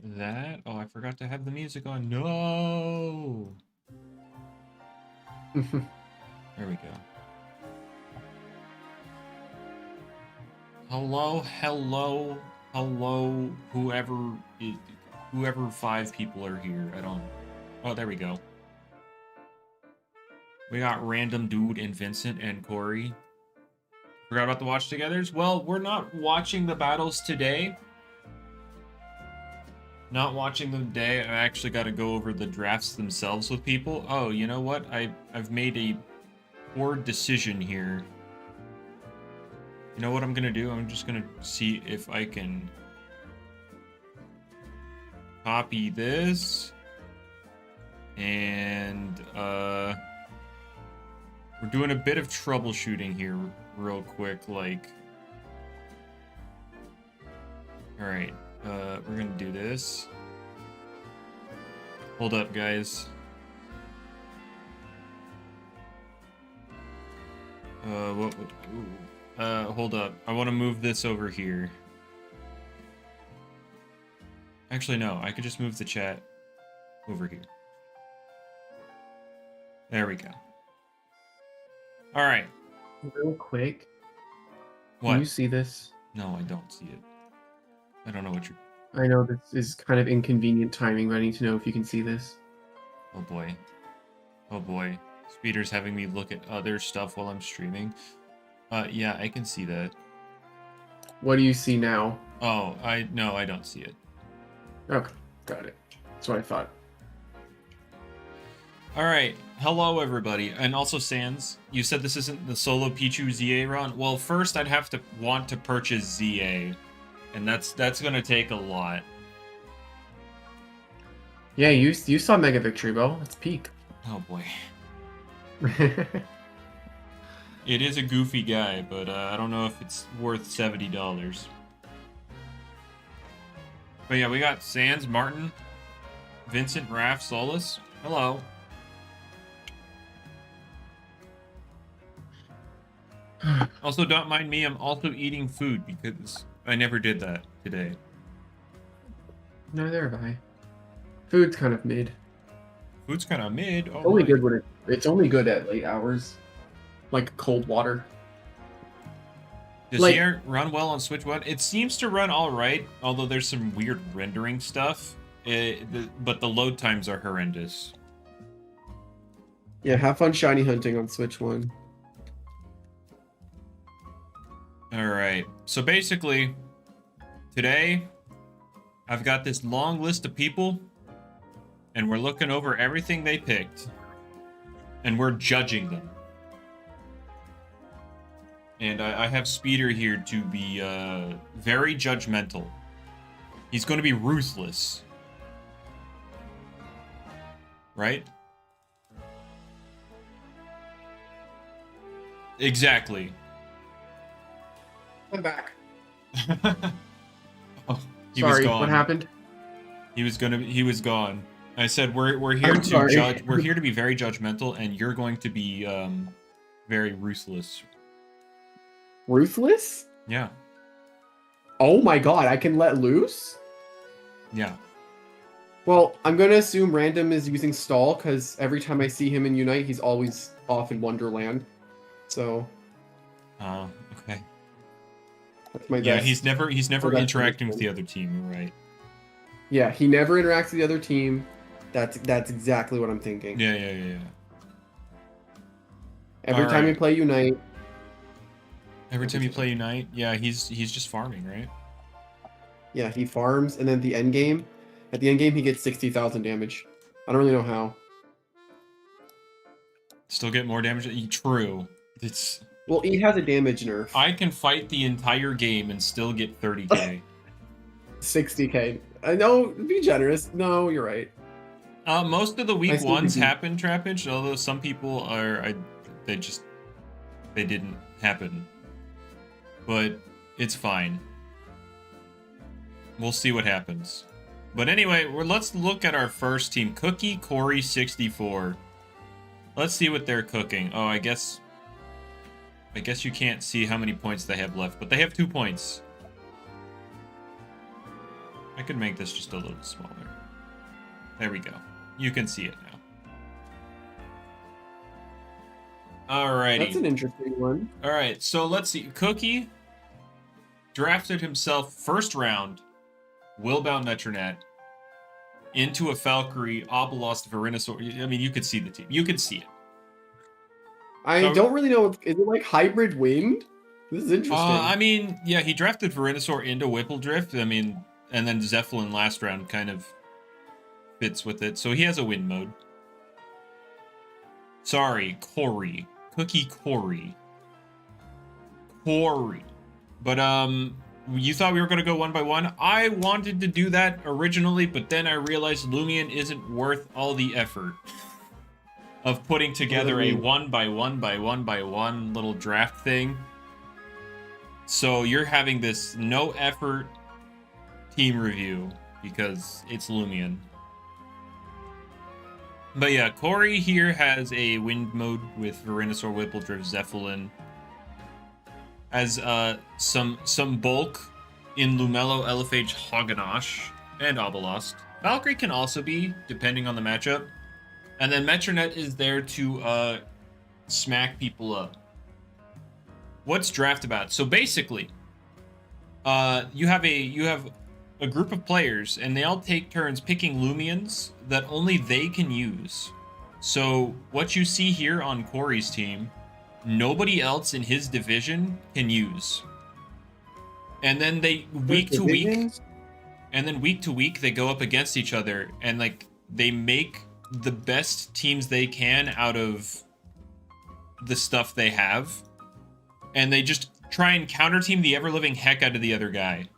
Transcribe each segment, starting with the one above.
on that. Oh, I forgot to have the music on. No! There we go. Hello, hello, hello, whoever 5 people are here. I don't... Oh, there we go. We got Random Dude and Vincent and Corey. Forgot about the watch togethers? Well, we're not watching the battles today. Not watching them today. I actually got to go over the drafts themselves with people. Oh, you know what? I've made a poor decision here. You know what I'm gonna do? I'm just gonna see if I can copy this. And we're doing a bit of troubleshooting here real quick, like... Alright, we're gonna do this. Hold up, guys. Hold up. I want to move this over here. Actually, no. I could just move the chat over here. There we go. All right. Real quick. What? Can you see this? No, I don't see it. I don't know what you're... I know this is kind of inconvenient timing, but I need to know if you can see this. Oh, boy. Oh, boy. Speeder's having me look at other stuff while I'm streaming. Yeah, I can see that. What do you see now? Oh, no, I don't see it. Okay, got it. That's what I thought. All right, hello everybody, and also Sans. You said this isn't the solo Pichu ZA run. Well, first I'd have to want to purchase ZA, and that's gonna take a lot. Yeah, you saw Mega Victory Bell. It's peak. Oh boy. It is a goofy guy, but I don't know if it's worth $70. But yeah, we got Sans, Martin, Vincent, Raph, Solus. Hello. Also, don't mind me. I'm also eating food because I never did that today. Neither have I. Food's kind of mid. Food's kind of mid. Oh, Only my. good when it's only good at late hours, like cold water. Does like, ZA run well on Switch 1? It seems to run all right, although there's some weird rendering stuff. But the load times are horrendous. Yeah, have fun shiny hunting on Switch 1. Alright, so basically, today, I've got this long list of people, and we're looking over everything they picked, and we're judging them. And I have Speeder here to be very judgmental. He's going to be ruthless. Right? Exactly. I'm back. Oh, he Sorry, was gone. what happened? He was gone. I said we're here I'm to sorry. judge. We're here to be very judgmental, and you're going to be very ruthless. Ruthless? Yeah. Oh my god, I can let loose? Yeah. Well, I'm gonna assume Random is using stall because every time I see him in Unite, he's always off in Wonderland. So Okay. that's my Yeah, guess. he's never So that's interacting with interesting. the other team. You're right. Yeah, he never interacts with the other team. That's exactly what I'm thinking. Yeah. Every time we play Unite. Every time you play Unite, yeah, he's just farming, right? Yeah, he farms, and then at the end game he gets 60,000 damage. I don't really know how. Still get more damage. True. It's... Well, he has a damage nerf. I can fight the entire game and still get 30k. 60k. I know, be generous. No, you're right. Most of the I week still ones do. happen, Trappage, although some people are... they didn't happen. But it's fine. We'll see what happens. But anyway, let's look at our first team. Cookie, Corey, 64. Let's see what they're cooking. Oh, I guess you can't see how many points they have left, but they have 2 points. I could make this just a little smaller. There we go. You can see it now. Alrighty. That's an interesting one. Alright, so let's see. Cookie drafted himself first round, Willbound Metronet, into a Valkyrie, Obelisk, Venusaur. I mean, you could see the team. You could see it. I don't really know. Is it like hybrid wind? This is interesting. I mean, yeah, he drafted Venusaur into Whippledrift. I mean, and then Zeppelin last round kind of fits with it. So he has a wind mode. Sorry, Corey. Cookie Corey. Corey. But, you thought we were going to go one by one? I wanted to do that originally, but then I realized Loomian isn't worth all the effort of putting together a one by one little draft thing. So you're having this no effort team review because it's Loomian. But yeah, Corey here has a wind mode with Venusaur, Whippledrift, Zeppelin. As some bulk in Lumello, Elefage, Haganash, and Obelisk. Valkyrie can also be, depending on the matchup. And then Metronet is there to smack people up. What's draft about? So basically, you have a group of players, and they all take turns picking Loomians that only they can use. So what you see here on Corey's team, nobody else in his division can use. And then they week to week they go up against each other, and like they make the best teams they can out of the stuff they have, and they just try and counter team the ever-living heck out of the other guy.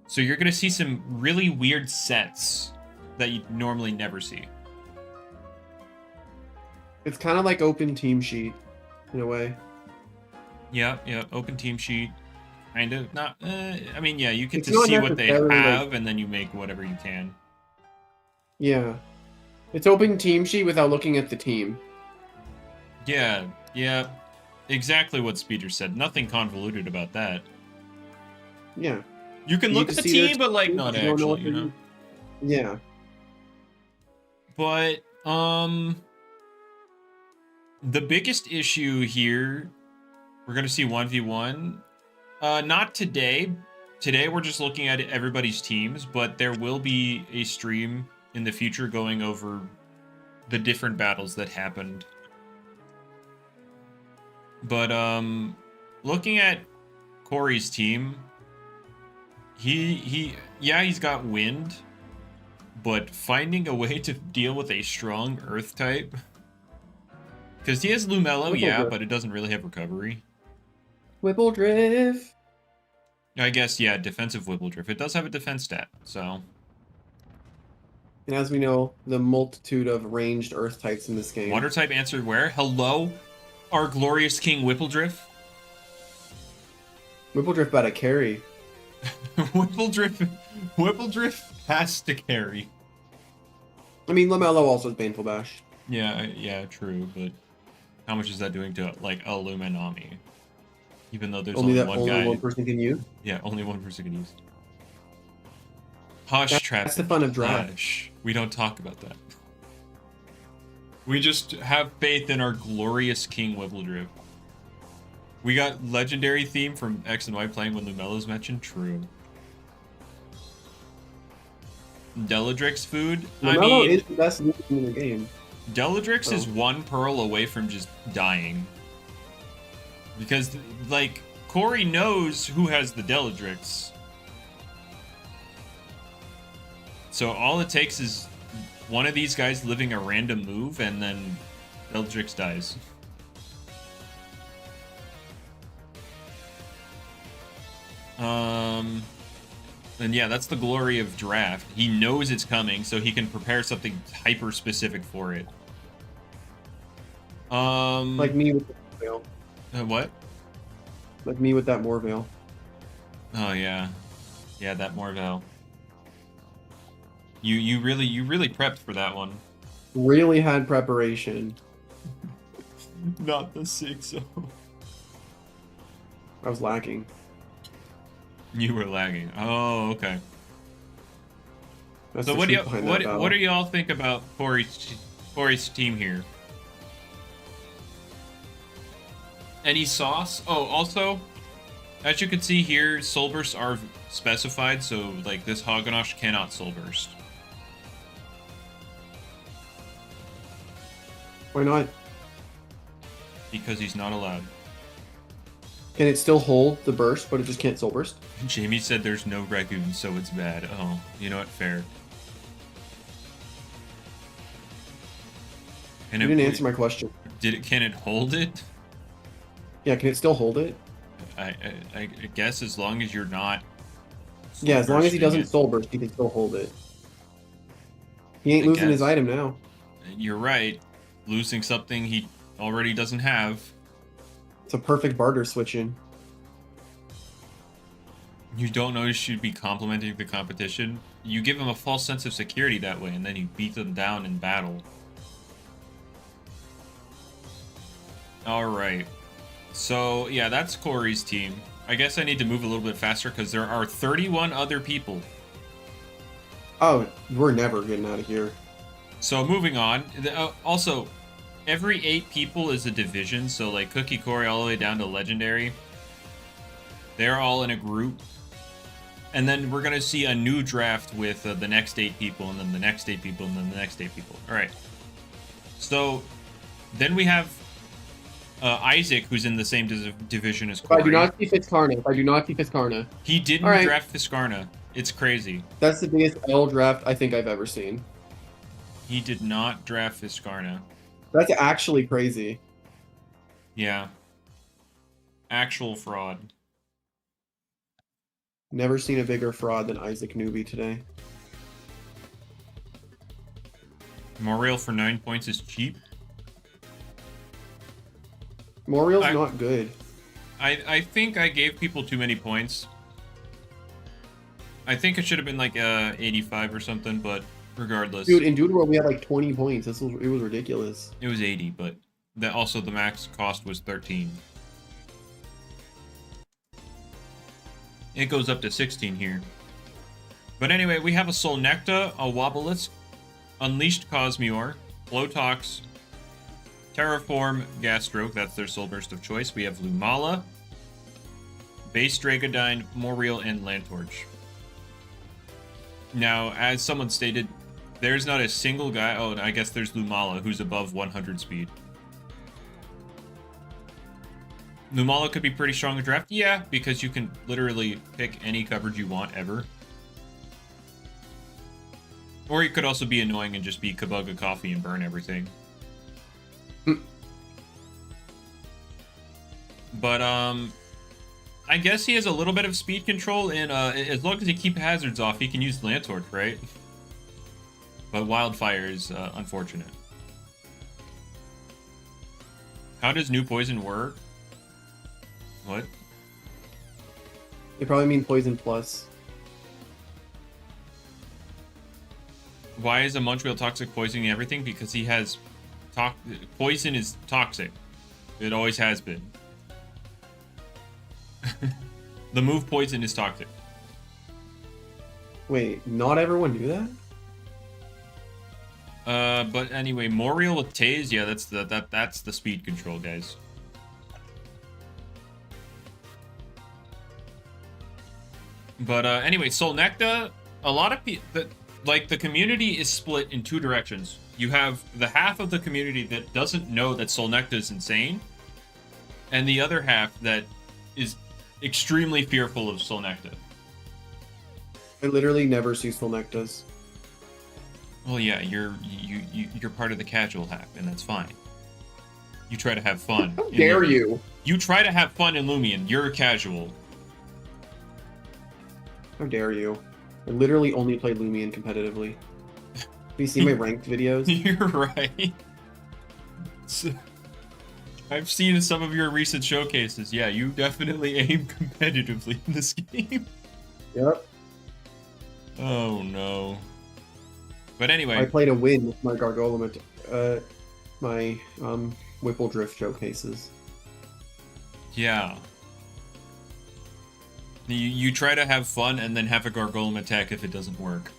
So you're gonna see some really weird sets that you normally never see. It's kind of like open team sheet in a way. Yeah, open team sheet. Kind of. Not, I mean, yeah, you get It's to not see what they have, necessarily and then you make whatever you can. Yeah. It's open team sheet without looking at the team. Yeah. Exactly what Speeder said. Nothing convoluted about that. Yeah. You can look at the team, but like not actually, you know. Yeah. But the biggest issue here, we're gonna see 1v1. Not today. Today we're just looking at everybody's teams, but there will be a stream in the future going over the different battles that happened. But looking at Corey's team, he's got wind, but finding a way to deal with a strong earth type, because he has Lumello, yeah, but it doesn't really have recovery. Whippledrift. I guess, yeah, defensive Whippledrift. It does have a defense stat, so. And as we know, the multitude of ranged earth types in this game. Water type answered where? Hello, our glorious king Whippledrift. Whippledrift about to carry. Whippledrift has to carry. I mean, Lumello also has Baneful Bash. Yeah, true, but how much is that doing to, like, a Luminami? Even though there's only one guy. Only one person can use? Yeah, only one person can use. Hush, Travis. That's the fun of draft. Hush. We don't talk about that. We just have faith in our glorious King Whippledrift. We got legendary theme from X and Y playing when Lumello's mentioned. True. Deladrix food. Lumello is the best move in the game. Deladrix is one pearl away from just dying. Because, like, Corey knows who has the Deladrix. So all it takes is one of these guys living a random move, and then Deladrix dies. And yeah, that's the glory of draft. He knows it's coming, so he can prepare something hyper specific for it. Like me with the Morveil. What? Like me with that Morveil. Oh yeah, that Morveil. You really prepped for that one. Really had preparation. Not the 6-0. I was lacking. You were lagging. Oh, okay. That's So the what do you truth behind that battle. what do y'all think about Corey's team here? Any sauce? Oh, also, as you can see here, soul bursts are specified, so like this Hagenosh cannot soul burst. Why not? Because he's not allowed. Can it still hold the burst, but it just can't soul burst? Jamie said there's no Ragoon, so it's bad. Oh, you know what? Fair. You didn't answer my question. Can it hold it? Yeah, can it still hold it? I guess as long as you're not. Yeah, as long as he doesn't it. soul burst, he can still hold it. He ain't I losing his guess. item now. You're right. Losing something he already doesn't have. It's a perfect barter switch in. You don't know you should be complimenting the competition. You give him a false sense of security that way, and then you beat them down in battle. Alright. So, yeah, that's Corey's team. I guess I need to move a little bit faster because there are 31 other people. Oh, we're never getting out of here. So, moving on. Also, every 8 people is a division. So, like, Cookie Corey all the way down to Legendary. They're all in a group. And then we're going to see a new draft with the next 8 people, and then the next 8 people, and then the next 8 people. Alright. So, then we have Isaac, who's in the same division as Corey. If I do not see Fitzcarna. He didn't right. draft Fitzcarna. It's crazy. That's the biggest L draft I think I've ever seen. He did not draft Fitzcarna. That's actually crazy. Yeah. Actual fraud. Never seen a bigger fraud than Isaac Newbie today. Moriel for 9 points is cheap. Moriel's not good. I think I gave people too many points. I think it should have been like 85 or something, but regardless. Dude, in Dude World we had like 20 points. It was ridiculous. It was 80, but also the max cost was 13. It goes up to 16 here. But anyway, we have a Solnecta, a Wobblisk, Unleashed Cosmure, Flotox, Terraform, Gastroke, that's their Soul Burst of choice. We have Lumala, Base Dragodine, Moriel, and Lantorch. Now, as someone stated, there's not a single guy... Oh, I guess there's Lumala, who's above 100 speed. Lumala could be pretty strong in draft. Yeah, because you can literally pick any coverage you want ever. Or you could also be annoying and just be Kabuga Coffee and burn everything. But, I guess he has a little bit of speed control, and as long as he keeps hazards off, he can use Lantorch, right? But Wildfire is unfortunate. How does new poison work? What? They probably mean Poison Plus. Why is a Munchwheel toxic poisoning everything? Because he has... Poison is toxic. It always has been. The move Poison is toxic. Wait, not everyone knew that? But anyway, Moriel with Tase, yeah, that's the speed control, guys. But anyway, Solnecta, a lot of people, like, the community is split in 2 directions. You have the half of the community that doesn't know that Solnecta is insane, and the other half that is extremely fearful of Solnecta. I literally never see Solnectas. Well, yeah, you're part of the casual half, and that's fine. You try to have fun. How dare you? You try to have fun in Loomian. You're casual. How dare you? I literally only play Loomian competitively. Have you seen my ranked videos? You're right. I've seen some of your recent showcases. Yeah, you definitely aim competitively in this game. Yep. Oh no. But anyway, I played a win with my Gargolem my Whipple Drift showcases. yeah. You try to have fun and then have a Gargolem attack if it doesn't work.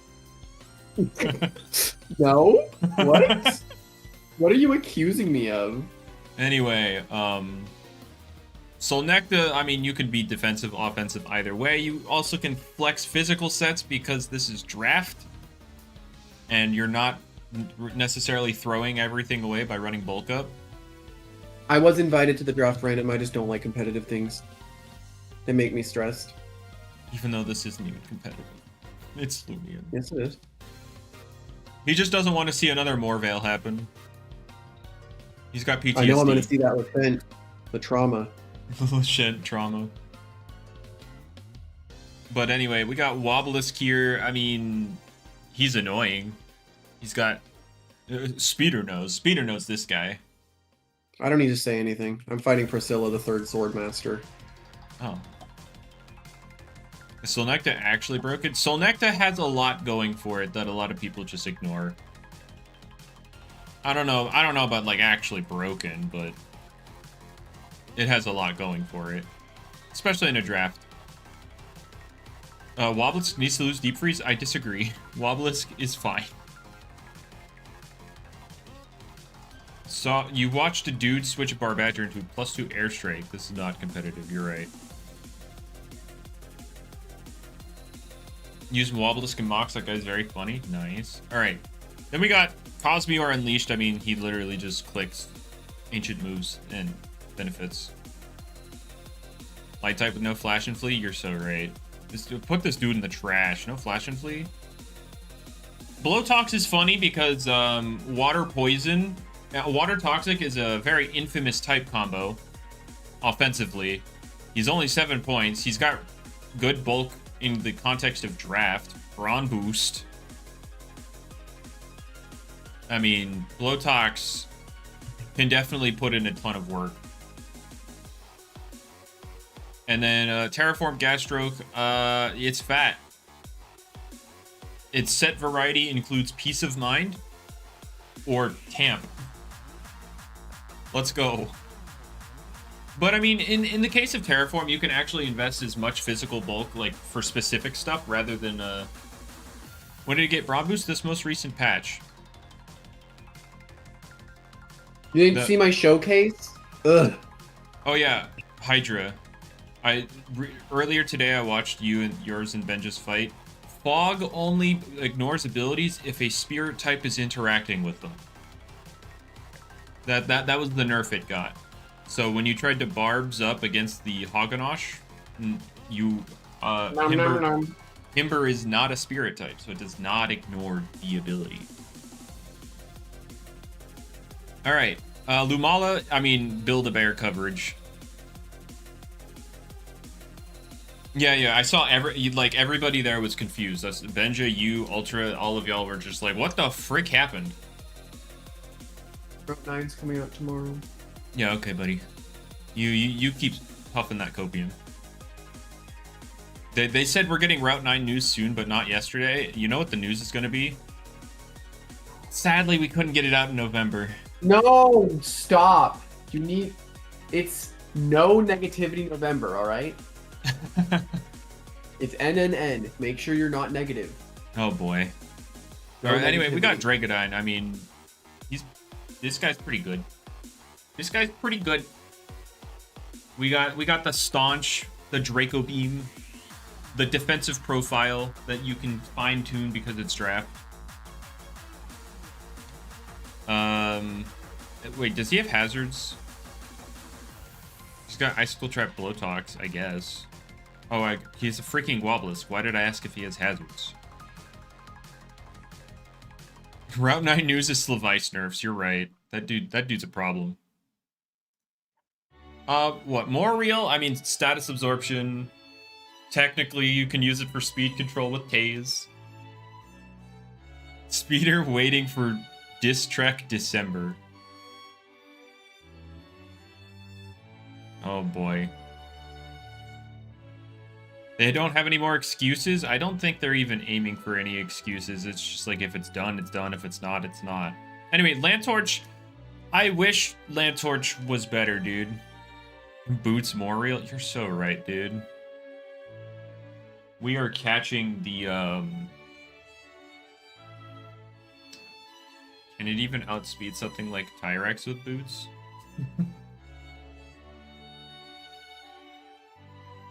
No? What? What are you accusing me of? Anyway, Solnecta, I mean, you can be defensive, offensive either way. You also can flex physical sets because this is draft, and you're not necessarily throwing everything away by running bulk up. I was invited to the draft random. I just don't like competitive things. They make me stressed. Even though this isn't even competitive. It's Loomian. Yes, it is. He just doesn't want to see another Morvale happen. He's got PTSD. I know I'm going to see that with Fent. The trauma. Shed trauma. But anyway, we got Wobblisk here. I mean, he's annoying. He's got... Speeder knows this guy. I don't need to say anything. I'm fighting Priscilla, the third Swordmaster. Oh. Is Solnecta actually broken? Solnecta has a lot going for it that a lot of people just ignore. I don't know about like actually broken, but it has a lot going for it. Especially in a draft. Wobblisk needs to lose Deep Freeze? I disagree. Wobblisk is fine. So, you watched a dude switch a Barbadger into a +2 airstrike. This is not competitive, you're right. Using Wobblisk and Mox, that guy's very funny. Nice. Alright. Then we got Cosmeor Unleashed. I mean, he literally just clicks ancient moves and benefits. Light type with no Flash and Flee? You're so right. Put this dude in the trash. No Flash and Flee? Blowtox is funny because Water Poison... Water Toxic is a very infamous type combo. Offensively. He's only 7 points. He's got good bulk in the context of draft. Brawn boost. I mean, Blowtox can definitely put in a ton of work. And then Terraform Gasstroke, it's fat. Its set variety includes Peace of Mind or Tamp. Let's go. But I mean, in the case of Terraform, you can actually invest as much physical bulk like for specific stuff rather than when did it get Brawn Boost? This most recent patch. You didn't see my showcase? Ugh. Oh yeah, Hydra. Earlier today I watched yours and Benja's fight. Fog only ignores abilities if a spirit type is interacting with them. That was the nerf it got. So when you tried to Barbs up against the Hoganosh, you Himber is not a spirit type, so it does not ignore the ability. Alright. Lumala, I mean, Build-A-Bear coverage. Yeah, I saw everybody there was confused. That's Benja, you, Ultra, all of y'all were just like, what the frick happened? Route 9's coming out tomorrow. Yeah, okay, buddy. You keep puffing that copium. They said we're getting Route 9 news soon, but not yesterday. You know what the news is going to be? Sadly, we couldn't get it out in November. No, stop. You need... It's no negativity November, alright? It's NNN. Make sure you're not negative. Oh, boy. No All right, anyway, negativity. we got Dragodine. I mean, this guy's pretty good. This guy's pretty good. We got the Staunch, the Draco Beam, the defensive profile that you can fine-tune because it's draft. Wait, does he have hazards? He's got Icicle Trap Blowtox, I guess. Oh, he's a freaking Wobblisk. Why did I ask if he has hazards? Route 9 news is Slavice nerfs. You're right. That dude's a problem. What, more real? I mean, status absorption. Technically, you can use it for speed control with Tase. Speeder waiting for Diss Trek December. Oh boy. They don't have any more excuses? I don't think they're even aiming for any excuses. It's just like, if it's done, it's done. If it's not, it's not. Anyway, Lantorch. I wish Lantorch was better, dude. Boots more real? You're so right, dude. We are catching the, Can it even outspeed something like Tyrex with boots?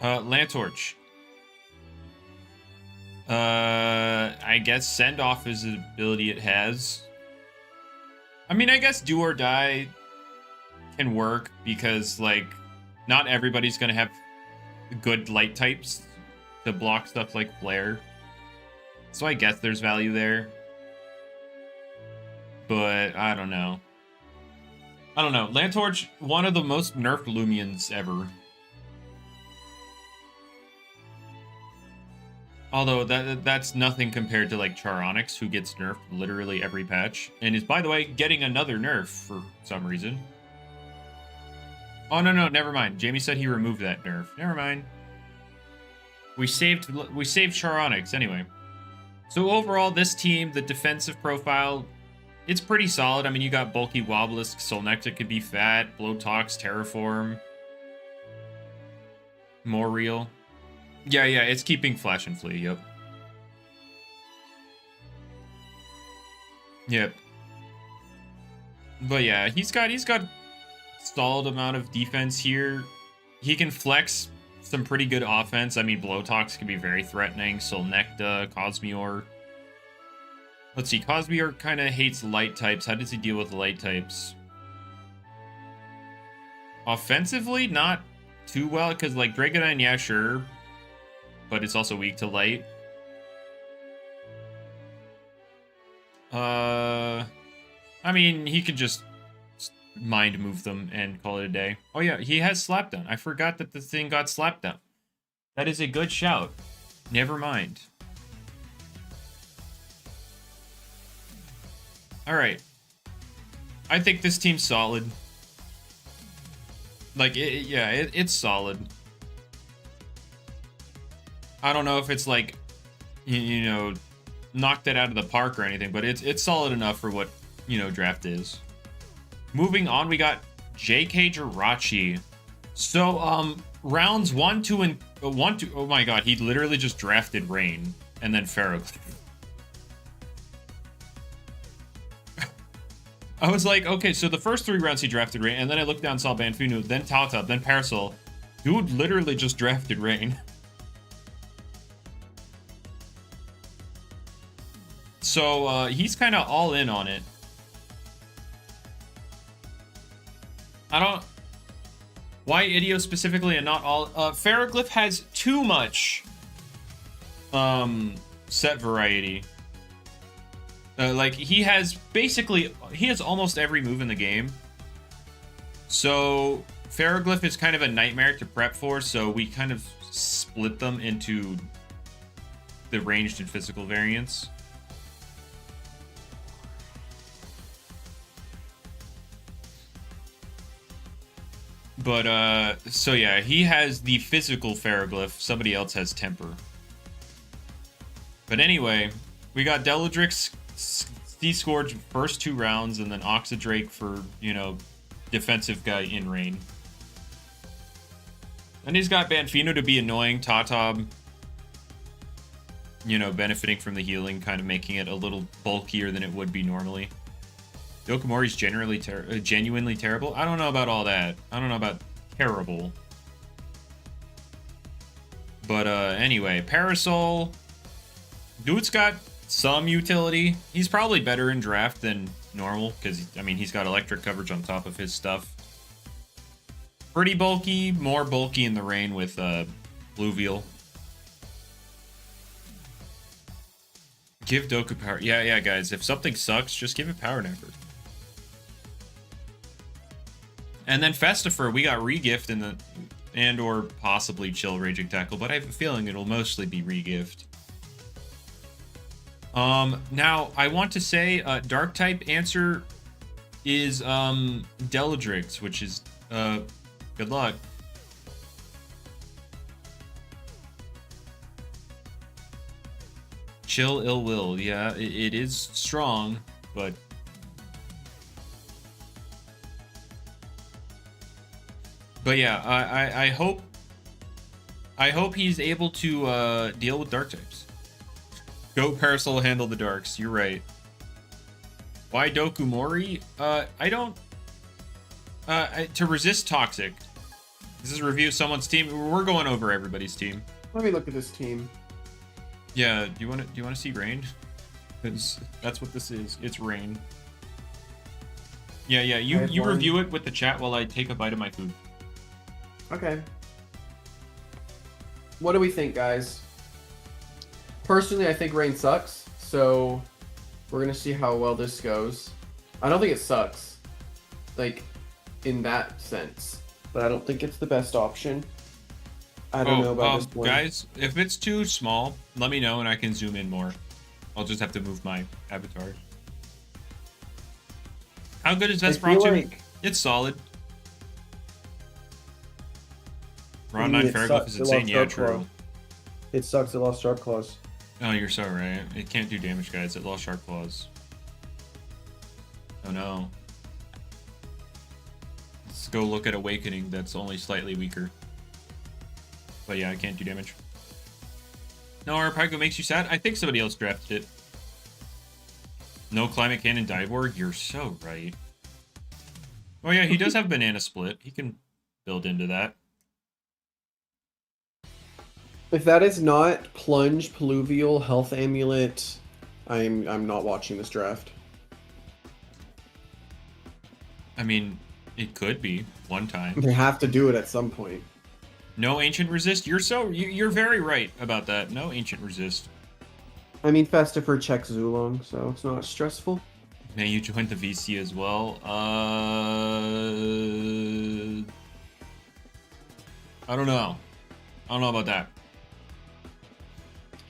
Lantorch. I guess Send Off is an ability it has. I mean, I guess Do or Die can work because, like, not everybody's gonna have good light types to block stuff like Flare. So I guess there's value there. But I don't know. Lantorch, one of the most nerfed Loomians ever. Although that's nothing compared to like Charonix, who gets nerfed literally every patch, and is, by the way, getting another nerf for some reason. Oh no, never mind. Jamie said he removed that nerf. Never mind. We saved Charonix anyway. So overall, this team, the defensive profile, it's pretty solid. I mean, you got Bulky Wobblisk, Solnecta could be fat, Blowtox, Terraform, more real. Yeah, it's keeping Flash and Flea, yep. But yeah, he's got solid amount of defense here. He can flex some pretty good offense. I mean, Blowtox can be very threatening. Solnecta, Cosmeor. Let's see, Cosmeor kind of hates light types. How does he deal with light types? Offensively, not too well, because like Dragonine, yeah, sure. But it's also weak to light. I mean, he could just mind move them and call it a day. Oh yeah, he has Slapdown. I forgot that the thing got Slapdown. That is a good shout. Never mind. Alright. I think this team's solid. Like, it's solid. I don't know if it's like, you know, knocked it out of the park or anything, but it's solid enough for what, you know, draft is. Moving on, we got J.K. Jirachi. So, rounds 1, 2, and 1, 2. Oh my god, he literally just drafted Rain and then Ferroglyph. I was like, okay, so the first 3 rounds he drafted Rain, and then I looked down and saw Banfunu, then Tata, then Parasol. Dude literally just drafted Rain. So, he's kind of all in on it. I don't... Why Idio specifically and not all... Ferroglyph has too much set variety. Like, he has almost every move in the game. So, Ferroglyph is kind of a nightmare to prep for, so we kind of split them into the ranged and physical variants. But, so yeah, he has the physical Ferroglyph. Somebody else has Temper. But anyway, we got Deladrix, Sea Scourge first 2 rounds, and then Oxydrake for, you know, defensive guy in rain. And he's got Banfino to be annoying, Tatab, you know, benefiting from the healing, kind of making it a little bulkier than it would be normally. Yokomori's genuinely terrible. I don't know about all that. I don't know about terrible. But anyway, Parasol. Dude's got some utility. He's probably better in draft than normal because, I mean, he's got electric coverage on top of his stuff. Pretty bulky, more bulky in the rain with Blueveal. Give Doku power. Yeah, guys. If something sucks, just give it power never. And then Festifer, we got Regift in the... and or possibly Chill Raging Tackle, but I have a feeling it'll mostly be Regift. Now, I want to say, Dark type answer is, Deladrix, which is, good luck. Chill Ill Will, yeah, it is strong, but... But yeah, I hope he's able to, deal with Dark types. Go Parasol, handle the Darks, you're right. Why Dokumori? I don't... to resist toxic. This is a review of someone's team. We're going over everybody's team. Let me look at this team. Yeah, do you want to see rain? Because that's what this is. It's rain. Yeah, you review it with the chat while I take a bite of my food. Okay. What do we think, guys? Personally, I think rain sucks, so we're gonna see how well this goes. I don't think it sucks, like, in that sense, but I don't think it's the best option. I don't know about this one. Guys, if it's too small, let me know and I can zoom in more. I'll just have to move my avatar. How good is Vesperatu? It's solid. Round 9 Ferroglyph is insane. Yeah, true. It sucks. It lost Sharp Claws. Oh, you're so right. It can't do damage, guys. It lost Sharp Claws. Oh no. Let's go look at Awakening that's only slightly weaker. But yeah, I can't do damage. No, our Pyko makes you sad? I think somebody else drafted it. No Climate Cannon Divor? You're so right. Oh yeah, he does have Banana Split. He can build into that. If that is not Plunge, Pluvial, Health Amulet, I'm not watching this draft. I mean, it could be one time. They have to do it at some point. No Ancient Resist? You're very right about that. No Ancient Resist. I mean, Festifer checks Zulong, so it's not stressful. May you join the VC as well? I don't know. I don't know about that.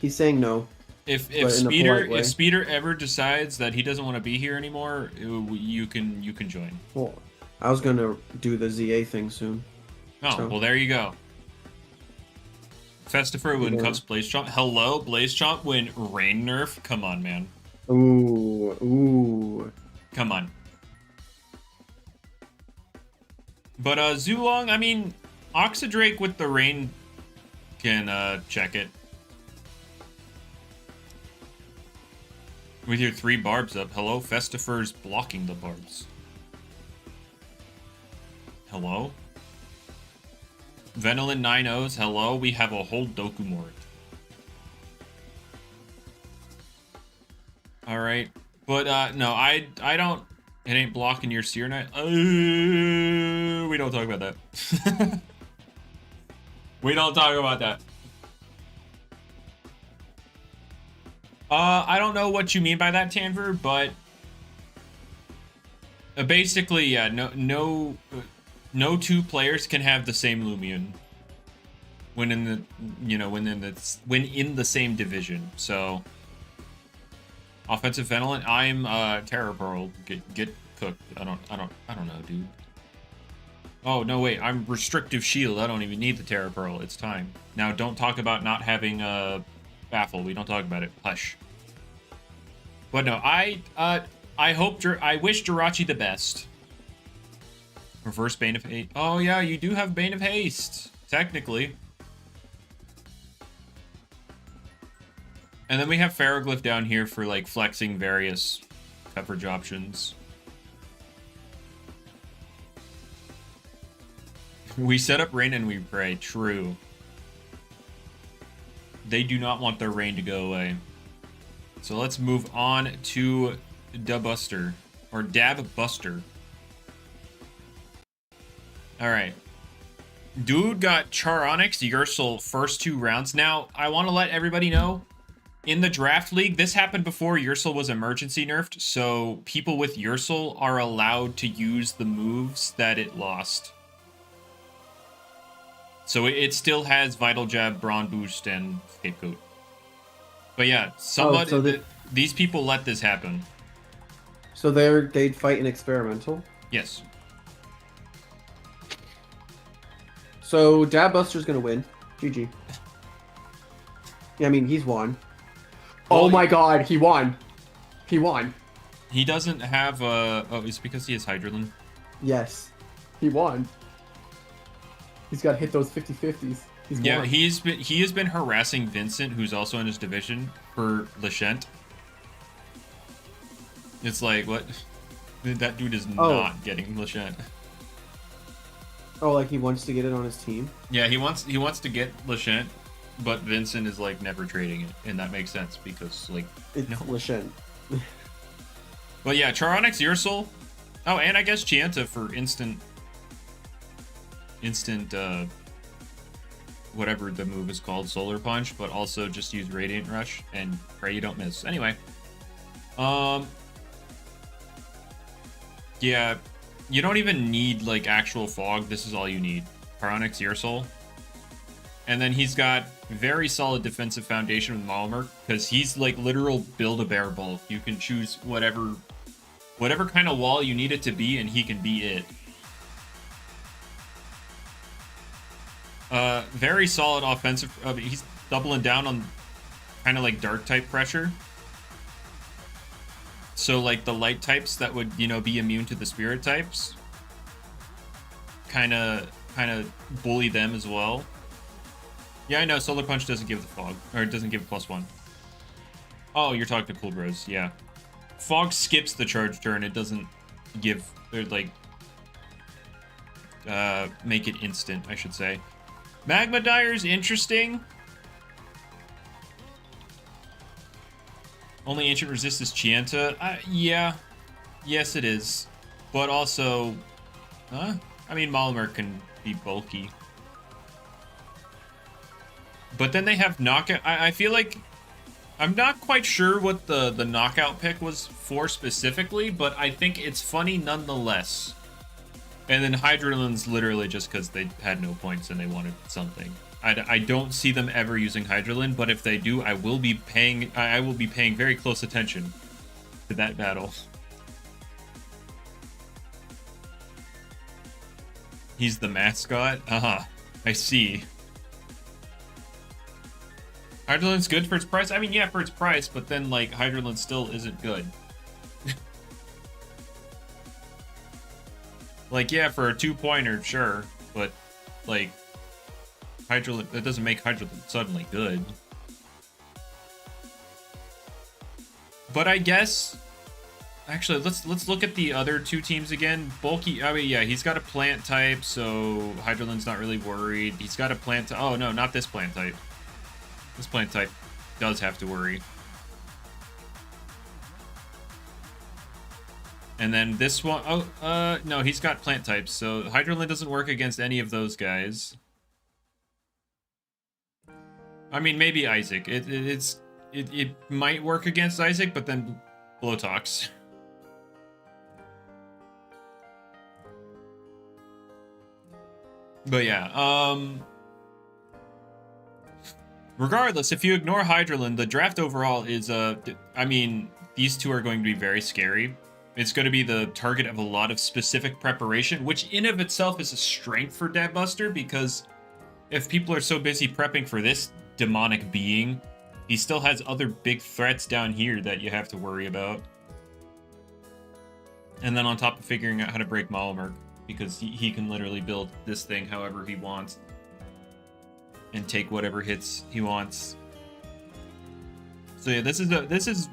He's saying no. If Speeder ever decides that he doesn't want to be here anymore, you can join. Well, I was gonna do the ZA thing soon. Oh, so. Well, there you go. Festifer when Cups Blaze Chomp. Hello, Blaze Chomp when Rain Nerf. Come on, man. Ooh. Come on. But Zulong, I mean, Oxydrake with the Rain can check it. With your 3 barbs up. Hello, Festifer's blocking the barbs. Hello? Venolin 9-0s, hello, we have a whole Dokumort. Alright. But, no, I don't... It ain't blocking your Seer Knight. We don't talk about that. We don't talk about that. I don't know what you mean by that, Tanver, but... basically, yeah, no 2 players can have the same Loomian when in the same division. So offensive Venolin, I'm Terror Pearl. Get cooked. I don't know, dude. Oh no, wait, I'm Restrictive Shield. I don't even need the Terror Pearl. It's time. Now don't talk about not having Baffle. We don't talk about it. Hush. But no, I wish Jirachi the best. Reverse Bane of Haste. Oh yeah, you do have Bane of Haste, technically. And then we have Ferroglyph down here for like flexing various coverage options. We set up Rain and we pray. True. They do not want their Rain to go away. So let's move on to Dabuster. Or Dab Buster. Alright. Dude got Charonix, Ursul first 2 rounds. Now, I want to let everybody know, in the draft league, this happened before Ursul was emergency nerfed, so people with Ursul are allowed to use the moves that it lost. So it still has Vital Jab, Brawn Boost, and Scapegoat. But yeah, these people let this happen. So they'd fight an experimental? Yes. So Dab Buster's gonna win. GG. Yeah, I mean, he's won. Oh my god, he won. He won. He doesn't have oh, it's because he has Hydralin. Yes. He won. He's got to hit those 50-50s. Yeah, he has been harassing Vincent, who's also in his division, for Lashent. It's like, what? That dude is Oh. not getting Lashent. Oh, like he wants to get it on his team? Yeah, he wants to get Lashent, but Vincent is like never trading it, and that makes sense because like It's no. Lashent. But yeah, Charonix, Ursul. Oh, and I guess Chianta for instant whatever the move is called, Solar Punch, but also just use Radiant Rush and pray you don't miss. Anyway. Yeah, you don't even need like actual fog. This is all you need. Charonix, Ursul. And then he's got very solid defensive foundation with Malmer, because he's like literal Build-A-Bear bulk. You can choose whatever kind of wall you need it to be, and he can be it. Very solid offensive. He's doubling down on kind of like dark type pressure. So like the light types that would, you know, be immune to the spirit types, kind of bully them as well. Yeah, I know. Solar Punch doesn't give the fog, or it doesn't give +1. Oh, you're talking to Cool Bros. Yeah, fog skips the charge turn. It doesn't give, or like make it instant, I should say. Magma Dyer's interesting. Only ancient resist is Chianta. Yeah. Yes, it is. But also, I mean, Malmer can be bulky. But then they have knockout. I feel like I'm not quite sure what the knockout pick was for specifically, but I think it's funny nonetheless. And then Hydralin's literally just because they had no points and they wanted something. I don't see them ever using Hydralin, but if they do, I will be paying very close attention to that battle. He's the mascot? I see. Hydralin's good for its price? I mean, yeah, for its price, but then, like, Hydralin still isn't good. Like, yeah, for a 2-pointer, sure, but, like, Hydralin, that doesn't make Hydralin suddenly good. But I guess, actually, let's look at the other two teams again. Bulky, I mean, yeah, he's got a plant type, so Hydralin's not really worried. He's got a plant type. Oh, no, not this plant type. This plant type does have to worry. And then this one, no, he's got plant types, so Hydralin doesn't work against any of those guys. I mean, maybe Isaac. It might work against Isaac, but then Blowtox. But yeah, regardless, if you ignore Hydralin, the draft overall is, I mean, these two are going to be very scary. It's going to be the target of a lot of specific preparation, which in of itself is a strength for Dabbuster, because if people are so busy prepping for this demonic being, he still has other big threats down here that you have to worry about. And then on top of figuring out how to break Malmer, because he can literally build this thing however he wants and take whatever hits he wants. So yeah, this is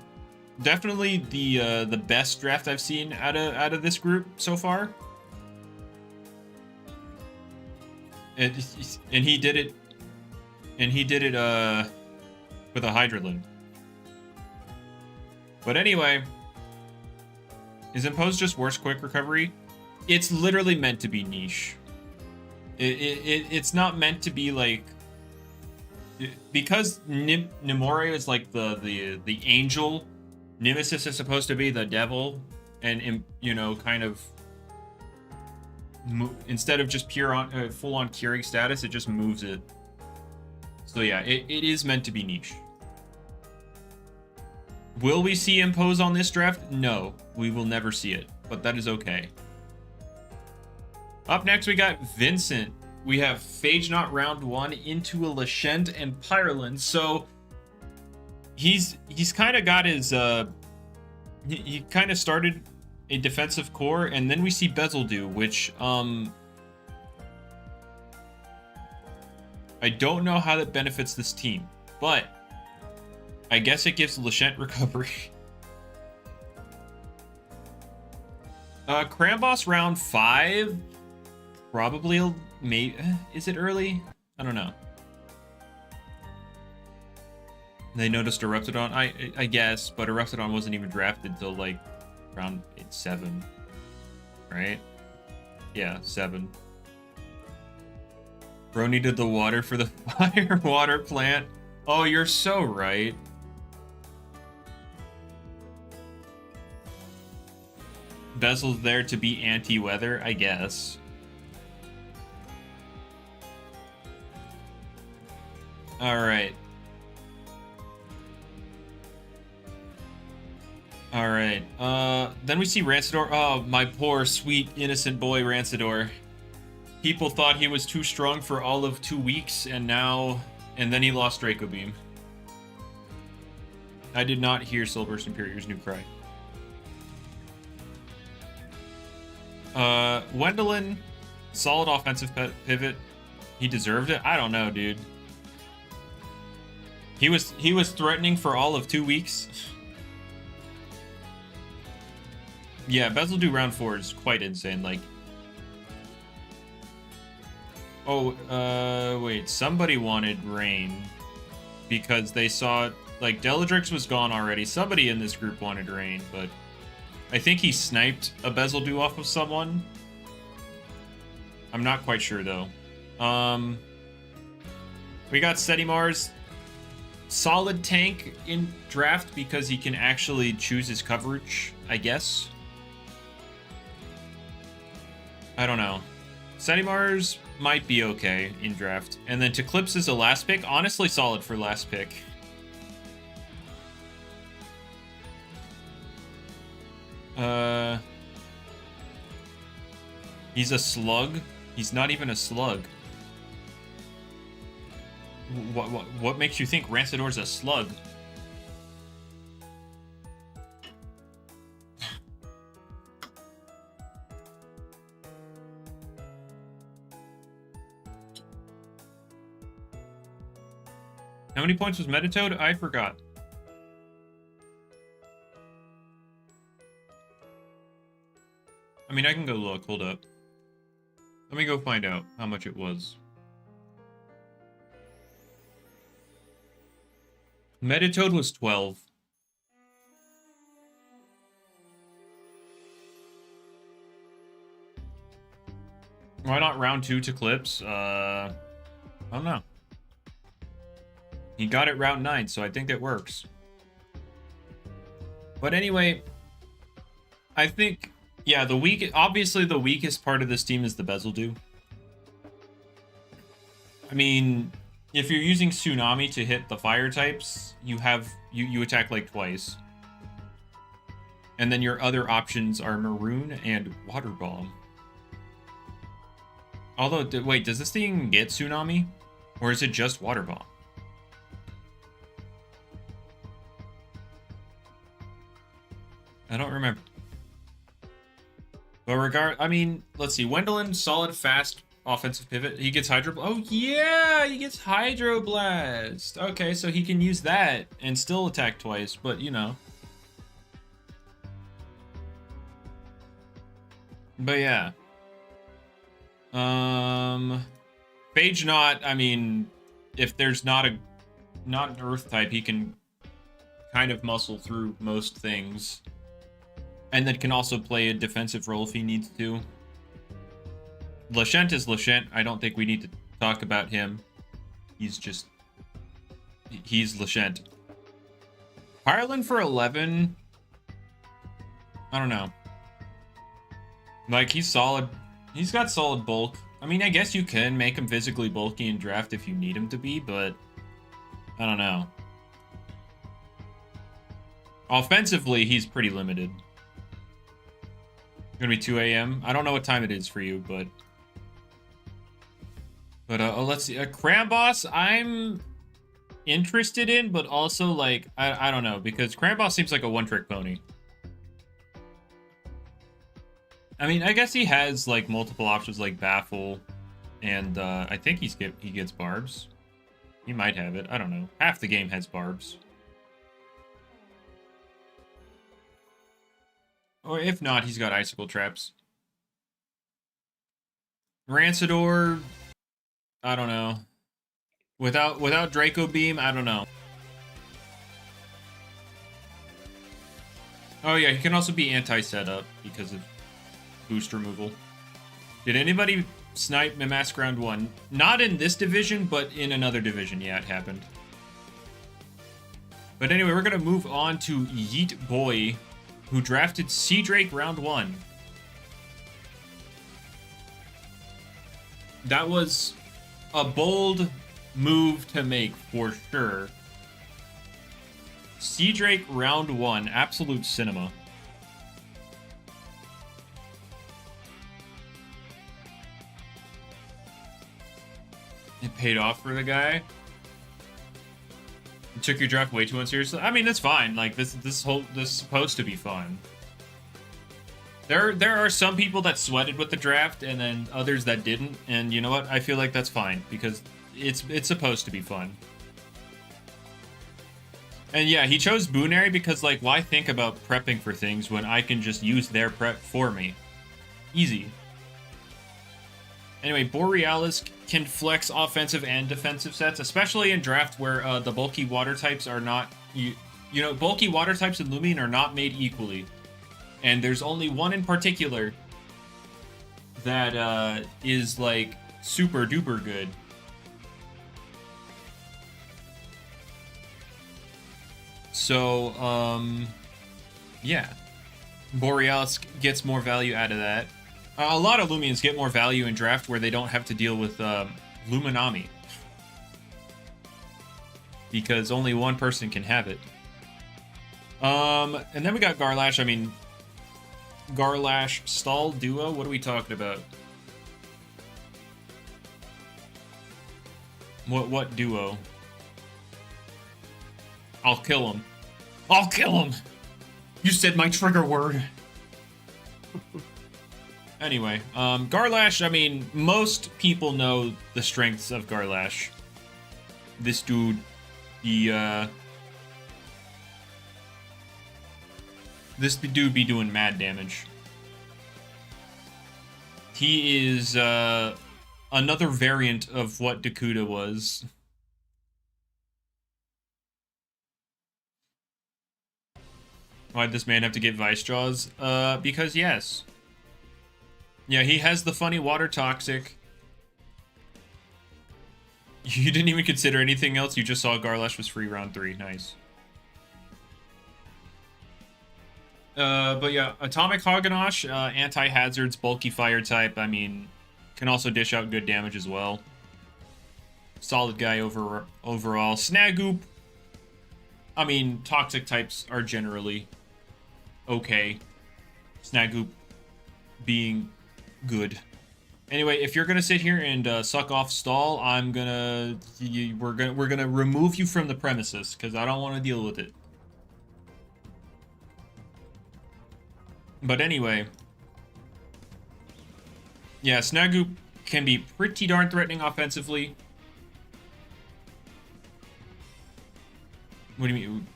definitely the best draft I've seen out of this group so far. And he did it. And he did it with a Hydralin. But anyway, is Impose just worse quick recovery? It's literally meant to be niche. It's not meant to be like, because Nimore is like the angel. Nemesis is supposed to be the devil, and you know, kind of instead of just pure on full on curing status, it just moves it. So yeah, it is meant to be niche. Will we see Impose on this draft? No, we will never see it, but that is okay. Up next, we got Vincent. We have Phage Knot round 1 into a Lashent and Pyrolin. So he's kind of got his he kind of started a defensive core, and then we see Bezeldu, which I don't know how that benefits this team, but I guess it gives Lashent recovery. Cramboss round 5. Probably, maybe. Is it early? I don't know. They noticed Eruptodon, I guess, but Eruptodon wasn't even drafted till like round 7, right? Yeah, 7. Bro needed the water for the fire water plant. Oh, you're so right. Bezel's there to be anti-weather, I guess. Alright. Alright. Then we see Rancidor. Oh, my poor, sweet, innocent boy Rancidor. People thought he was too strong for all of 2 weeks, and now... And then he lost Draco Beam. I did not hear Silverburst Superior's new cry. Wendelin, solid offensive pivot. He deserved it? I don't know, dude. He was threatening for all of 2 weeks. Yeah, Bezeldu round 4 is quite insane. Like, oh, wait, somebody wanted rain because they saw, like, Deladrix was gone already. Somebody in this group wanted rain, but I think he sniped a Bezeldu off of someone. I'm not quite sure, though. We got Sedimars. Solid tank in draft because he can actually choose his coverage, I guess. I don't know. Sedimars might be okay in draft. And then Teclipse is a last pick. Honestly, solid for last pick. He's a slug. He's not even a slug. What makes you think Rancidor's a slug? How many points was Metatoad? I forgot. I mean, I can go look. Hold up. Let me go find out how much it was. Metatoad was 12. Why not round 2 to Clips? I don't know. He got it round 9, so I think it works. But anyway, I think, yeah, obviously the weakest part of this team is the Bezeldu. I mean, if you're using Tsunami to hit the fire types, you attack like twice. And then your other options are Maroon and Water Bomb. Although, wait, does this thing get Tsunami? Or is it just Water Bomb? I don't remember. But I mean, let's see. Wendelin, solid, fast, offensive pivot. He gets Hydro... Oh, yeah! He gets Hydro Blast! Okay, so he can use that and still attack twice, but, you know. But, yeah. Phage Knot, I mean, if there's not an Earth type, he can kind of muscle through most things. And then can also play a defensive role if he needs to. Lashent is Lashent. I don't think we need to talk about him. He's Lashent. Ireland for 11. I don't know. Like, he's solid. He's got solid bulk. I mean, I guess you can make him physically bulky in draft if you need him to be, but I don't know. Offensively, he's pretty limited. Gonna be 2 a.m. I don't know what time it is for you, but let's see. Cramboss, I'm interested in, but also like I don't know, because Cramboss seems like a one-trick pony. I mean, I guess he has like multiple options like Baffle, and I think he gets Barbs. He might have it. I don't know. Half the game has Barbs. Or if not, he's got icicle traps. Rancidor, I don't know. Without Draco Beam, I don't know. Oh yeah, he can also be anti-setup because of boost removal. Did anybody snipe Mamask round 1? Not in this division, but in another division. Yeah, it happened. But anyway, we're going to move on to Yeet Boy, who drafted Sea Drake round 1. That was a bold move to make, for sure. Sea Drake round 1, absolute cinema. It paid off for the guy. You took your draft way too unseriously. I mean, that's fine. Like this is supposed to be fun. There are some people that sweated with the draft, and then others that didn't. And you know what? I feel like that's fine because it's supposed to be fun. And yeah, he chose Boonary because, like, why think about prepping for things when I can just use their prep for me? Easy. Anyway, Borealis can flex offensive and defensive sets, especially in draft where the bulky water types are not... You know, bulky water types in Loomian are not made equally. And there's only one in particular that is, like, super duper good. So, yeah. Borealis gets more value out of that. A lot of Loomians get more value in draft where they don't have to deal with Luminami. Because only one person can have it. And then we got Garlash. I mean, Garlash Stall Duo? What are we talking about? What duo? I'll kill him. I'll kill him! You said my trigger word. Anyway, Garlash, I mean, most people know the strengths of Garlash. This dude, this dude be doing mad damage. He is, another variant of what Dakuda was. Why'd this man have to get Vice Jaws? Because yes. Yeah, he has the funny water toxic. You didn't even consider anything else, you just saw Garlash was free round 3. Nice. But yeah, Atomic Haganash, anti-hazards, bulky fire type, I mean, can also dish out good damage as well. Solid guy overall. Snagoop, I mean, toxic types are generally okay. Snagoop being good. Anyway, if you're gonna sit here and suck off Stall, we're gonna remove you from the premises because I don't want to deal with it. But anyway, yeah, Snagoop can be pretty darn threatening offensively. What do you mean?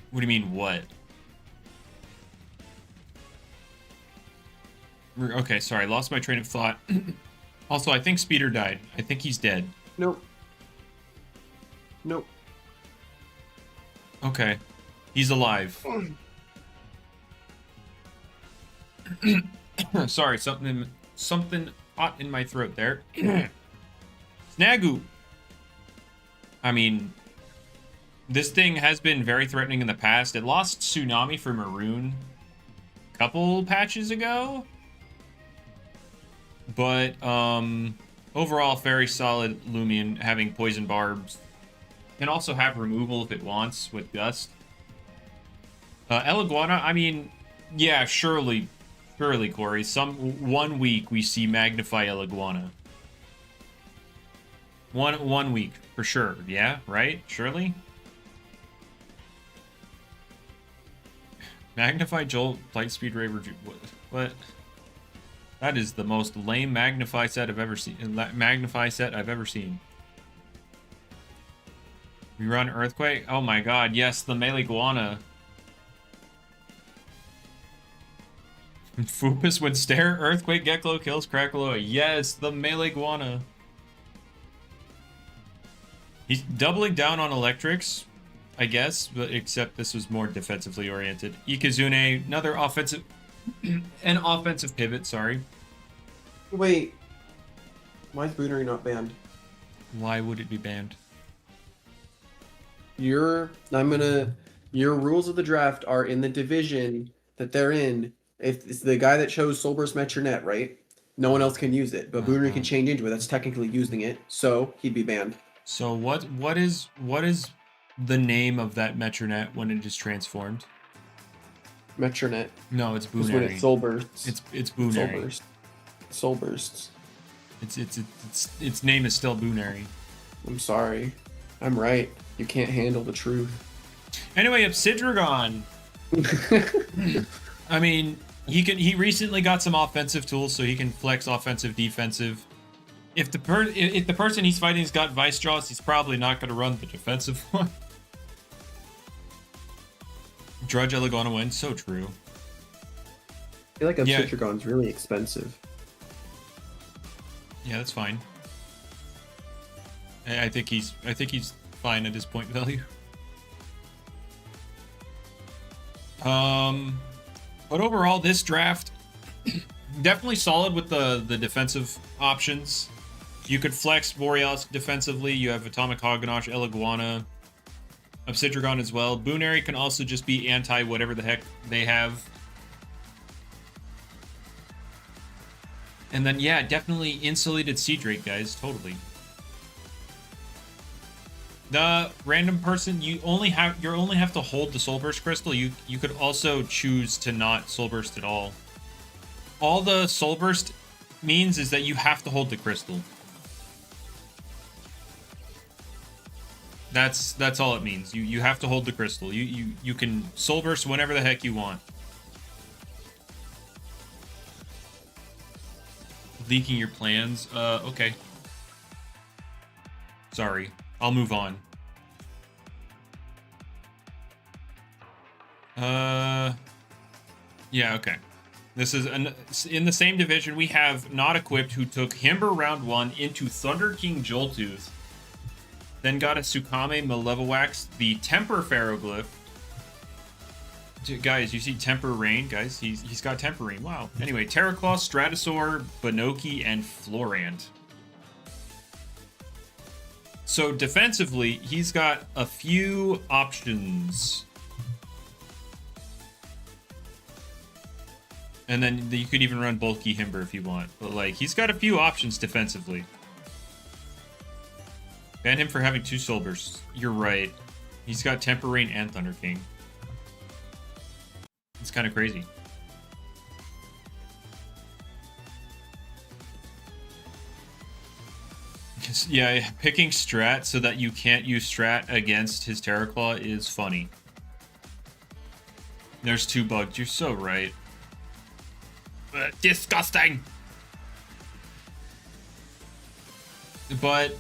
What do you mean? What? Okay, sorry, lost my train of thought. Also, I think Speeder died. I think he's dead. Nope. Nope. Okay, he's alive. Sorry, something hot in my throat there. Snagoop. I mean, this thing has been very threatening in the past. It lost Tsunami for Maroon a couple patches ago. But, overall, very solid Loomian, having Poison Barbs. Can also have removal if it wants, with Gust. Eliguana, I mean, yeah, surely, Corey. One week we see Magnify Eliguana. One week, for sure. Yeah, right? Surely? Magnify Jolt, Light Speed Raver, what? That is the most lame Magnify set I've ever seen. We run Earthquake? Oh my god, yes, the Melee Guana. Fupus would stare. Earthquake Geklo kills Krakaloa. Yes, the melee iguana. He's doubling down on electrics, I guess, but except this was more defensively oriented. Ikazune, another offensive, an offensive pivot. Sorry. Wait. Why is Boonery not banned? Why would it be banned? Your rules of the draft are in the division that they're in. If it's the guy that chose Solburst Metronet, right? No one else can use it, but Boonery can change into it. That's technically using it, so he'd be banned. So what is the name of that Metronet when it is transformed? Metronet. No, it's Is when Boonary. it Solbursts. It's Boonary. Solburst. Solbursts. Its name is still Boonary. I'm sorry. I'm right. You can't handle the truth. Anyway, Obsidragon. I mean, he recently got some offensive tools, so he can flex offensive, defensive. If the person he's fighting's got Vice Jaws, he's probably not going to run the defensive one. Drudge Elegana win, so true. I feel like Obsidragon's really expensive. Yeah, that's fine. I think he's fine at his point value. But overall, this draft definitely solid with the defensive options. You could flex Borealis defensively. You have Atomic Hoganash, Eliguana, Obsidragon as well. Boonary can also just be anti whatever the heck they have. And then yeah, definitely insulated Sea Drake, guys, totally. The random person, you only have to hold the Soulburst crystal. You could also choose to not Soulburst at all. All the Soulburst means is that you have to hold the crystal. That's all it means. You have to hold the crystal. You can Soulburst whenever the heck you want. Leaking your plans? Okay. Sorry. I'll move on. Yeah, okay. This is in the same division. We have Not Equipped, who took Himber round 1 into Thunder King Joltooth. Then got a Tsukame Malevolwax, the Temper Ferroglyph. Guys, you see Temper Rain? Guys, he's got Temper Rain. Wow. Anyway, Terraclaw, Stratosaur, Banoki, and Florant. So defensively, he's got a few options. And then you could even run Bulky Himber if you want. But like, he's got a few options defensively. Ban him for having 2 Soul Bursts. You're right. He's got Temper Rain and Thunder King. It's kind of crazy. Yeah, picking Strat so that you can't use Strat against his Terraclaw is funny. There's 2 bugs. You're so right. Disgusting! But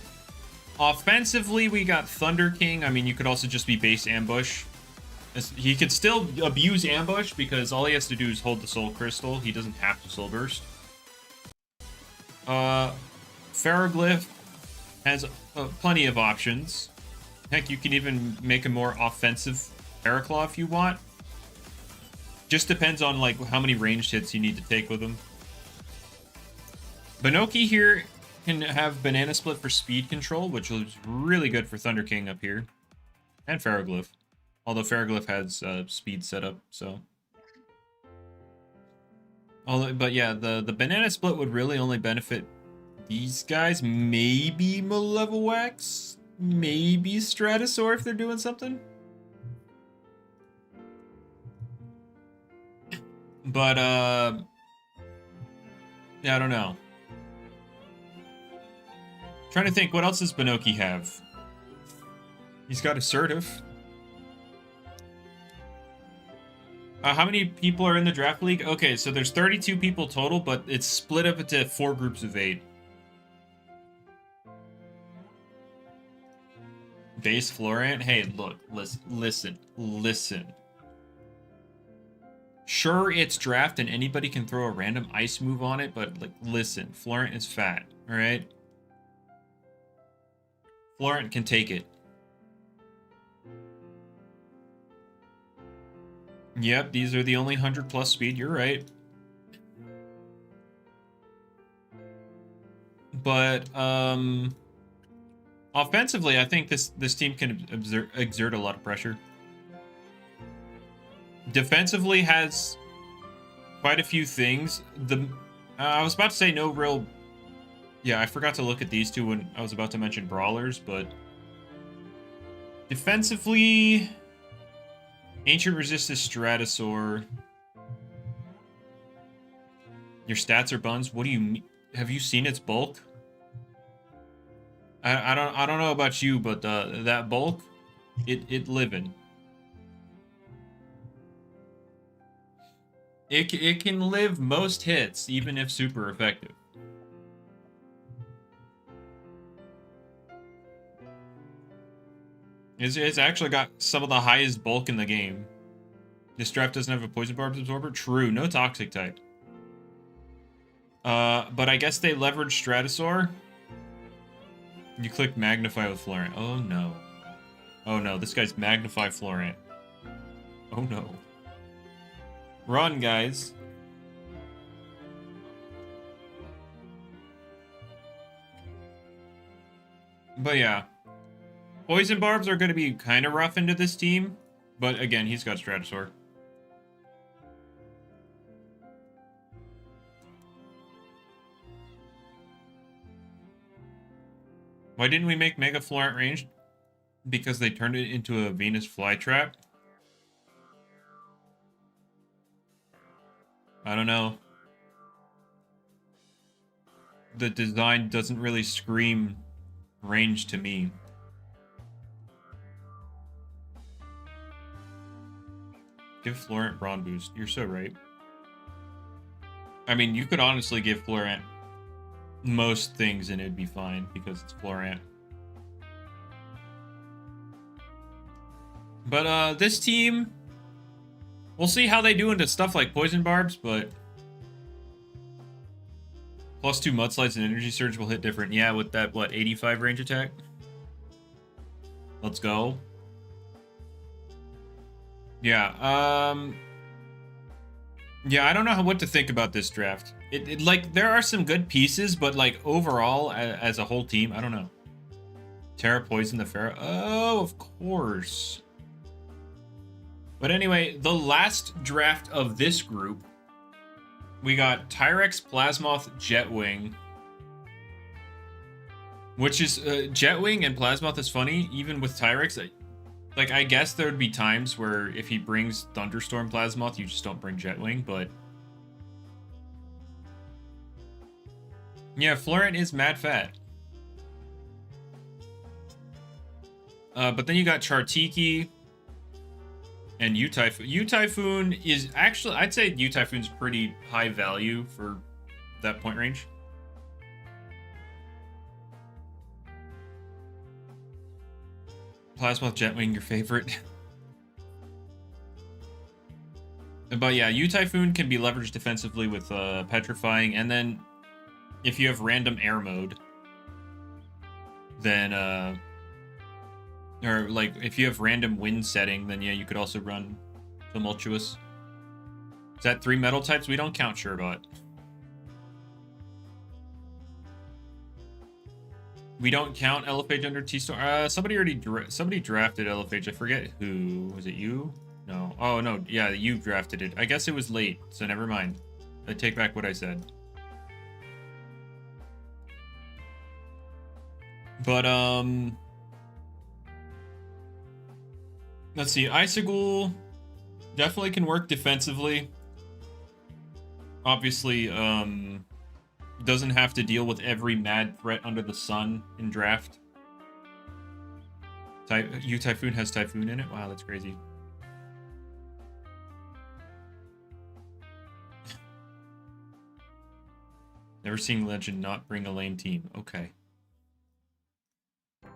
offensively, we got Thunder King. I mean, you could also just be base Ambush. He could still abuse Ambush because all he has to do is hold the Soul Crystal. He doesn't have to Soul Burst. Ferroglyph has plenty of options. Heck, you can even make a more offensive Terraclaw if you want. Just depends on like how many ranged hits you need to take with him. Banoki here can have Banana Split for speed control, which is really good for Thunder King up here. And Ferroglyph. Although Ferroglyph has speed set up, so. But yeah, the Banana Split would really only benefit these guys. Maybe Malevolwax. Maybe Stratosaur if they're doing something. But, yeah, I don't know. Trying to think, what else does Banoki have? He's got Assertive. How many people are in the draft league? Okay, so there's 32 people total, but it's split up into 4 groups of 8. Base Florant? Hey, look, listen. Sure, it's draft and anybody can throw a random ice move on it, but like, listen, Florent is fat, all right? Florent can take it. Yep, these are the only 100 plus speed, you're right. But, offensively, I think this team can exert a lot of pressure. Defensively has quite a few things. I was about to say no real... Yeah, I forgot to look at these two when I was about to mention brawlers, but... Defensively... Ancient Resistance Stratosaur. Your stats are buns? What do you mean? Have you seen its bulk? I don't know about you, but that bulk, it living. It can live most hits, even if super effective. It's actually got some of the highest bulk in the game. This draft doesn't have a poison barbs absorber. True, no toxic type. But I guess they leverage Stratosaur. You click Magnify with Florent. Oh no. Oh no, this guy's Magnify Florent. Oh no. Run, guys. But yeah. Poison Barbs are going to be kind of rough into this team. But again, he's got Stratosaur. Why didn't we make Mega Florent ranged? Because they turned it into a Venus flytrap? I don't know. The design doesn't really scream range to me. Give Florent Brawn Boost. You're so right. I mean, you could honestly give Florent most things and it'd be fine because it's Florent. But this team, we'll see how they do into stuff like Poison Barbs, but +2 Mudslides and Energy Surge will hit different. Yeah, with that, what, 85 range attack? Let's go. Yeah, yeah, I don't know what to think about this draft. Like, there are some good pieces, but, like, overall, as a whole team, I don't know. Terra Poison the Pharaoh. Oh, of course. But anyway, the last draft of this group, we got Tyrex, Plasmoth, Jetwing. Which is, Jetwing and Plasmoth is funny, even with Tyrex. Like, I guess there would be times where if he brings Thunderstorm Plasmoth, you just don't bring Jetwing, but... Yeah, Florent is mad fat. But then you got Chartiki and U-Typhoon. U-Typhoon is actually... I'd say U-Typhoon's pretty high value for that point range. Plasmoth, Jetwing, your favorite. But yeah, U-Typhoon can be leveraged defensively with Petrifying, and then if you have random air mode, then, or like, if you have random wind setting, then yeah, you could also run Tumultuous. Is that 3 metal types? We don't count Sherbot. We don't count Elephage under T-Storm. Somebody already somebody drafted Elephage. I forget who. Was it you? No. Oh, no. Yeah, you drafted it. I guess it was late, so never mind. I take back what I said. But, let's see. Icicle definitely can work defensively. Obviously, doesn't have to deal with every mad threat under the sun in draft. U-Typhoon has Typhoon in it? Wow, that's crazy. Never seen Legend not bring a lame team. Okay.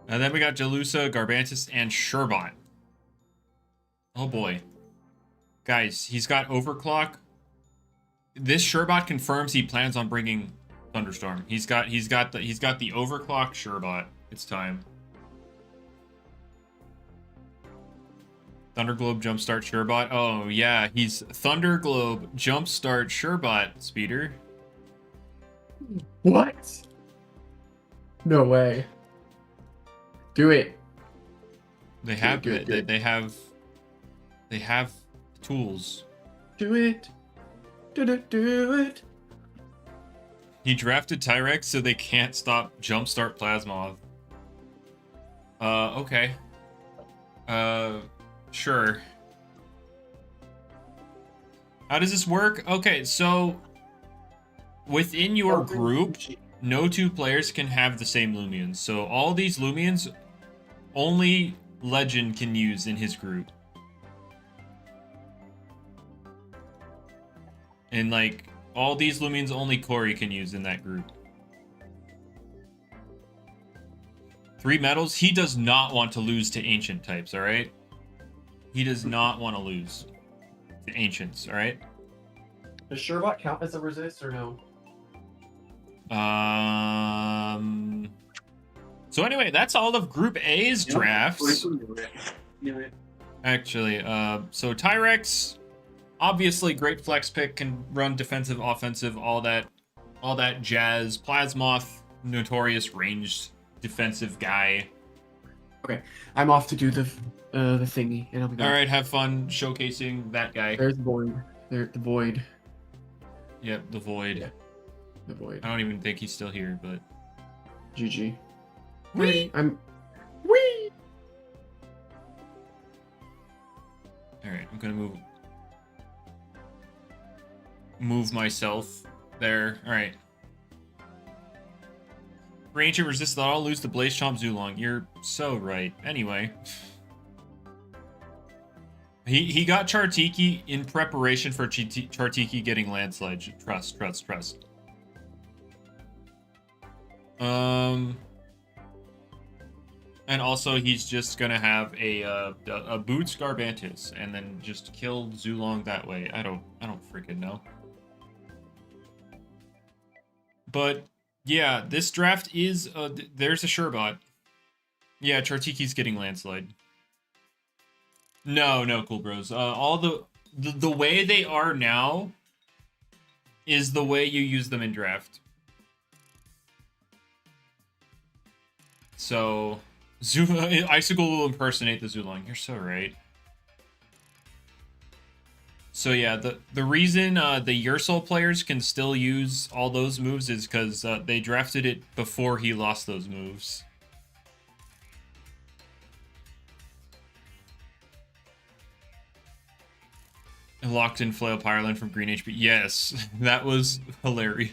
And then we got Jalusa, Garbantis, and Sherbot. Oh boy. Guys, he's got overclock. This Sherbot confirms he plans on bringing Thunderstorm. He's got the overclock Sherbot. It's time. Thunderglobe Jumpstart Sherbot. Oh yeah, he's Thunderglobe Jumpstart Sherbot Speeder. What? No way. Do it. They have do it, do it. they have tools. Do it. Do it. He drafted Tyrex so they can't stop Jumpstart Plasmoth. Okay. Sure. How does this work? Okay, so within your group, no two players can have the same Loomians. So all these Loomians, only Legend can use in his group. And like, all these Loomians only Corey can use in that group. 3 metals. He does not want to lose to ancient types, alright? He does not want to lose to ancients, alright? Does Sherbot count as a resist or no? So anyway, that's all of Group A's drafts. Actually, so Tyrex, obviously great flex pick, can run defensive, offensive, all that jazz. Plasmoth, notorious ranged defensive guy. Okay, I'm off to do the thingy, and I'll be back. All right, have fun showcasing that guy. There's the void. The void. Yep, the void. Yeah. The void. I don't even think he's still here, but GG. Whee! Whee! all right, I'm gonna move myself there. All right. Ranger resist that I'll lose to Blaze Chomp Zulong. You're so right. Anyway. He got Chartiki in preparation for Chartiki getting Landslide. Trust. And also he's just gonna have a Boots Garbantus and then just kill Zulong that way. I don't freaking know. But yeah, this draft is there's a Sherbot. Yeah, Chartiki's getting Landslide. No, cool bros. All the way they are now is the way you use them in draft. So Icicle will impersonate the Zulong. You're so right. So yeah, the reason the Ursol players can still use all those moves is because they drafted it before he lost those moves. Locked in Flail Pyroland from Green HP. Yes, that was hilarious.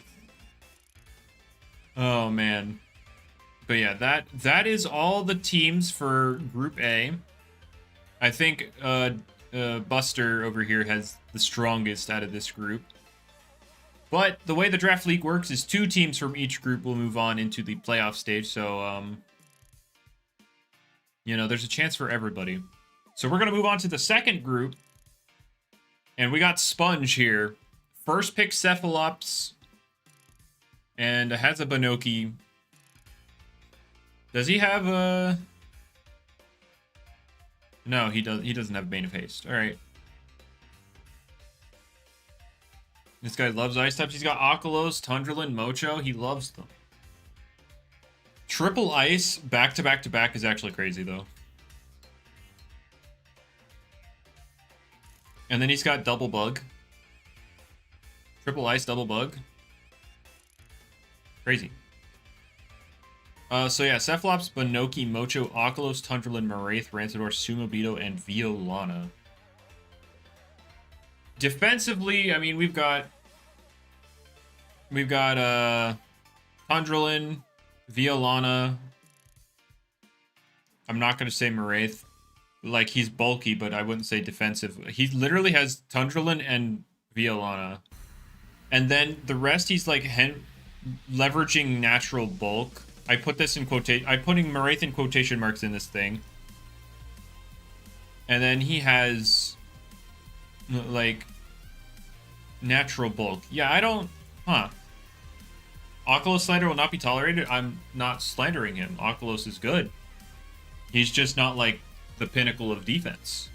Oh man. But yeah, that is all the teams for Group A. I think Buster over here has the strongest out of this group. But the way the draft league works is 2 teams from each group will move on into the playoff stage. So, you know, there's a chance for everybody. So we're going to move on to the second group. And we got Sponge here. First pick Cephalops. And has a Banoki. Does he have a... No, he doesn't have Bane of Haste. Alright. This guy loves ice types. He's got Akalos, Tundralin, Mocho. He loves them. Triple ice back to back to back is actually crazy though. And then he's got double bug. Triple ice, double bug. Crazy. So yeah, Cephalops, Banoki, Mocho, Akalos, Tundralin, Moraith, Rancidor, Sumobito, and Violana. Defensively, I mean, we've got Tundralin, Violana. I'm not going to say Moraith. Like, he's bulky, but I wouldn't say defensive. He literally has Tundralin and Violana. And then the rest, he's like leveraging natural bulk. I put this in quotation. I'm putting Moraith in quotation marks in this thing. And then he has Like, natural bulk. Yeah, I don't... Huh. Oculos slander will not be tolerated? I'm not slandering him. Oculos is good. He's just not, like, the pinnacle of defense.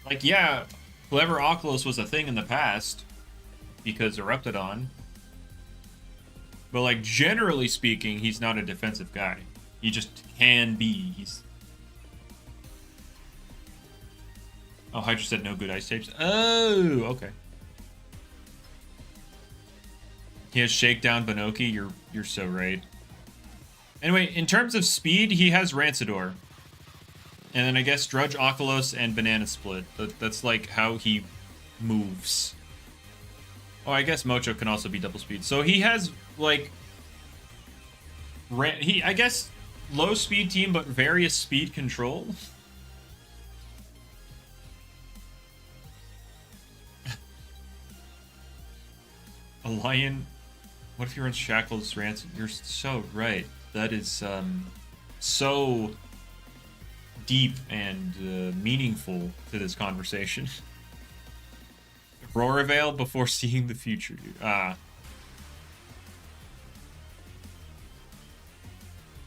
Like, yeah, Clever Oculos was a thing in the past because Eruptodon. But, like, generally speaking, he's not a defensive guy. He just can be. He's... Oh, Hydra said no good ice types. Oh, okay. He has Shakedown Banoki. You're so right. Anyway, in terms of speed, he has Rancidor. And then I guess Drudge, Oculos, and Banana Split. That's like how he moves. Oh, I guess Mocho can also be double speed. So he has like I guess low speed team, but various speed control. A lion. What if he runs Shackles Rancid? You're so right. That is so deep and meaningful to this conversation. Roravale before seeing the future, dude. Ah.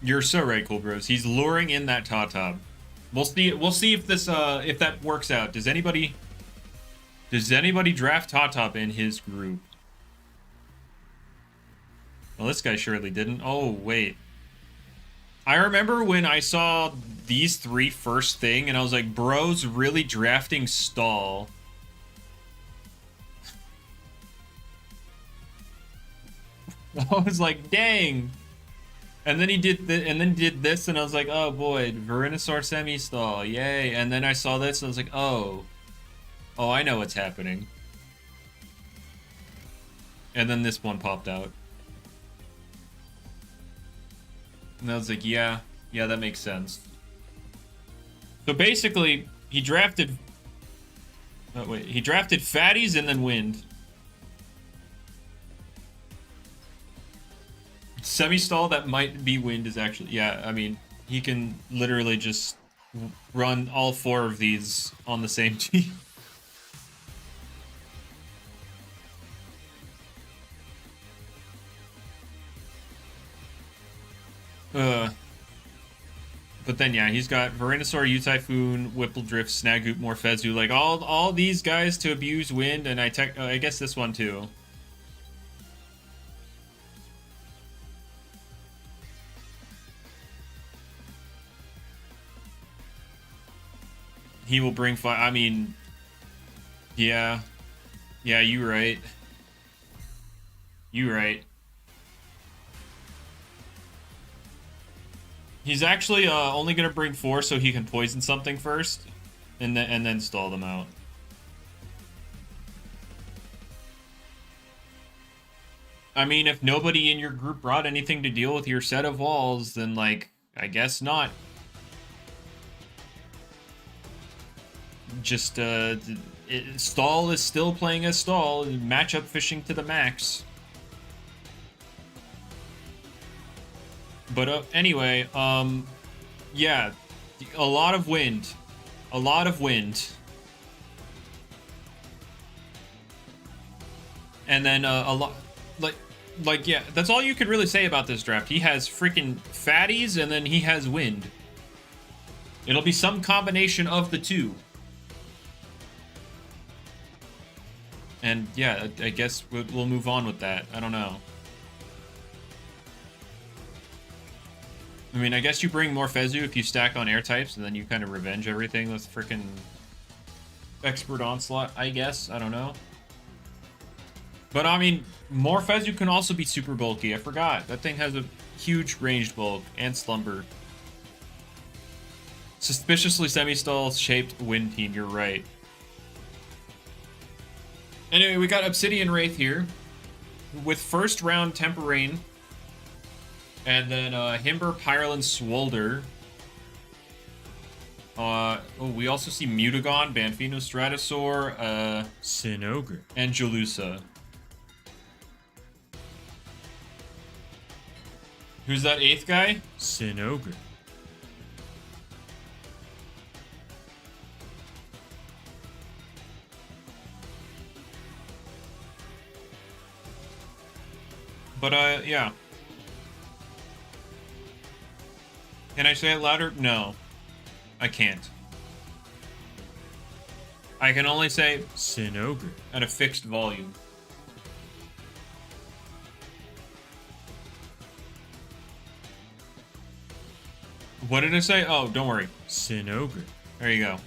You're so right, Cool Bros. He's luring in that Tatab. We'll see if this if that works out. Does anybody draft Tatab in his group? Well, this guy surely didn't. Oh, wait. I remember when I saw these three first thing, and I was like, bro's really drafting Stall. I was like, dang. And then he did this, and I was like, oh boy, Venusaur semi-stall, yay. And then I saw this, and I was like, oh, I know what's happening. And then this one popped out. And I was like, yeah, that makes sense. So basically, he drafted... Oh, wait. He drafted Fatties and then Wind. Semi-stall that might be Wind is actually... Yeah, I mean, he can literally just run all four of these on the same team. But then yeah, he's got Venusaur, U-Typhoon, Whippledrift, Snagoop, Morphezu, like all these guys to abuse Wind, and I guess this one too. He will bring fire. I mean, yeah, you're right. You're right. He's actually only gonna bring 4 so he can poison something first, and then stall them out. I mean, if nobody in your group brought anything to deal with your set of walls, then like, I guess not. Just stall is still playing as stall, matchup fishing to the max. But anyway, yeah, a lot of wind. A lot of wind. And then a lot, like, yeah, that's all you could really say about this draft. He has freaking Fatties, and then he has Wind. It'll be some combination of the two. And yeah, I guess we'll move on with that. I don't know. I mean, I guess you bring Morphezu if you stack on air types, and then you kind of revenge everything with freaking Expert Onslaught, I guess. I don't know. But I mean, Morphezu can also be super bulky. I forgot. That thing has a huge ranged bulk and slumber. Suspiciously semi-stall shaped Wind team, you're right. Anyway, we got Obsidian Wraith here with first round Temperain. And then Himber, Pyroland, Swolder. Oh, we also see Mutagon, Banfino, Stratosaur, Sinogre, and Jalusa. Who's that 8th guy? Sinogre. But, yeah. Can I say it louder? No. I can't. I can only say Sin Ogre at a fixed volume. What did I say? Oh, don't worry. Sin Ogre. There you go.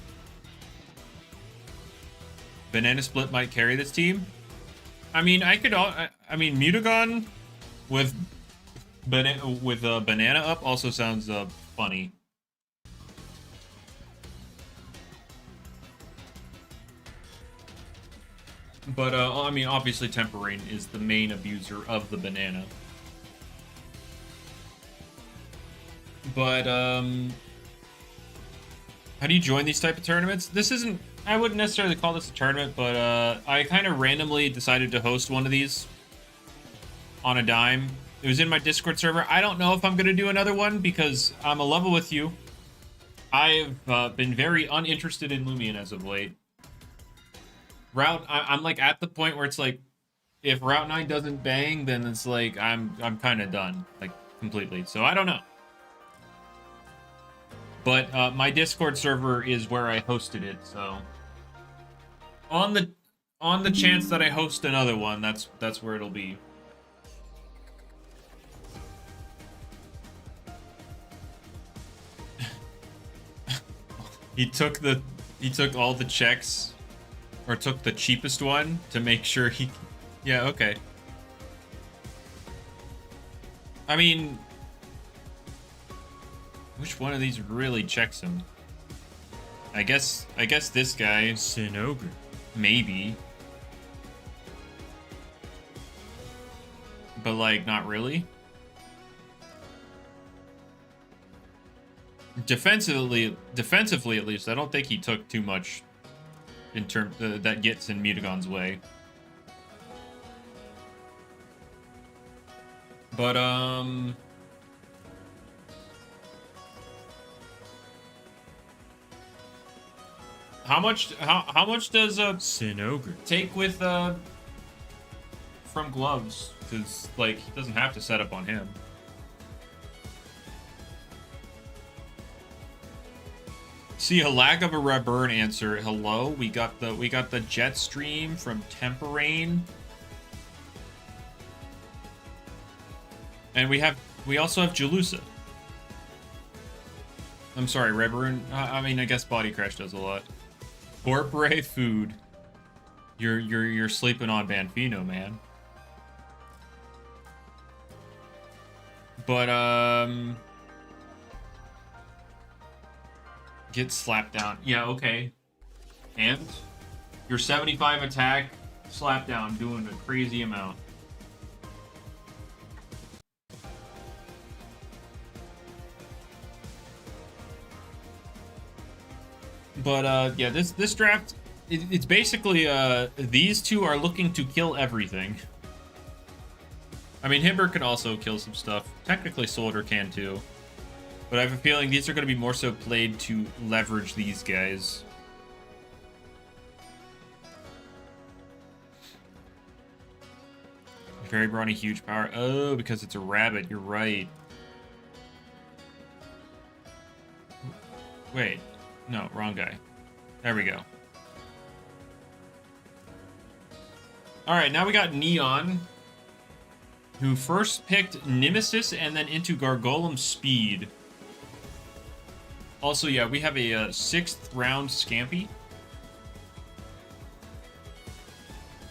Banana Split might carry this team. I mean, I mean, Mutagon with banana up also sounds funny. But I mean, obviously Temperain is the main abuser of the banana. But how do you join these type of tournaments? This isn't, I wouldn't necessarily call this a tournament, but I kind of randomly decided to host one of these on a dime. It was in my Discord server. I don't know if I'm going to do another one because I'm a level with you. I've been very uninterested in Loomian as of late. I'm like at the point where it's like, if Route 9 doesn't bang, then it's like I'm kind of done, like completely. So I don't know. But my Discord server is where I hosted it, so on the chance that I host another one, that's where it'll be. He took all the checks, or took the cheapest one to make sure he. Yeah, okay. I mean, which one of these really checks him? I guess this guy, Sin Ogre. Maybe. But like, not really. Defensively at least, I don't think he took too much in terms that gets in Mutagon's way. But how much does Sin Ogre take with from gloves? Because like he doesn't have to set up on him. See a lack of a red burn answer. Hello, we got the jet stream from Temperain. And we also have Jalusa. I'm sorry, red burn. I mean, I guess Body Crash does a lot. Corporate food. You're sleeping on Banfino, man. But get slapped down. Yeah, okay. And your 75 attack, slap down, doing a crazy amount. But yeah, this draft, it's basically these two are looking to kill everything. I mean, Himber can also kill some stuff. Technically, Soldier can too. But I have a feeling these are going to be more so played to leverage these guys. Fairy Brawny, huge power. Oh, because it's a rabbit. You're right. Wait. No, wrong guy. There we go. Alright, now we got Neon, who first picked Nemesis and then into Gargolem Speed. Also, yeah, we have a 6th round Scampy.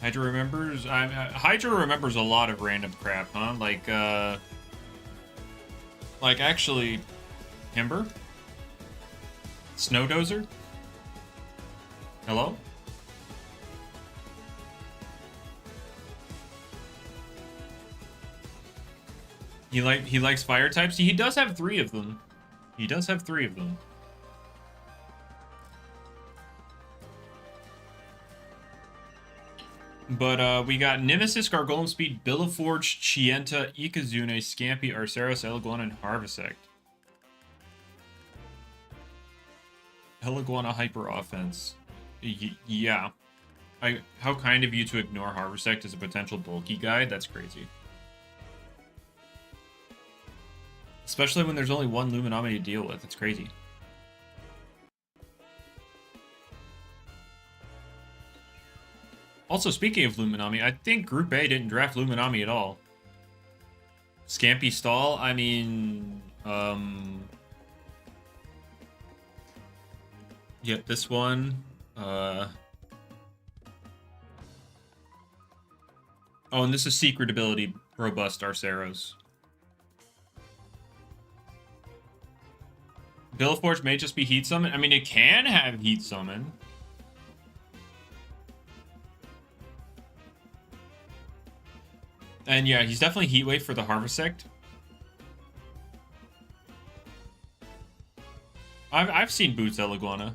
Hydra remembers. Hydra remembers a lot of random crap, huh? Like actually, Timber, Snowdozer. Hello. He likes fire types. He does have 3 of them. He does have 3 of them. But we got Nemesis, Gargolem Speed, Billaforge, Chienta, Ikazune, Scampy, Arceros, Eliguana, and Harvesect. Eliguana Hyper Offense. Yeah. How kind of you to ignore Harvesect as a potential bulky guy. That's crazy. Especially when there's only one Luminomity to deal with. It's crazy. Also, speaking of Luminami, I think Group A didn't draft Luminami at all. Scampy Stall, I mean... Yeah, this one. Oh, and this is Secret Ability, Robust Arceros. Billforge may just be Heat Summon. I mean, it can have Heat Summon. And yeah, he's definitely Heat Wave for the Harvesect. I've seen Boots Eliguana.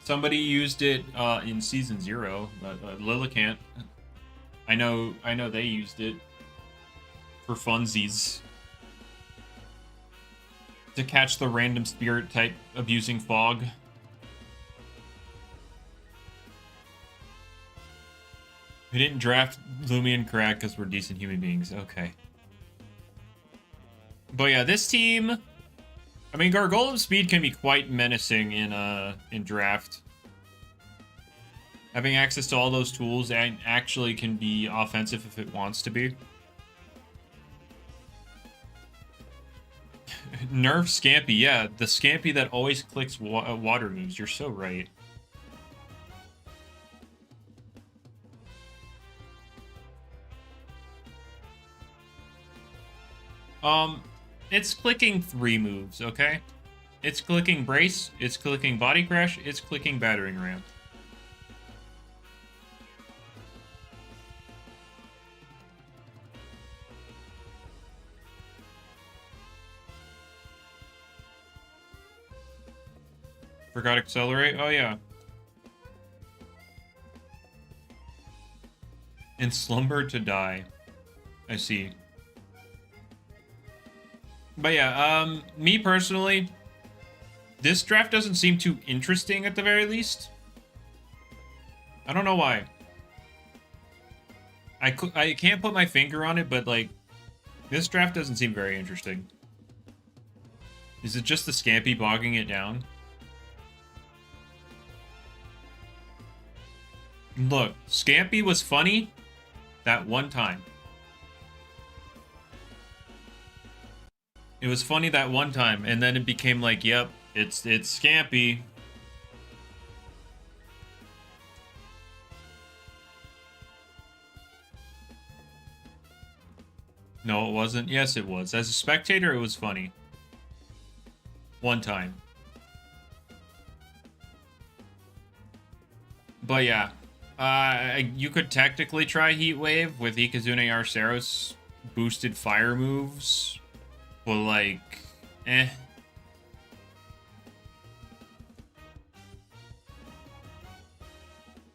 Somebody used it in Season 0, but Lila can't. I know they used it for funsies. To catch the random spirit type abusing Fog. We didn't draft Loomian Crack because we're decent human beings. Okay. But yeah, this team... I mean, Gargolem Speed can be quite menacing in draft. Having access to all those tools and actually can be offensive if it wants to be. Nerf Scampy, yeah. The Scampy that always clicks water moves. You're so right. It's clicking 3 moves, okay? It's clicking Brace, it's clicking Body Crash, it's clicking Battering Ram. Forgot Accelerate? Oh, yeah. And Slumber to Die. I see. But yeah, me personally, this draft doesn't seem too interesting at the very least. I don't know why. I can't put my finger on it, but like, this draft doesn't seem very interesting. Is it just the Scampy bogging it down? Look, Scampy was funny that one time. It was funny that one time, and then it became like, yep, it's Scampy. No, it wasn't. Yes, it was. As a spectator, it was funny. One time. But yeah. You could technically try Heat Wave with Ikazune Arceros boosted fire moves. But like, eh.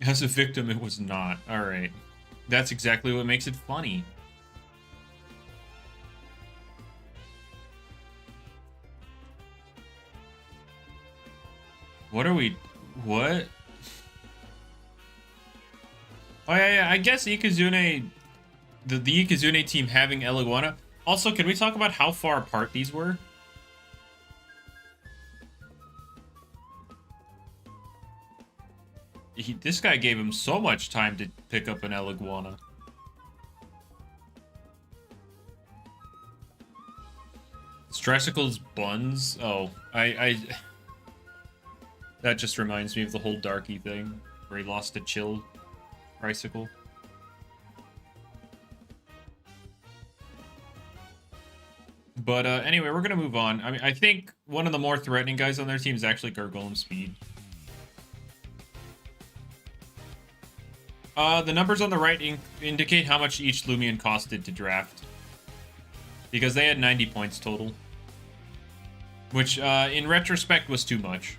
As a victim, it was not. Alright. That's exactly what makes it funny. What are we... What? Oh, yeah, I guess Ikazune... The Ikazune team having Eliguana. Also, can we talk about how far apart these were? This guy gave him so much time to pick up an Eliguana. Stressicle's buns? Oh, that just reminds me of the whole Darky thing, where he lost a chill tricycle. But anyway, we're gonna move on. I mean, I think one of the more threatening guys on their team is actually Gargolem Speed. The numbers on the right indicate how much each Loomian costed to draft. Because they had 90 points total. Which, in retrospect, was too much.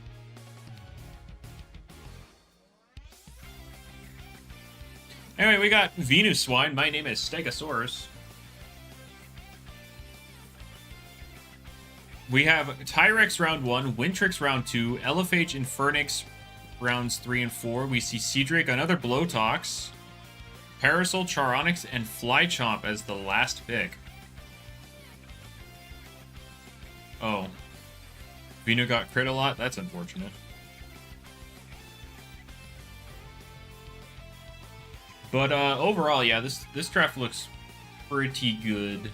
Anyway, we got Venus Swine. My name is Stegosaurus. We have Tyrex round 1, Wintrix round 2, Elephage, Infernix rounds 3 and 4. We see Cedric, another Blowtox, Parasol, Charonix, and Flychomp as the last pick. Oh. Vino got crit a lot? That's unfortunate. But overall, yeah, this draft looks pretty good.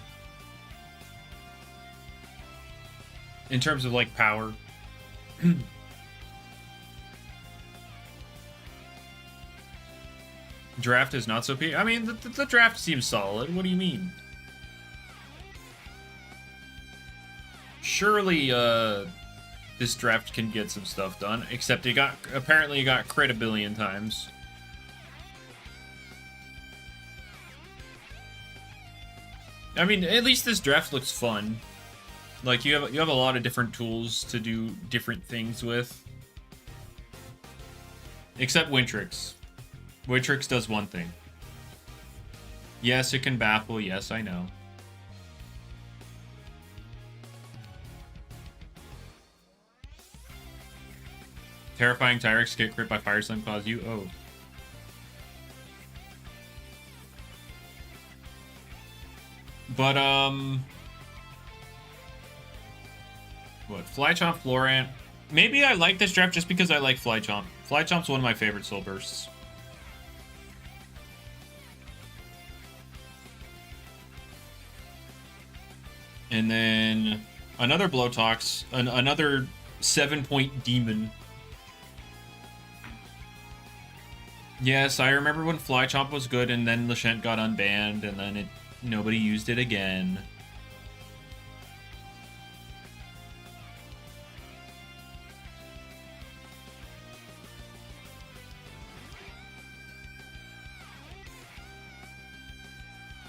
In terms of, like, power. Draft is not so... I mean, the draft seems solid. What do you mean? Surely, this draft can get some stuff done. Except apparently it got crit a billion times. I mean, at least this draft looks fun. Like, you have a lot of different tools to do different things with. Except Wintrix. Wintrix does one thing. Yes, it can baffle. Yes, I know. Terrifying Tyrex get crit by Fire Slam cause you. Oh. But, what? Flychomp, Florant. Maybe I like this draft just because I like Flychomp. Flychomp's one of my favorite Soul Bursts. And then another Blowtox, another 7-point demon. Yes, I remember when Flychomp was good and then Lashent got unbanned and then nobody used it again.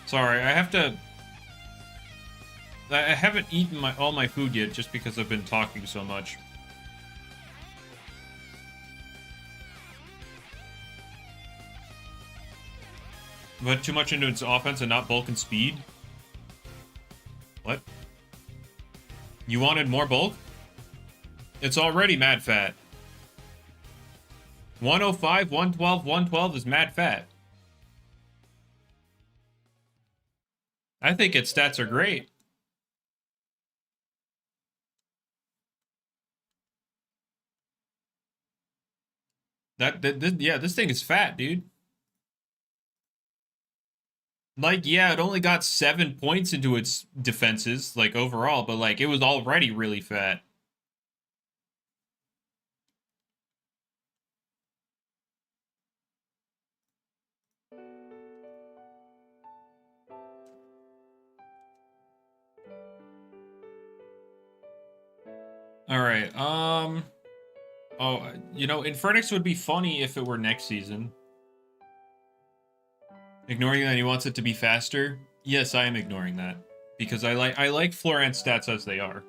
Sorry, I haven't eaten all my food yet just because I've been talking so much. But too much into its offense and not bulk and speed? What? You wanted more bulk? It's already mad fat. 105, 112, 112 is mad fat. I think its stats are great. Yeah, this thing is fat, dude. Like, yeah, it only got 7 points into its defenses, like, overall, but, like, it was already really fat. Alright, oh, you know, Infernix would be funny if it were next season. Ignoring that he wants it to be faster? Yes, I am ignoring that. Because I like Florant's stats as they are.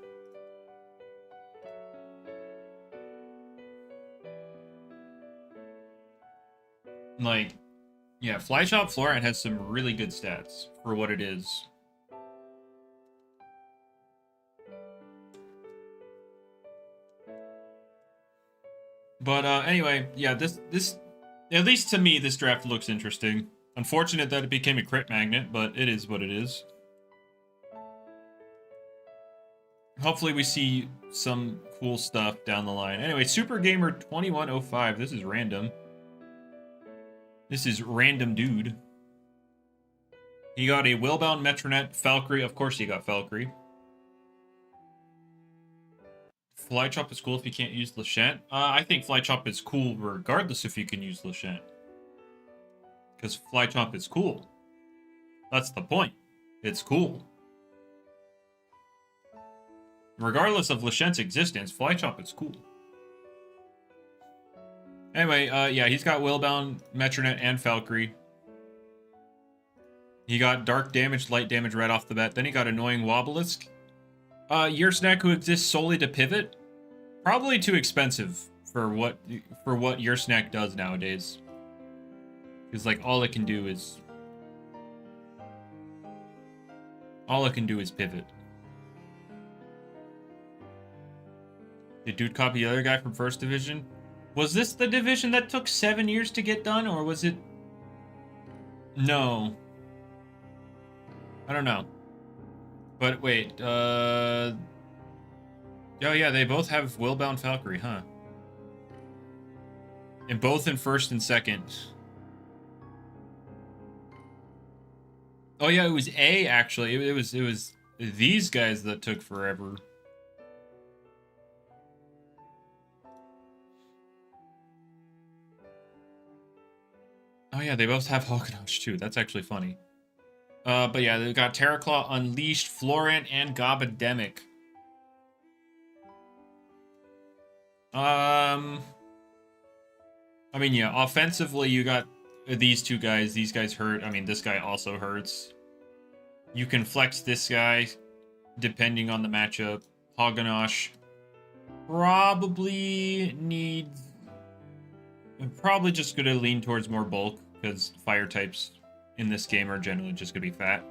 Like, yeah, Flychomp Florant has some really good stats for what it is. But anyway, yeah, this at least to me, this draft looks interesting. Unfortunate that it became a crit magnet, but it is what it is. Hopefully we see some cool stuff down the line. Anyway, Super Gamer 2105. This is random. This is random dude. He got a Willbound Metronet Valkyrie. Of course he got Valkyrie. Flychomp is cool if you can't use Lashent. I think Flychomp is cool regardless if you can use Lashent. Because Flychomp is cool. That's the point. It's cool. Regardless of Lashent's existence, Flychomp is cool. Anyway, yeah, he's got Willbound, Metronet, and Valkyrie. He got Dark Damage, Light Damage right off the bat. Then he got Annoying Wobelisk. Yearsnack, who exists solely to pivot. Probably too expensive for what Yearsnack does nowadays. Because, like, all it can do is pivot. Did dude copy the other guy from First Division? Was this the division that took 7 years to get done, or was it... No. I don't know. But wait, Oh yeah, they both have Willbound Valkyrie, huh? And both in first and second. Oh yeah, it was A actually. It was these guys that took forever. Oh yeah, they both have Hawkenosh too. That's actually funny. But yeah, they've got Terraclaw, Unleashed, Florant, and Gobademic. I mean, yeah, offensively, you got these two guys. These guys hurt. I mean, this guy also hurts. You can flex this guy depending on the matchup. Hoganosh probably needs... Probably just going to lean towards more bulk because fire types in this game are generally just going to be fat.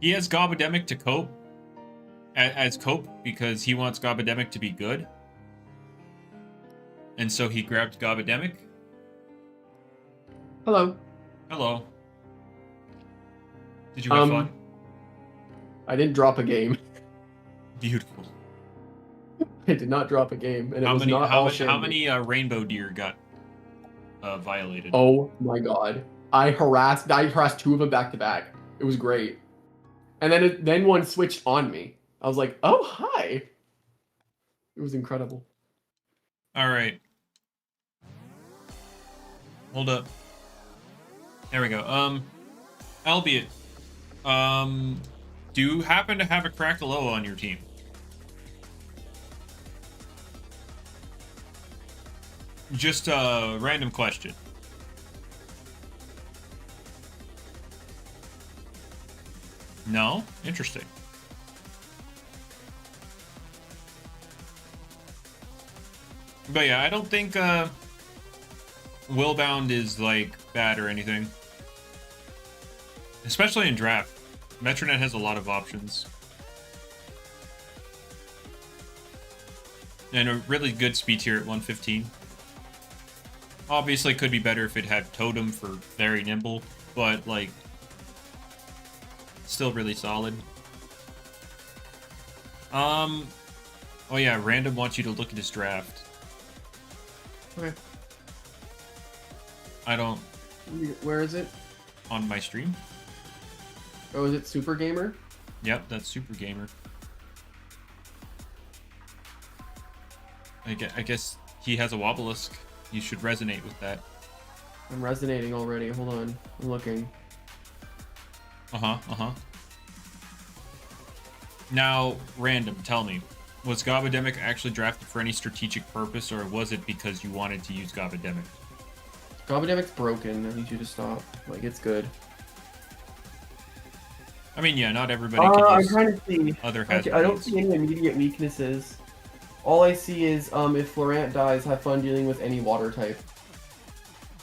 He has Gobademic to cope as cope because he wants Gobademic to be good. And so he grabbed Gobademic. Hello. Hello. Did you have fun? I didn't drop a game. Beautiful. I did not drop a game, and it was not all how many rainbow deer got violated? Oh my god! I harassed two of them back to back. It was great, and then one switched on me. I was like, "Oh hi!" It was incredible. All right. Hold up. There we go. Albeit, do you happen to have a Krakaloa on your team? Just a random question. No? Interesting. But yeah, I don't think Willbound is like bad or anything. Especially in draft. Metronet has a lot of options. And a really good speed tier at 115. Obviously, could be better if it had Totem for very nimble, but like, still really solid. Oh yeah, Random wants you to look at his draft. Okay. I don't. Where is it? On my stream. Oh, is it Super Gamer? Yep, that's Super Gamer. I guess he has a Wobbelisk. You should resonate with that. I'm resonating already. Hold on. I'm looking. Now, Random, tell me. Was Gobademic actually drafted for any strategic purpose, or was it because you wanted to use Gobademic? Gobademic's broken. I need you to stop. Like, it's good. I mean, yeah, not everybody can I'm use trying to see. other hazard I don't needs. see any immediate weaknesses. All I see is, if Florant dies, have fun dealing with any water type.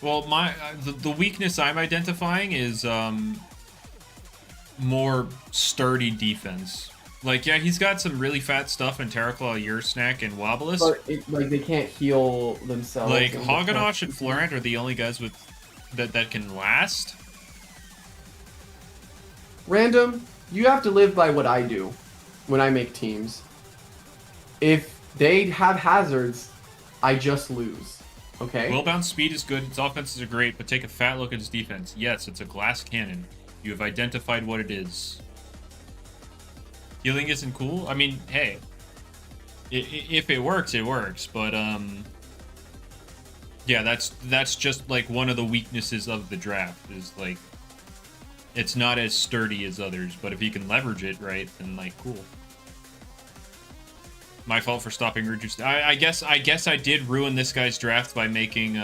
Well, the weakness I'm identifying is more sturdy defense. Like, yeah, he's got some really fat stuff in Terraclaw, Snack, and Wobbelisk. But like they can't heal themselves. Like Hoganosh and Florant are the only guys with that can last. Random, you have to live by what I do when I make teams. If they have hazards, I just lose. Okay? Willbound speed is good, its offenses are great, but take a fat look at its defense. Yes, it's a glass cannon. You have identified what it is. Healing isn't cool? I mean, hey. If it works, it works, but, yeah, that's just, like, one of the weaknesses of the draft, is, like, it's not as sturdy as others, but if you can leverage it right, then, like, cool. My fault for stopping reduced. I guess I did ruin this guy's draft by making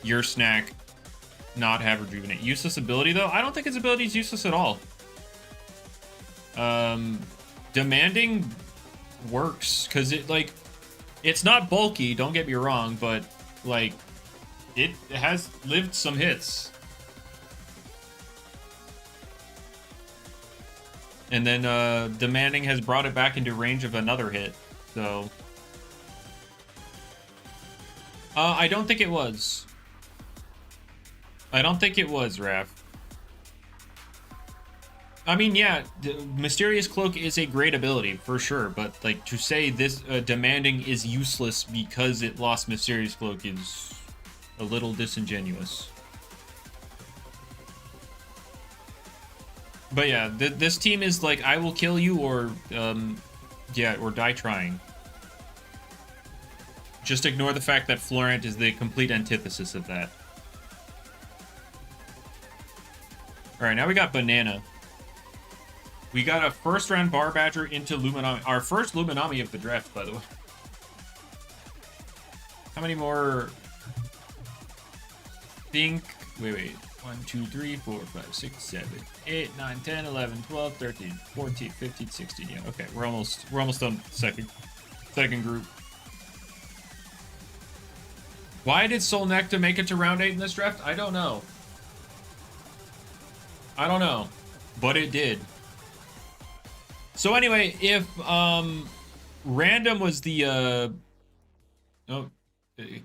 your snack not have rejuvenate. Useless ability though? I don't think his ability is useless at all. Demanding works because it's not bulky, don't get me wrong, but like it has lived some hits. And then Demanding has brought it back into range of another hit. So I don't think it was. I don't think it was, Raph. I mean, yeah, Mysterious Cloak is a great ability for sure, but like to say this demanding is useless because it lost Mysterious Cloak is a little disingenuous. But yeah, this team is like, I will kill you or yeah, or die trying. Just ignore the fact that Florent is the complete antithesis of that. All right, now we got Banana. We got a first round Bar Badger into Luminami. Our first Luminami of the draft, by the way. How many more? Think. Wait. 1, 2, 3, 4, 5, 6, 7, 8, 9, 10, 11, 12, 13, 14, 15, 16. Yeah, okay. We're almost done second group. Why did Soul Nectar make it to round 8 in this draft? I don't know. But it did. So anyway, if random was the oh,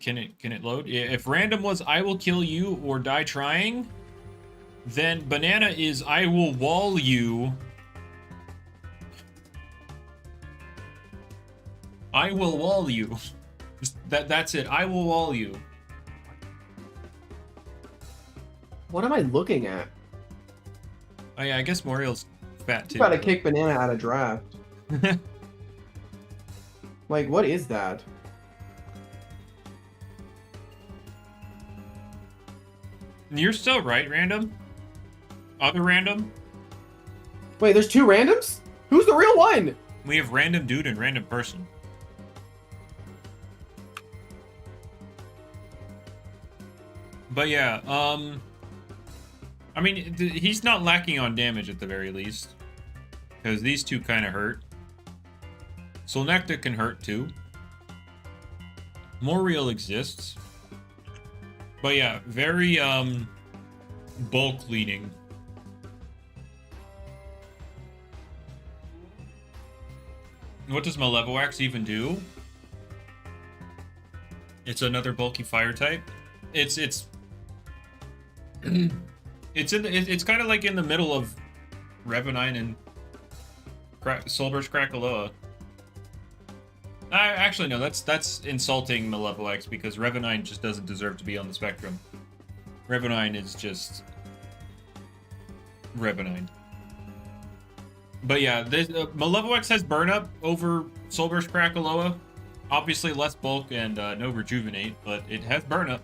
can it load? Yeah, if random was I will kill you or die trying, then Banana is I will wall you. I will wall you. That's it. I will wall you. What am I looking at? Oh yeah, I guess Moriel's fat too. You gotta kick Banana out of draft. Like, what is that? You're still right, random. Other random. Wait, there's 2 randoms? Who's the real one? We have random dude and random person. But yeah, I mean, he's not lacking on damage at the very least. Because these two kind of hurt. Soul Nectar can hurt too. Moriel exists. But yeah, very, bulk leaning. What does Malevolwax even do? It's another bulky fire type. It's it's kind of like in the middle of Revenine and Soulburst Krakaloa. Actually, no, that's insulting Malevolx because Revenine just doesn't deserve to be on the spectrum. Revenine is just Revenine. But yeah, Malevolx has burn up over Soulburst Krakaloa. Obviously less bulk and no rejuvenate, but it has burn up.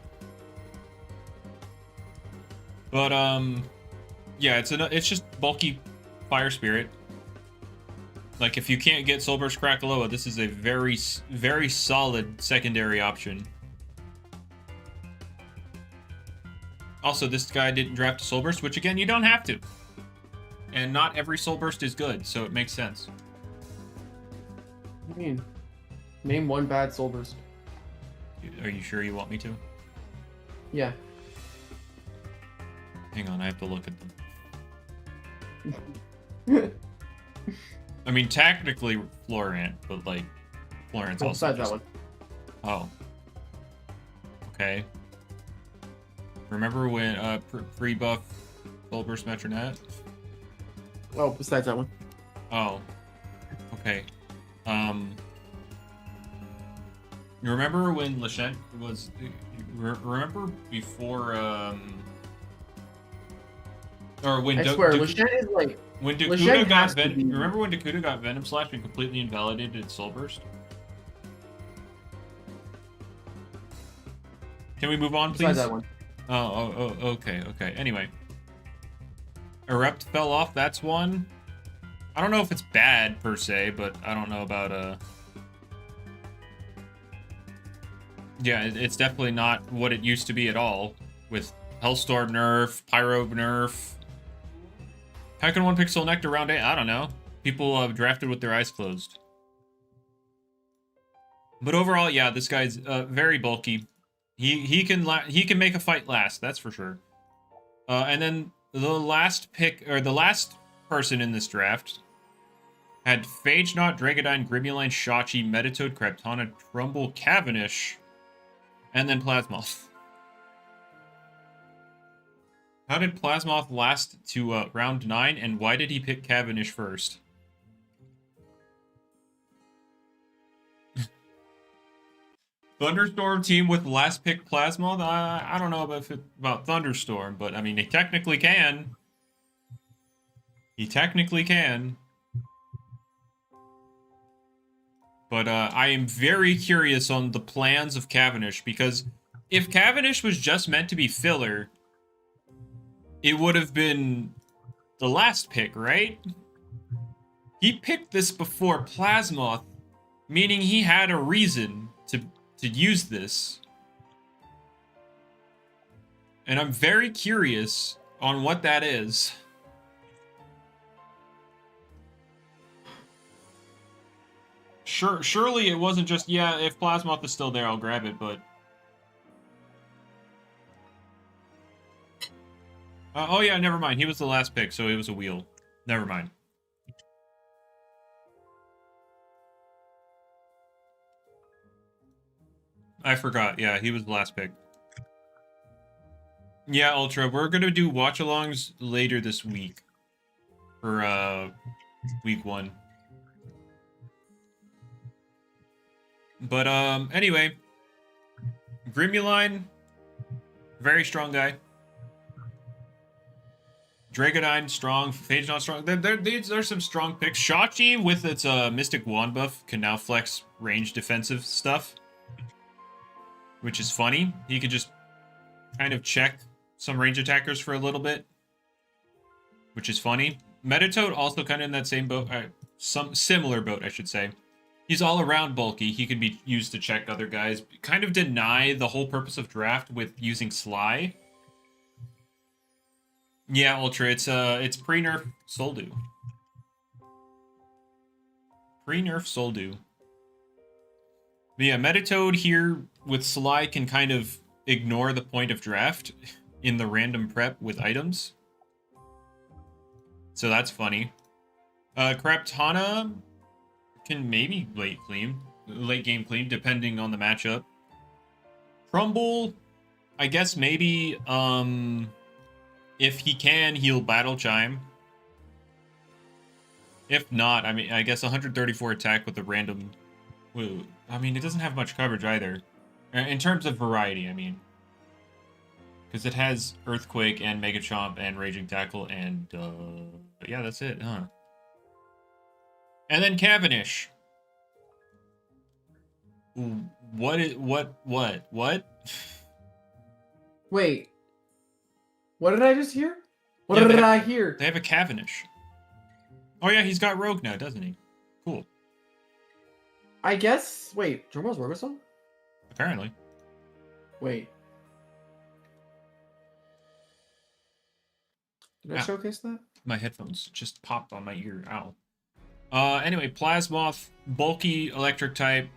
But yeah, it's just bulky fire spirit. Like if you can't get Soulburst Krakaloa, this is a very solid secondary option. Also, this guy didn't draft a Soulburst, which again, you don't have to. And not every Soulburst is good, so it makes sense. What do you mean? Name one bad Soulburst. Are you sure you want me to? Yeah. Hang on, I have to look at them. I mean, technically Florent, but like, Florent's also besides that one. Oh. Okay. Remember when pre-buff Soulburst Metronet? Oh, besides that one. Oh. Okay. You remember when Lashent was? Remember before or when I swear, Lashent is like when Lashent Dakuda got has to be- Remember when Dakuda got Venom Slash and completely invalidated Soulburst? Can we move on, please? besides that one. Oh, okay. Anyway. Erupt fell off, that's one. I don't know if it's bad, per se, but I don't know about, yeah, it's definitely not what it used to be at all. With Hellstorm nerf, Pyro nerf. How can one pick Soul Nectar round 8? I don't know. People drafted with their eyes closed. But overall, yeah, this guy's very bulky. He can make a fight last, that's for sure. And then the last pick, or the last person in this draft had Phage Knot, Dragodine, Grimuline, Shachi, Meditoad, Craptana, Trumbull, Cavanish, and then Plasmoth. How did Plasmoth last to round 9, and why did he pick Cavendish first? Thunderstorm team with last pick Plasmoth? I don't know about Thunderstorm, but I mean, he technically can. He technically can. But I am very curious on the plans of Cavendish, because if Cavendish was just meant to be filler, it would have been the last pick, right? He picked this before Plasmoth, meaning he had a reason to use this. And I'm very curious on what that is. Surely it wasn't just, yeah, if Plasmoth is still there, I'll grab it, but... oh yeah, never mind. He was the last pick, so it was a wheel. Never mind. I forgot. Yeah, he was the last pick. Yeah, Ultra, we're gonna do watch-alongs later this week. For, week 1. But, anyway. Grimuline. Very strong guy. Dragonine, strong. Phage not strong. These are some strong picks. Shachi, with its Mystic Wand buff, can now flex range defensive stuff. Which is funny. He could just kind of check some range attackers for a little bit. Which is funny. Metatoad also kind of in that same boat. Some similar boat, I should say. He's all around bulky. He can be used to check other guys. Kind of deny the whole purpose of draft with using Sly. Yeah, Ultra, it's pre-nerf Soldu. Pre-nerf Soldu. But yeah, Metatoad here with Sly can kind of ignore the point of draft in the random prep with items. So that's funny. Craptana can maybe late game clean, depending on the matchup. Crumble, I guess maybe, if he can, he'll Battle Chime. If not, I mean, I guess 134 attack with a random... Woo. I mean, it doesn't have much coverage either. In terms of variety, I mean. Because it has Earthquake and Mega Chomp and Raging Tackle and, yeah, that's it, huh? And then Cavendish. What? Wait. What did I just hear? What Yeah, did I hear? They have a Cavendish. Oh yeah, he's got Rogue now, doesn't he? Cool. I guess. Wait, Jormal's Robosom? Apparently. Wait. Did I Ah. showcase that? My headphones just popped on my ear. Ow. Anyway, Plasmoth, bulky electric type,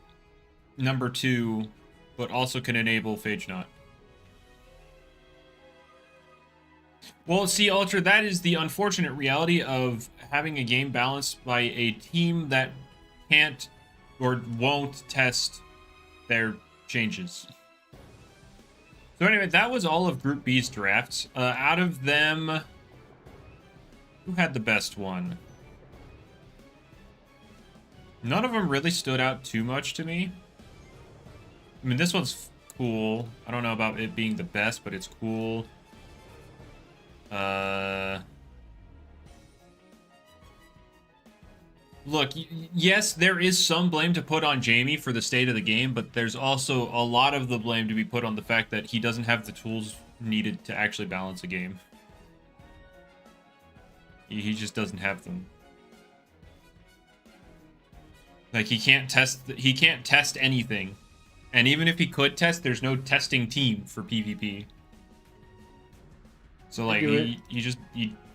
number 2, but also can enable Phage Knot. Well, see, Ultra, that is the unfortunate reality of having a game balanced by a team that can't or won't test their changes. So anyway, that was all of Group B's drafts. Out of them, who had the best one? None of them really stood out too much to me. I mean, this one's cool. I don't know about it being the best, but it's cool. Look, yes, there is some blame to put on Jamie for the state of the game, but there's also a lot of the blame to be put on the fact that he doesn't have the tools needed to actually balance a game. He just doesn't have them. Like, he can't test anything. And even if he could test, there's no testing team for PvP. So, like, he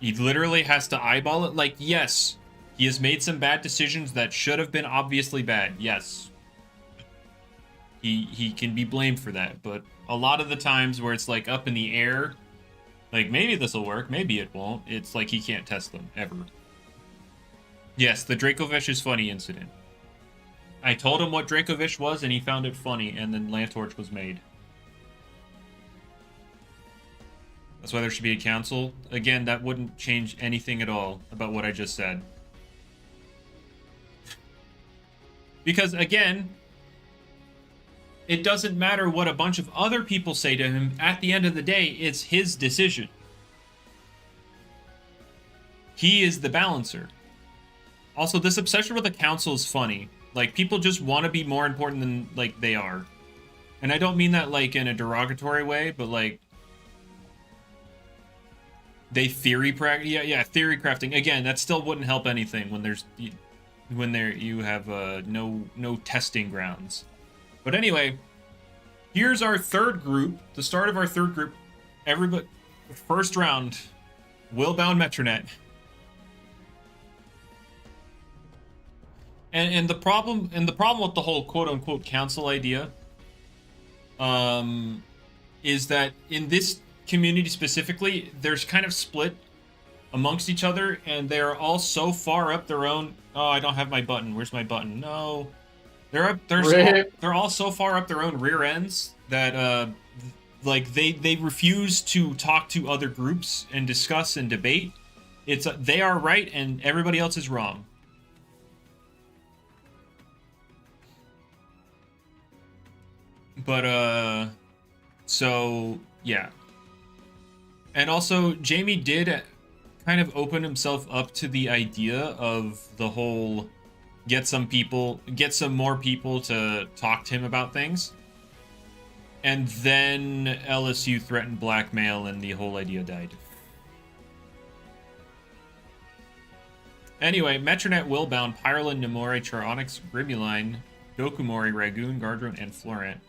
literally has to eyeball it. Like, yes, he has made some bad decisions that should have been obviously bad. Yes. He can be blamed for that. But a lot of the times where it's, like, up in the air, like, maybe this will work, maybe it won't. It's like he can't test them, ever. Yes, the Dracovish is funny incident. I told him what Dracovish was, and he found it funny, and then Lantorch was made. That's why there should be a council. Again, that wouldn't change anything at all about what I just said. Because, again, it doesn't matter what a bunch of other people say to him. At the end of the day, it's his decision. He is the balancer. Also, this obsession with the council is funny. Like, people just want to be more important than, like, they are. And I don't mean that, like, in a derogatory way, but, like, they theory practice. Yeah, theory crafting. Again, that still wouldn't help anything when there's... when you have no testing grounds. But anyway, here's our third group, the start of our third group. Everybody, first round, Willbound Metronet. And the problem with the whole quote unquote council idea is that in this community specifically, there's kind of split amongst each other, and they're all so far up their own... Oh, I don't have my button. Where's my button? No. They're all so far up their own rear ends that like they refuse to talk to other groups and discuss and debate. It's they are right and everybody else is wrong. But so yeah. And also Jamie did kind of open himself up to the idea of the whole get some more people to talk to him about things. And then LSU threatened blackmail and the whole idea died. Anyway, Metronet, Willbound, Pyrelin, Nemore, Charonix, Grimuline, Dokumori, Ragoon, Gardron, and Florent.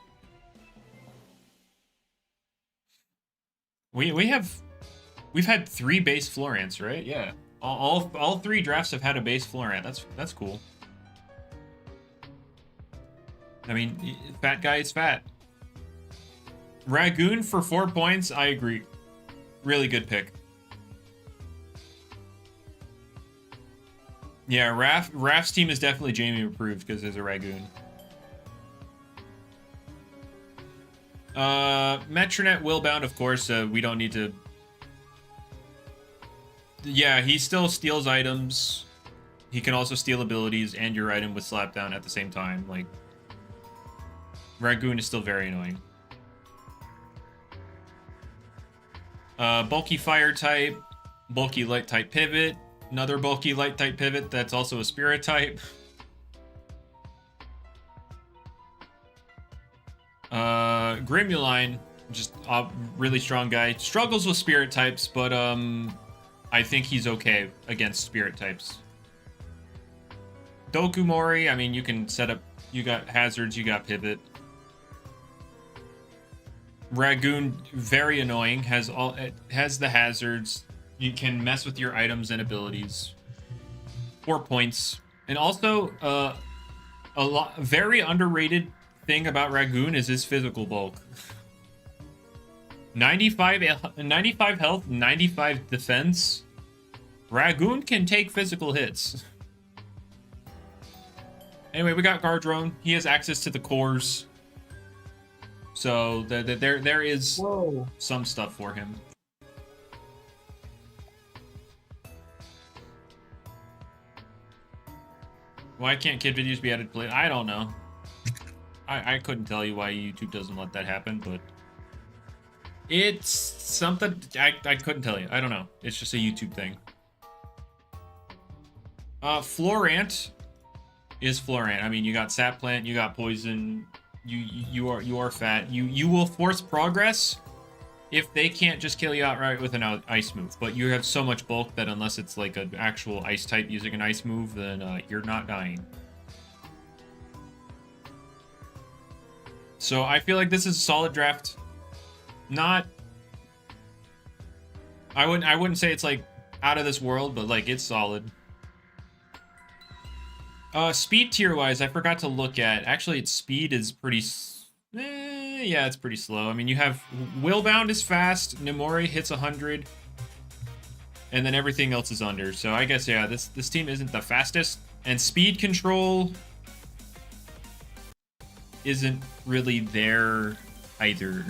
We've had 3 base Florents, right? Yeah. All 3 drafts have had a base Florent. That's cool. I mean, fat guy is fat. Ragoon for 4 points, I agree. Really good pick. Yeah, Raph's team is definitely Jamie approved because there's a Ragoon. Metronet, Willbound, of course, we don't need to... Yeah, he still steals items. He can also steal abilities and your item with Slapdown at the same time. Like, Ragoon is still very annoying. Bulky fire type, bulky light type pivot, another bulky light type pivot that's also a spirit type. Grimuline, just a really strong guy. Struggles with spirit types, but I think he's okay against spirit types. Dokumori, I mean, you can set up, you got hazards, you got pivot. Ragoon, very annoying, has the hazards. You can mess with your items and abilities. 4 points. And also, very underrated thing about Ragoon is his physical bulk. 95 health, 95 defense. Ragoon can take physical hits. Anyway, we got Gardron. He has access to the cores. So there is some stuff for him. Why can't kid videos be added to play? I don't know. I couldn't tell you why YouTube doesn't let that happen, but it's something I couldn't tell you. I don't know. It's just a YouTube thing. Florant is Florant. I mean, you got Sap Plant, you got Poison. You are fat. You will force progress if they can't just kill you outright with an ice move. But you have so much bulk that unless it's like an actual ice type using an ice move, then you're not dying. So I feel like this is a solid draft. Not... I wouldn't say it's like out of this world, but like it's solid. Speed tier wise, I forgot to look at. Actually, its speed is pretty... yeah, it's pretty slow. I mean, you have... Willbound is fast. Nemore hits 100. And then everything else is under. So I guess, yeah, this team isn't the fastest. And speed control isn't really there either.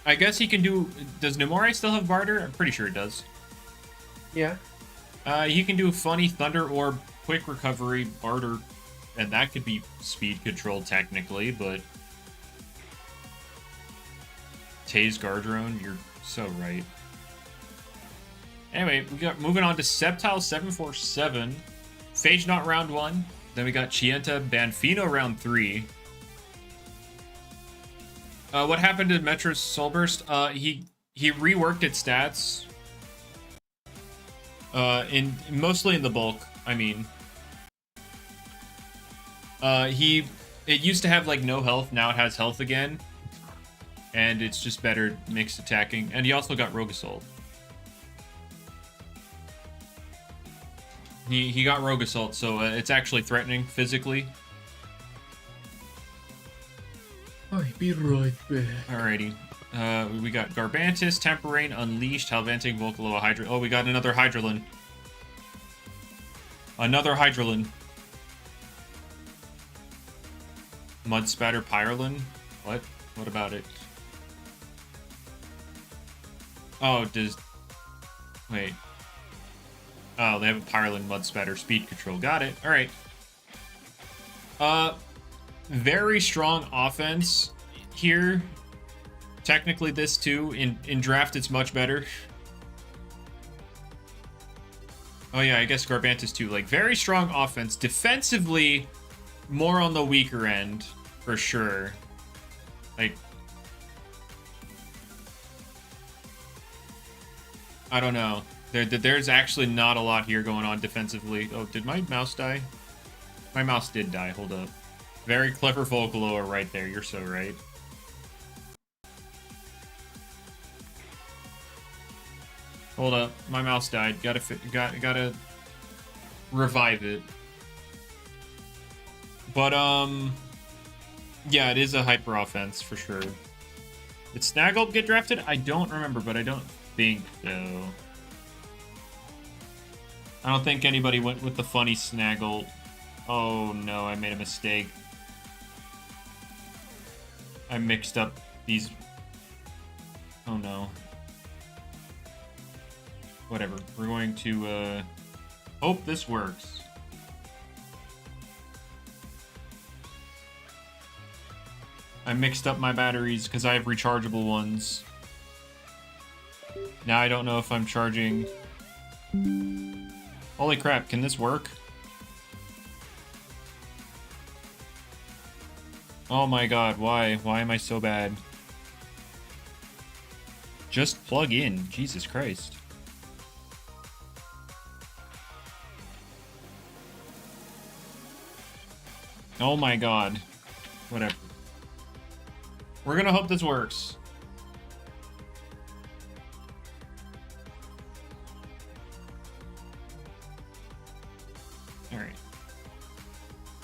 I guess he can do... Does Nomori still have barter? I'm pretty sure it does. Yeah. He can do funny thunder or quick recovery barter, and that could be speed control technically, but Tase Guardrone, you're so right. Anyway, we got moving on to Sceptile 747, Phage Knot round 1. Then we got Chienta Banfino round 3. What happened to Metro's Soulburst? He reworked its stats. Mostly in the bulk, I mean. It used to have like no health, now it has health again. And it's just better mixed attacking. And he also got Rogue Assault. He got Rogue Assault, so it's actually threatening physically. I'll be right back. Alrighty. We got Garbantis, Temporain, Unleashed, Halvanting, Volcaloa, Hydra. Oh, we got another Hydralin. Another Hydralin. Mud Spatter, Pyrolin. What? What about it? Oh, does... Wait. Oh, they have a Pyrolin, Mud Spatter, Speed Control. Got it. Alright. Very strong offense here. Technically, this too. In draft, it's much better. Oh yeah, I guess Garbantis too. Like, very strong offense. Defensively, more on the weaker end, for sure. Like, I don't know. There's actually not a lot here going on defensively. Oh, did my mouse die? My mouse did die. Hold up. Very clever Volcaloa right there. You're so right. Hold up. My mouse died. Gotta revive it. But, yeah, it is a hyper offense for sure. Did Snaggle get drafted? I don't remember, but I don't think so. I don't think anybody went with the funny Snaggle. Oh no, I made a mistake. I mixed up these. Oh no. Whatever. We're going to hope this works. I mixed up my batteries because I have rechargeable ones. Now I don't know if I'm charging. Holy crap, can this work? Oh my god, why? Why am I so bad? Just plug in, Jesus Christ. Oh my god. Whatever. We're gonna hope this works. Alright.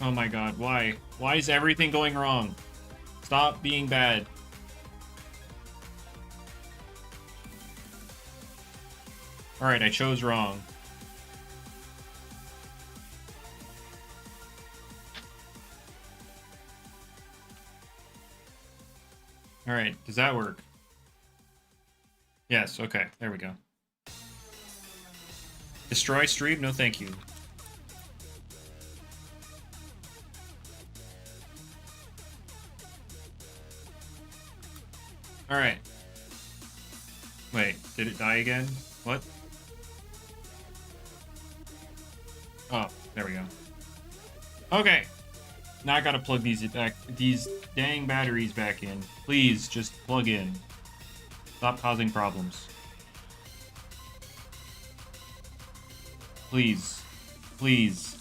Oh my god, why? Why is everything going wrong? Stop being bad. Alright, I chose wrong. Alright, does that work? Yes, okay, there we go. Destroy stream? No thank you. Alright. Wait, did it die again? What? Oh, there we go. Okay. Now I gotta plug these dang batteries back in. Please, just plug in. Stop causing problems. Please. Please.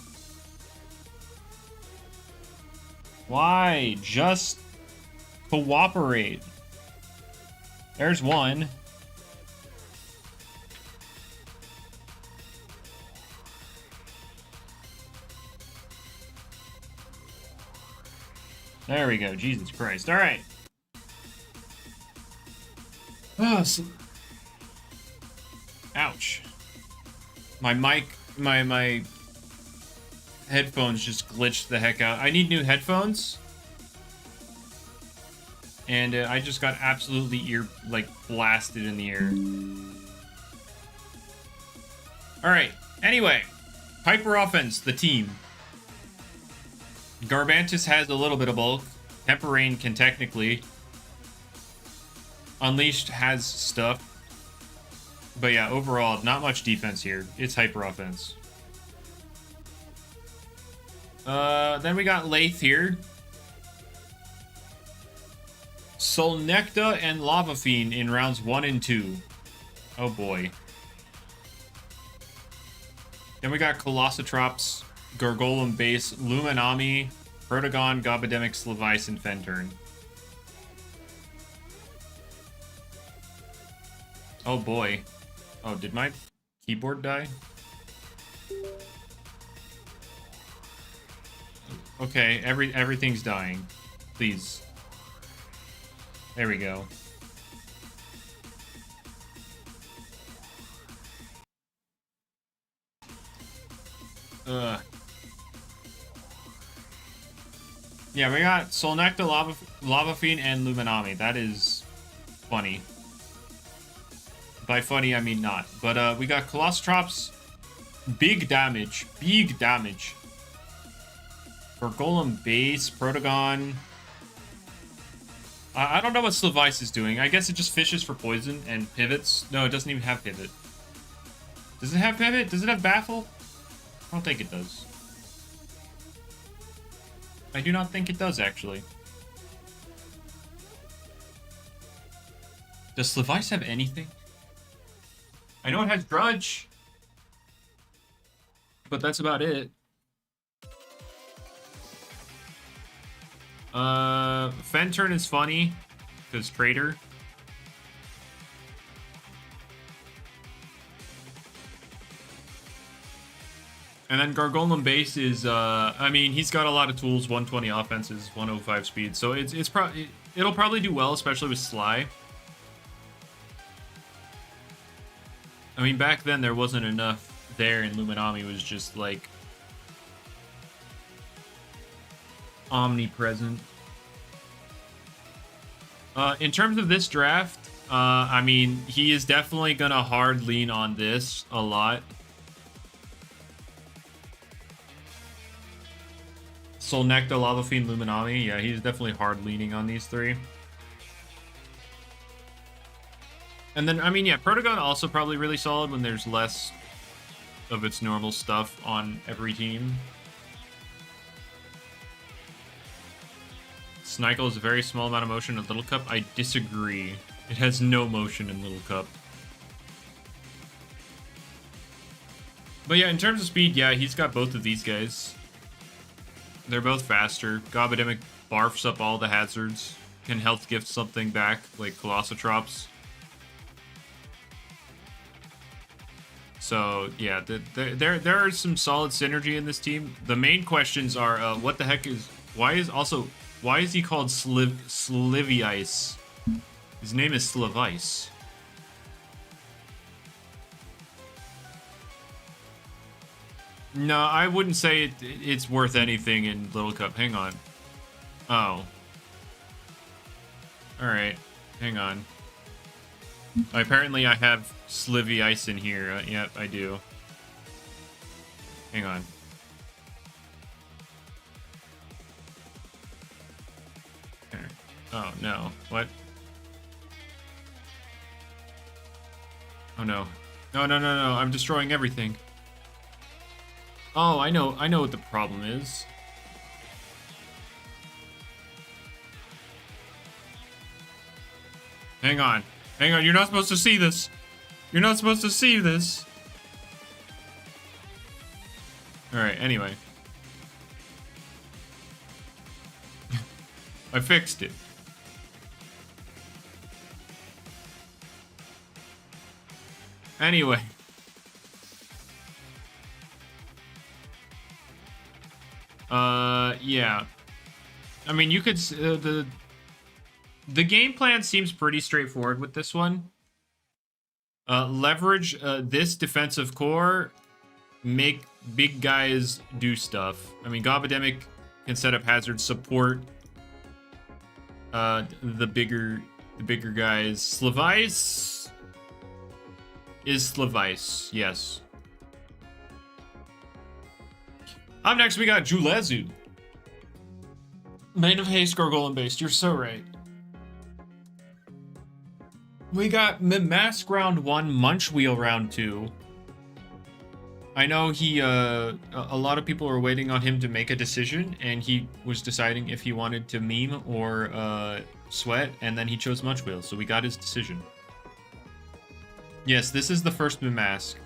Why? Just cooperate. There's one. There we go. Jesus Christ. All right. Oh, ouch. My mic, my headphones just glitched the heck out. I need new headphones. and I just got absolutely blasted in the air. All right. Anyway, Hyper Offense, the team. Garbantus has a little bit of bulk. Temperain can technically. Unleashed has stuff. But yeah, overall, not much defense here. It's Hyper Offense. Then we got Lathe here. Solnecta and Lava Fiend in rounds 1 and 2. Oh boy. Then we got Colossotrops, Gargolem Base, Luminami, Protagon, Gobademic, Slavice, and Fenturn. Oh boy. Oh, did my keyboard die? Okay, everything's dying. Please. There we go. Yeah, we got Solnecta, Lava Fiend, and Luminami. That is funny. By funny, I mean not. But we got Colossotrops. Big damage. Big damage. Gargolem Base, Protagon. I don't know what Slavice is doing. I guess it just fishes for poison and pivots. No, it doesn't even have pivot. Does it have pivot? Does it have baffle? I don't think it does. I do not think it does, actually. Does Slavice have anything? I know it has Drudge. But that's about it. Fenturn is funny, because Traitor. And then Gargolem Base is, I mean, he's got a lot of tools, 120 offenses, 105 speed, so it'll probably do well, especially with Sly. I mean, back then there wasn't enough there, and Luminami was just, like, omnipresent. In terms of this draft, I mean, he is definitely gonna hard lean on this a lot. Solnecta, Lava Fiend, Luminami. Yeah, he's definitely hard leaning on these three. And then, I mean, yeah, Protagon also probably really solid when there's less of its normal stuff on every team. Snikel is a very small amount of motion in Little Cup. I disagree. It has no motion in Little Cup. But yeah, in terms of speed, yeah, he's got both of these guys. They're both faster. Gobademic barfs up all the hazards. Can health gift something back, like Colossotrops. So, yeah, there are some solid synergy in this team. The main questions are, what the heck is... Why is he called Slivice? His name is Slavice. No, I wouldn't say it's worth anything in Little Cup. Hang on. Oh. Alright. Hang on. Apparently I have Slivice in here. Yep, I do. Hang on. Oh, no. What? Oh, no. No, no, no, no. I'm destroying everything. Oh, I know what the problem is. Hang on. Hang on. You're not supposed to see this. You're not supposed to see this. Alright, anyway. I fixed it. Anyway. Yeah. I mean, you could... the game plan seems pretty straightforward with this one. Leverage this defensive core. Make big guys do stuff. I mean, Gobademic can set up hazards, support The bigger guys. Slavice is Slavice, yes. Up next, we got Julezu. Bane of Haste, Gargoyle based. You're so right. We got Mask round 1, Munch Wheel round 2. I know a lot of people are waiting on him to make a decision, and he was deciding if he wanted to meme or sweat, and then he chose Munch Wheel, so we got his decision. Yes, this is the first Mask.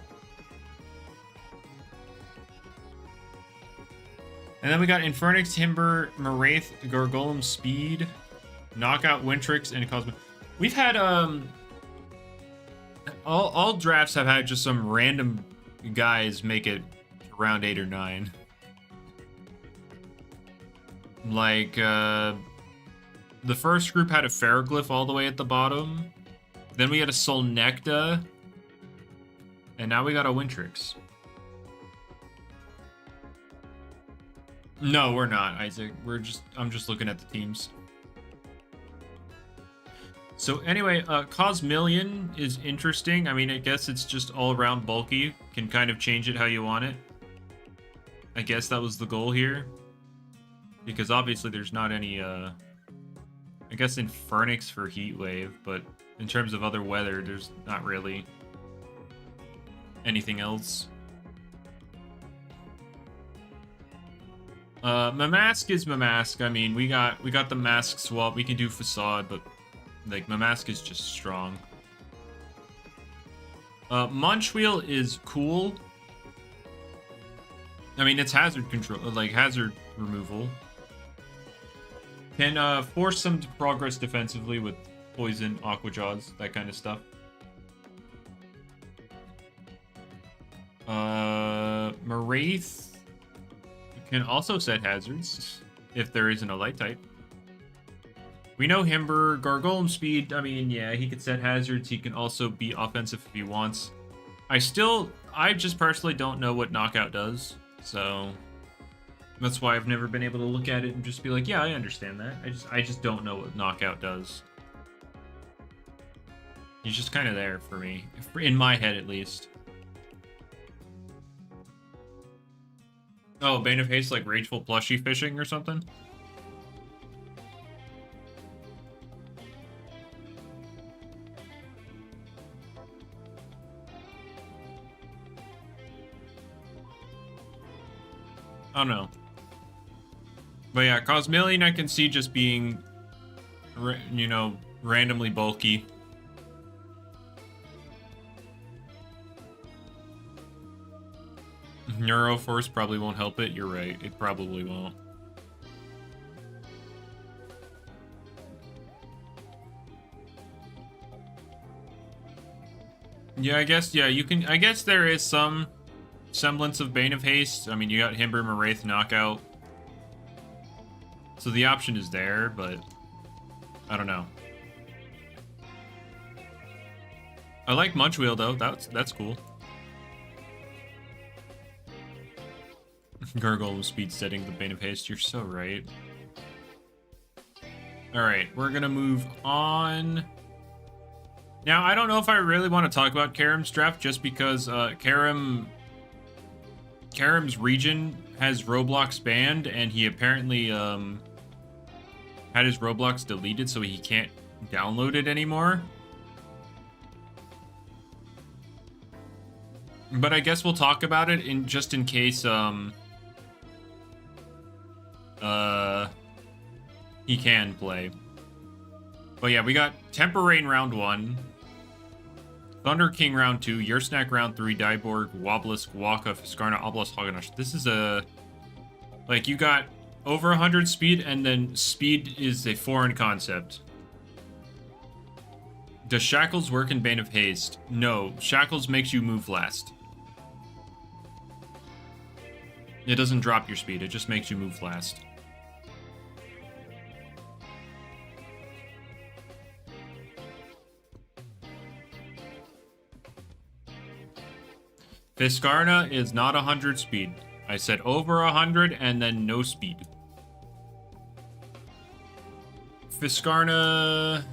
And then we got Infernix, Timber, Maraith, Gargolem Speed, Knockout, Wintrix, and Cosmic. We've had all drafts have had just some random guys make it to round 8 or 9. Like the first group had a Ferroglyph all the way at the bottom. Then we had a Solnecta. And now we got a Wintrix. No, we're not, Isaac. I'm just looking at the teams. So anyway, Cosmillion is interesting. I mean, I guess it's just all around bulky. Can kind of change it how you want it. I guess that was the goal here. Because obviously there's not any, I guess Infernix for Heat Wave, but in terms of other weather, there's not really anything else. Mamask is Mamask. I mean, we got the mask swap. We can do Facade, but like Mamask is just strong. Munch Wheel is cool. I mean, it's hazard control, like hazard removal. Can force them to progress defensively with Poison, Aqua Jaws, that kind of stuff. Maraith can also set hazards if there isn't a light type. We know Himber, Gargolem Speed, I mean, yeah, he can set hazards. He can also be offensive if he wants. I just personally don't know what Knockout does, so that's why I've never been able to look at it and just be like, yeah, I understand that. I just don't know what Knockout does. He's just kind of there for me, in my head at least. Oh, Bane of Haste like Rageful Plushie fishing or something? I don't know. But yeah, Cosmillion I can see just being, you know, randomly bulky. Neuroforce probably won't help it. You're right. It probably won't. Yeah, I guess, yeah, you can, I guess there is some semblance of Bane of Haste. I mean, you got Himber, Maraith, Knockout. So the option is there, but I don't know. I like Munch Wheel, though. That's cool. Gargoyle speed setting the Bane of Haste. You're so right. Alright, we're gonna move on. Now, I don't know if I really want to talk about Karim's draft just because Karim's region has Roblox banned, and he apparently had his Roblox deleted, so he can't download it anymore. But I guess we'll talk about it in case he can play. But yeah, we got Temper Rain round 1, Thunder King round 2, Yersnack round 3, Dyborg, Wobblisk, Waka, Fiskarna, Obelisk, Hoganash. This is a... like, you got over 100 speed, and then speed is a foreign concept. Does Shackles work in Bane of Haste? No, Shackles makes you move last. It doesn't drop your speed, it just makes you move last. Fiskarna is not 100 speed. I said over 100 and then no speed. Fiskarna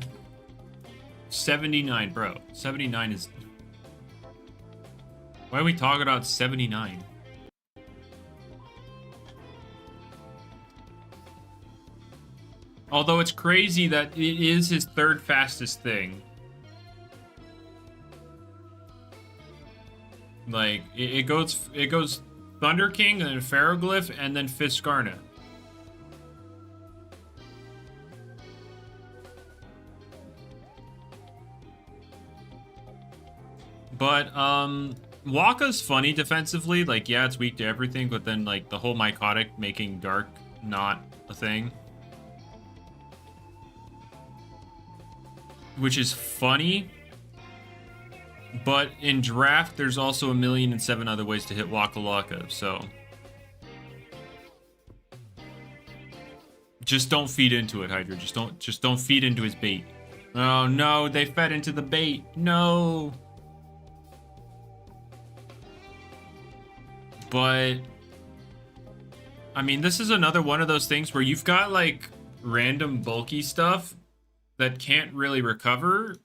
79, bro. 79 is... Why are we talking about 79? Although it's crazy that it is his third fastest thing. Like, it goes Thunder King, and then Ferroglyph, and then Fiskarna. But, Waka's funny defensively. Like, yeah, it's weak to everything, but then, like, the whole Mycotic making Dark not a thing. Which is funny. But in draft, there's also 1,000,007 other ways to hit Waka Waka, so... Just don't feed into it, Hydra. Just don't feed into his bait. Oh no, they fed into the bait. No. But I mean, this is another one of those things where you've got like random bulky stuff that can't really recover.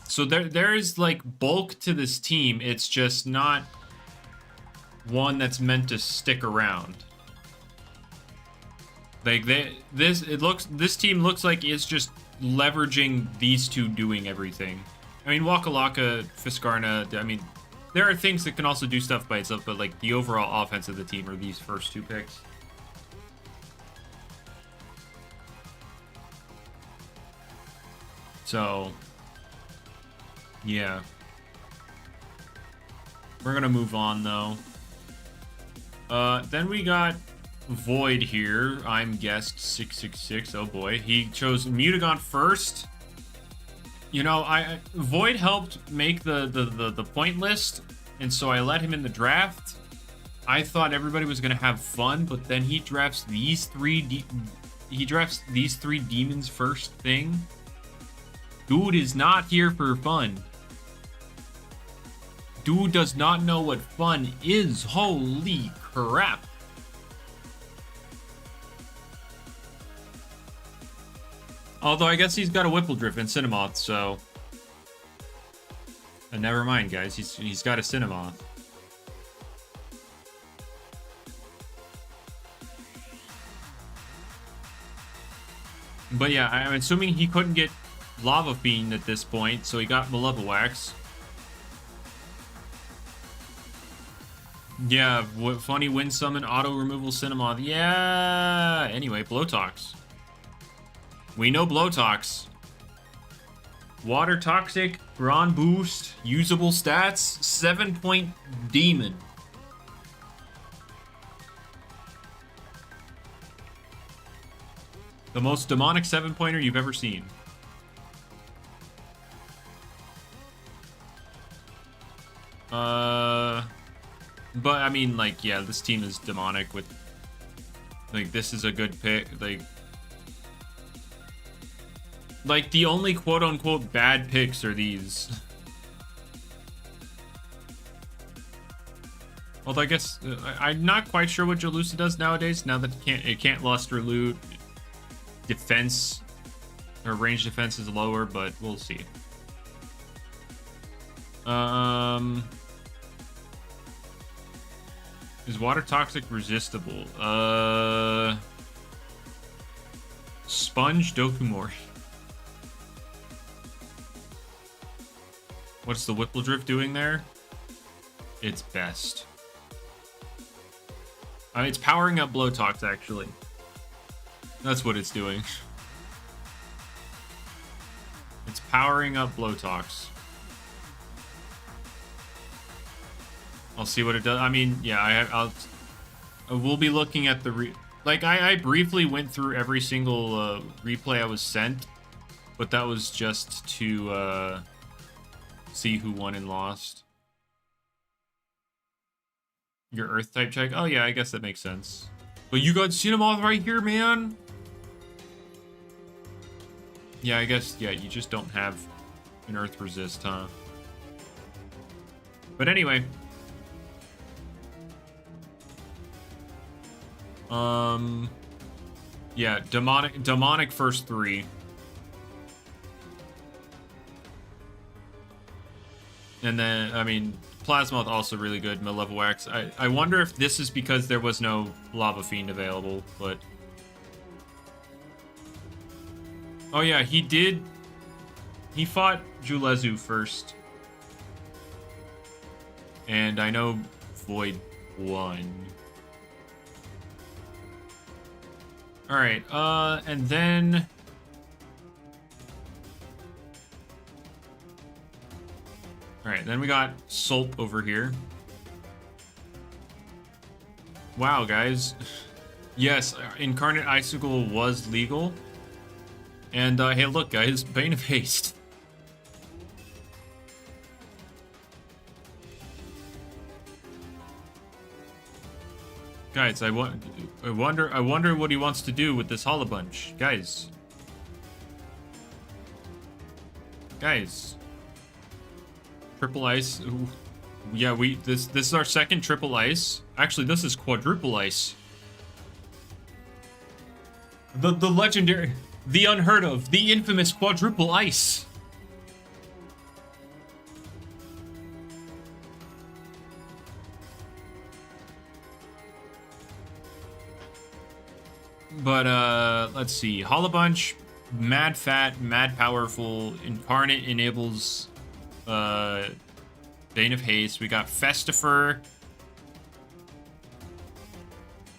So there is like bulk to this team. It's just not one that's meant to stick around. Like this team looks like it's just leveraging these two doing everything. I mean, Waka Waka, Fiskarna, I mean, there are things that can also do stuff by itself, but like the overall offense of the team are these first two picks. So, yeah. We're gonna move on though. Then we got Void here. I'm guest 666. Oh boy, he chose Mutagon first. You know, Void helped make the point list, and so I let him in the draft. I thought everybody was gonna have fun, but then he drafts these three demons first thing. Dude is not here for fun. Dude does not know what fun is. Holy crap. Although I guess he's got a Whippledrift and Cinnamoth, so... never mind, guys. He's got a Cinnamoth. But yeah, I'm assuming he couldn't get Lava Fiend at this point, so he got Malevolwax. Yeah, what funny wind summon, auto removal Cinnamoth. Yeah. Anyway, Blowtox. We know Blowtox. Water Toxic, Brawn Boost, usable stats, 7-point Demon. The most demonic 7-pointer you've ever seen. But I mean, like, yeah, this team is demonic with, like, this is a good pick. Like the only quote-unquote bad picks are these. Although I guess I'm not quite sure what Jalusa does nowadays. Now that it can't luster loot, defense or range defense is lower, but we'll see. Is water toxic resistible? Sponge Dokumori. What's the Whippledrift doing there? It's best. It's powering up Blowtox, actually. That's what it's doing. It's powering up Blowtox. I'll see what it does. I mean, yeah, we'll be looking at the I briefly went through every single replay I was sent, but that was just to see who won and lost. Your Earth type check? Oh yeah, I guess that makes sense. But you got Cinnamoth right here, man. Yeah, I guess, yeah, you just don't have an Earth resist, huh? But anyway. Yeah, demonic first 3. And then, I mean, Plasmoth also really good, Malevo X. I wonder if this is because there was no Lava Fiend available, but... Oh yeah, he did... He fought Julezu first. And I know Void won. Alright, and then... Alright, then we got Sulp over here. Wow, guys. Yes, Incarnate Icicle was legal. And, hey, look, guys, Bane of Haste. Guys, I wonder what he wants to do with this Hollow Bunch. Guys. Guys. Triple Ice. Ooh. Yeah, this is our second Triple Ice. Actually, this is Quadruple Ice. The legendary, the unheard of, the infamous Quadruple Ice. But, let's see. Hollow Bunch, Mad Fat, Mad Powerful, Incarnate enables, Bane of Haste. We got Festifer.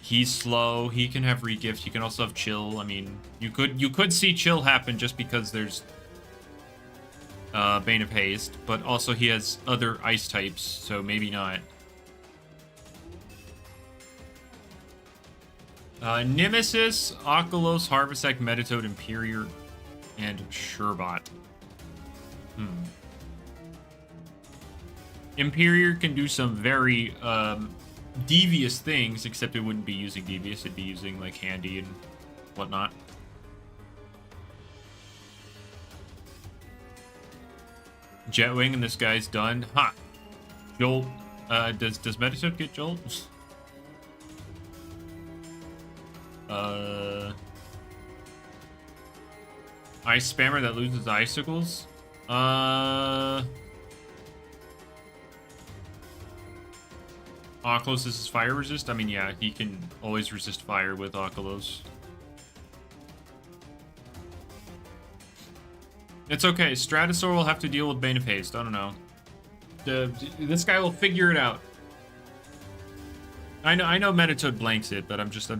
He's slow. He can have Regift. You can also have Chill. I mean, you could see Chill happen just because there's, Bane of Haste. But also he has other Ice types, so maybe not. Nemesis, Oculos, Harvestech, Metatoad, Imperior, and Sherbot. Imperior can do some very devious things, except it wouldn't be using Devious, it'd be using like Handy and whatnot. Jetwing and this guy's done. Ha! Jolt. Does Metatoad get Jolt? Ice Spammer that loses Icicles? Oculos is fire resist? I mean, yeah, he can always resist fire with Oculos. It's okay. Stratosaur will have to deal with Bane of Haste. I don't know. This guy will figure it out. I know Metatoad blanks it, but I'm just,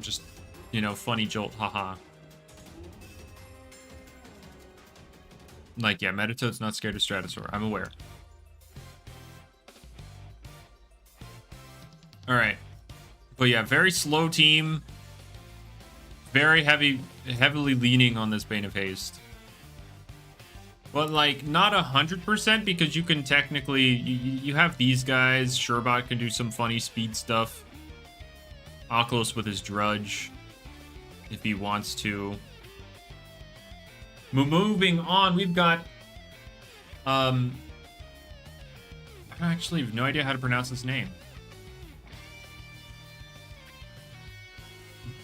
you know, funny Jolt, haha. Like, yeah, Metatoad's not scared of Stratosaur. I'm aware. Alright. But yeah, very slow team. Very heavily leaning on this Bane of Haste. But, like, not 100% because you can technically... You have these guys. Sherbot can do some funny speed stuff. Oculos with his Drudge. If he wants to. Moving on, we've got... I actually have no idea how to pronounce this name.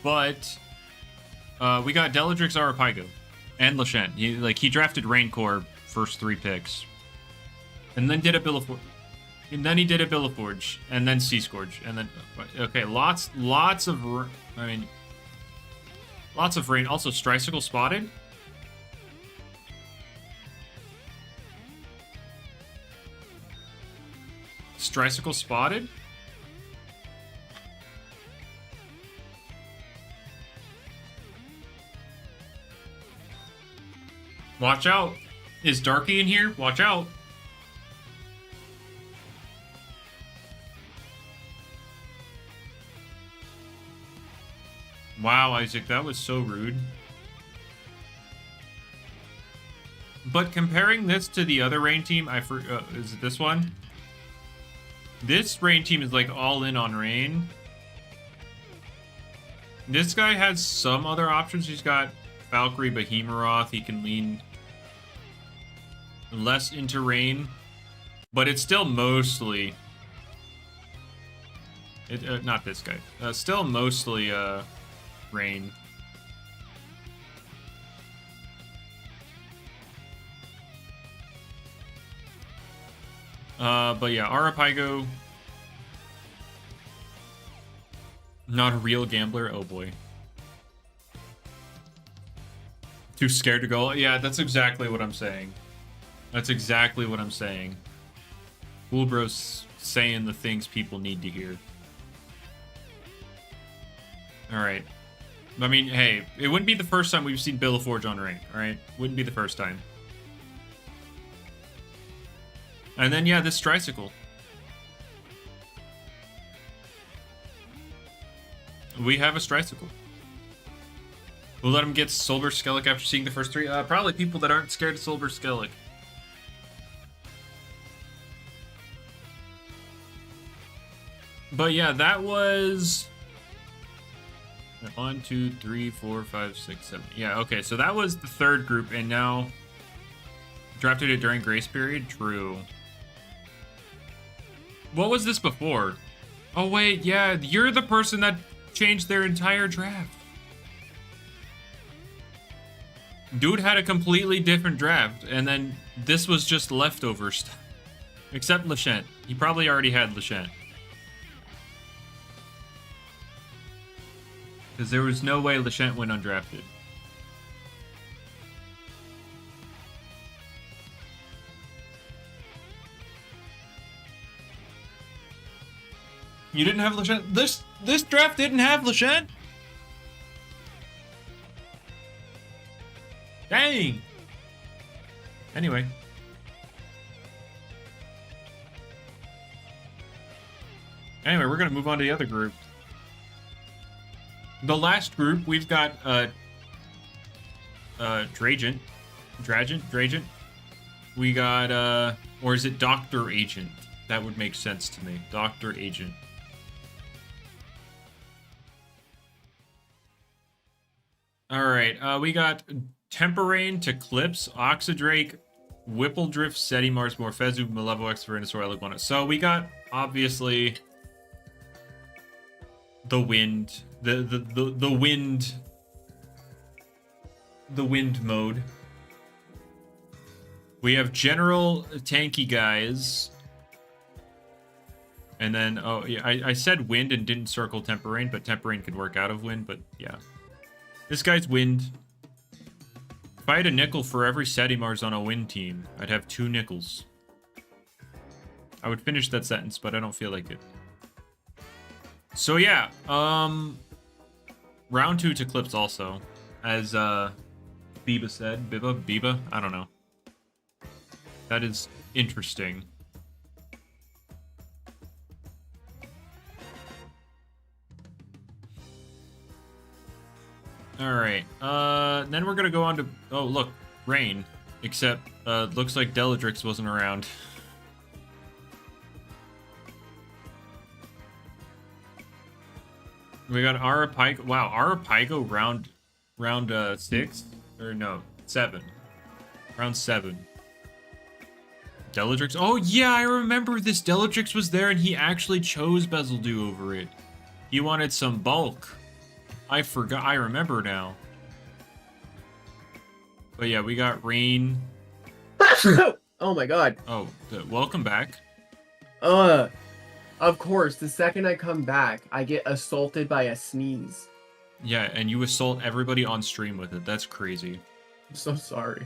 But... we got Deladrix, Arapigo. And Lashent. He drafted Raincore first 3 picks. And then did a Billaforge. And then he did a Billaforge. And then Sea Scourge. And then... Okay, lots of... I mean... Lots of rain. Also, Stricicle spotted. Stricicle spotted. Watch out. Is Darky in here? Watch out. Wow, Isaac, that was so rude. But comparing this to the other rain team, is it this one? This rain team is like all in on rain. This guy has some other options. He's got Valkyrie, Behemoth. He can lean less into rain, but it's still mostly... not this guy. Still mostly... rain. But yeah, Arapago. Not a real gambler. Oh boy. Too scared to go. Yeah, that's exactly what I'm saying. That's exactly what I'm saying. Coolbro's saying the things people need to hear. Alright. I mean, hey, it wouldn't be the first time we've seen Bill Forge on Rain, alright? Wouldn't be the first time. And then, yeah, this tricycle. We have a tricycle. We'll let him get Solber Skellig after seeing the first three. Probably people that aren't scared of Solber Skellig. But yeah, that was 1, 2, 3, 4, 5, 6, 7. Yeah, okay, so that was the third group, and now drafted it during grace period. True. What was this before? Oh wait, yeah, you're the person that changed their entire draft. Dude had a completely different draft, and then this was just leftover stuff. Except Lachette. He probably already had Lachette. Because there was no way Lachette went undrafted. You didn't have Lachette? This draft didn't have Lachette? Dang! Anyway. Anyway, we're gonna move on to the other group. The last group, we've got, Dragent. Dragent? We got, or is it Dr. Agent? That would make sense to me. Dr. Agent. Alright, we got Temperain to Clips, Oxidrake, Whippledrift, Seti, Mars, Morphezu, Malevox, Venusaur, Elegona. So we got, obviously, the wind. The wind mode. We have general tanky guys. And then, oh, yeah, I said wind and didn't circle Temperain, but Temperain could work out of wind, but yeah. This guy's wind. If I had a nickel for every Setimars on a wind team, I'd have 2 nickels. I would finish that sentence, but I don't feel like it. So yeah, round 2 to Clips also, as Biba said. Biba? I don't know. That is interesting. Alright, then we're gonna go on to, oh look, Rain, except, looks like Deladrix wasn't around. We got Arapago, wow, Arapago round 6, or no, 7, round 7. Deladrix, oh yeah, I remember this, Deladrix was there and he actually chose Bezeldew over it. He wanted some bulk. I forgot. I remember now. But yeah, we got Rain. Oh my god. Oh, welcome back. Of course, the second I come back, I get assaulted by a sneeze. Yeah, and you assault everybody on stream with it. That's crazy. I'm so sorry.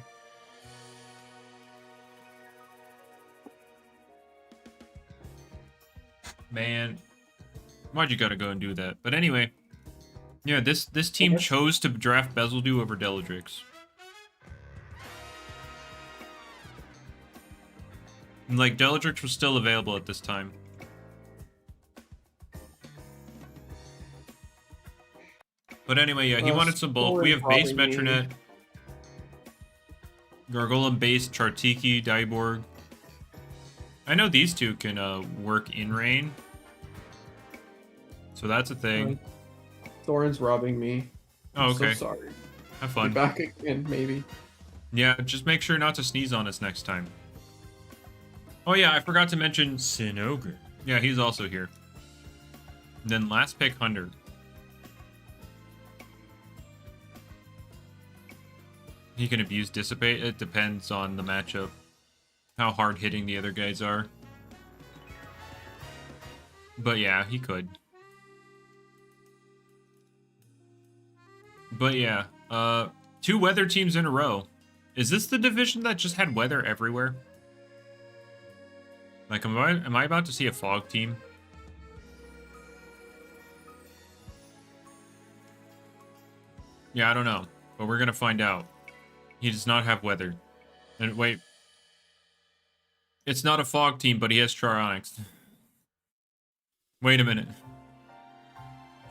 Man, why'd you gotta go and do that? But anyway, yeah, this team chose to draft Bezeldew over Deladrix. And, like, Deladrix was still available at this time. But anyway, yeah, he wanted some bulk. We have base Metronet, Gargolem base, Chartiki, Diborg. I know these two can work in rain. So that's a thing. Thorin's robbing me. Oh, okay. I'm so sorry. Have fun. Be back again, maybe. Yeah, just make sure not to sneeze on us next time. Oh yeah, I forgot to mention Sinogre. Yeah, he's also here. And then last pick, Hunter. He can abuse Dissipate. It depends on the matchup. How hard hitting the other guys are. But yeah, he could. But yeah, 2 weather teams in a row. Is this the division that just had weather everywhere? Like, am I about to see a fog team? Yeah, I don't know, but we're gonna find out. He does not have weather. And wait, it's not a fog team, but he has Charonics. Wait a minute.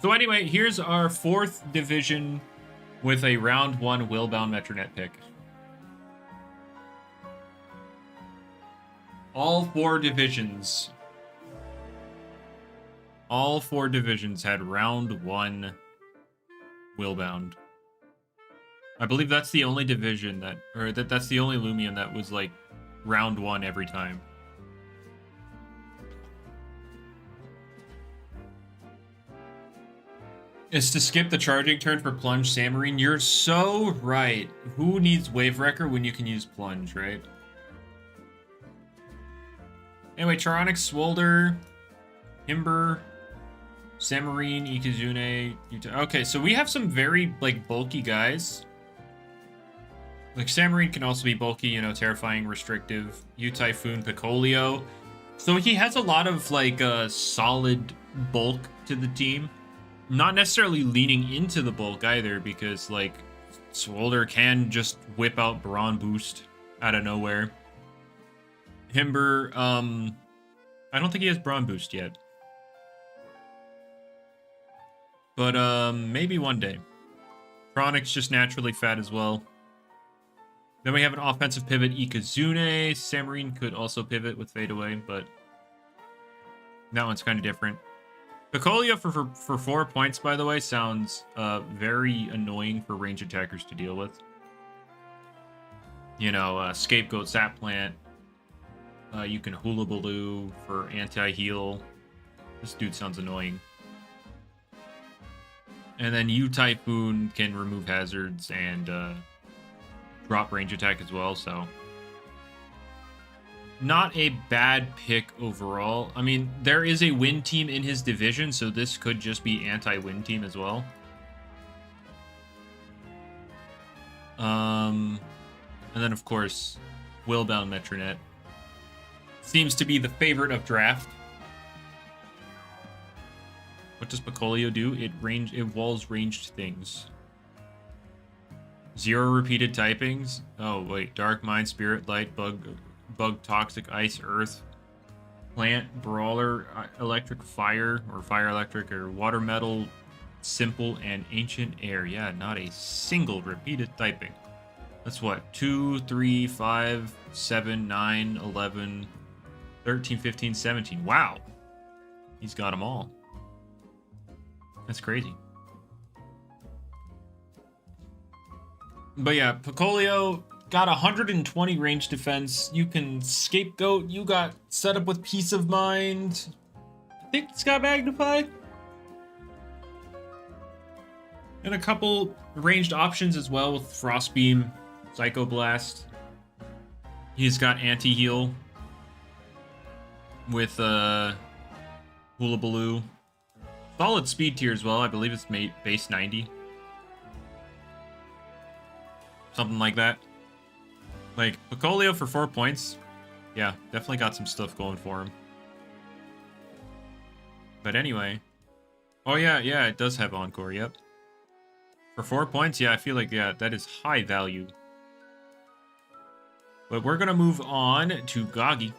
So anyway, here's our 4th division with a round 1 Willbound Metronet pick. All 4 divisions had round 1 Willbound. I believe that's the only division that's the only Loomian that was like round 1 every time. Is to skip the charging turn for Plunge Samarine. You're so right. Who needs Wave Wrecker when you can use Plunge, right? Anyway, Charonic, Swolder, Himber, Samarine, Ikizune, okay, so we have some very, like, bulky guys. Like, Samarine can also be bulky, you know, terrifying, restrictive. U-Typhoon, Picolio. So he has a lot of, like, solid bulk to the team. Not necessarily leaning into the bulk either, because, like, Swolder can just whip out Brawn Boost out of nowhere. Himber, I don't think he has Brawn Boost yet. But, maybe one day. Chronic's just naturally fat as well. Then we have an offensive pivot, Ikazune. Samarine could also pivot with Fade Away, but that one's kind of different. Picolio for 4 points, by the way, sounds very annoying for range attackers to deal with. You know, Scapegoat, Sap Plant. You can Hula Baloo for anti-heal. This dude sounds annoying. And then U-Typhoon can remove hazards and drop range attack as well, so not a bad pick overall. I mean, there is a win team in his division, so this could just be anti-win team as well. And then, of course, Willbound Metronet seems to be the favorite of draft. What does Picolio do? It walls ranged things. 0 repeated typings. Oh wait, Dark Mind, Spirit, Light, Bug, Toxic, Ice, Earth, Plant, Brawler, Electric, Fire, or Fire Electric, or Water, Metal, Simple, and Ancient Air. Yeah, not a single repeated typing. That's what? 2, 3, 5, 7, 9, 11, 13, 15, 17. Wow. He's got them all. That's crazy. But yeah, Picolio got 120 range defense. You can Scapegoat. You got set up with Peace of Mind. I think it's got Magnify. And a couple ranged options as well with Frostbeam, Psycho Blast. He's got Anti-Heal with Hula Baloo. Solid speed tier as well. I believe it's base 90. Something like that. Like, Picolio for 4 points. Yeah, definitely got some stuff going for him. But anyway. Oh yeah, it does have Encore, yep. For 4 points, yeah, I feel like, yeah, that is high value. But we're gonna move on to Goggy.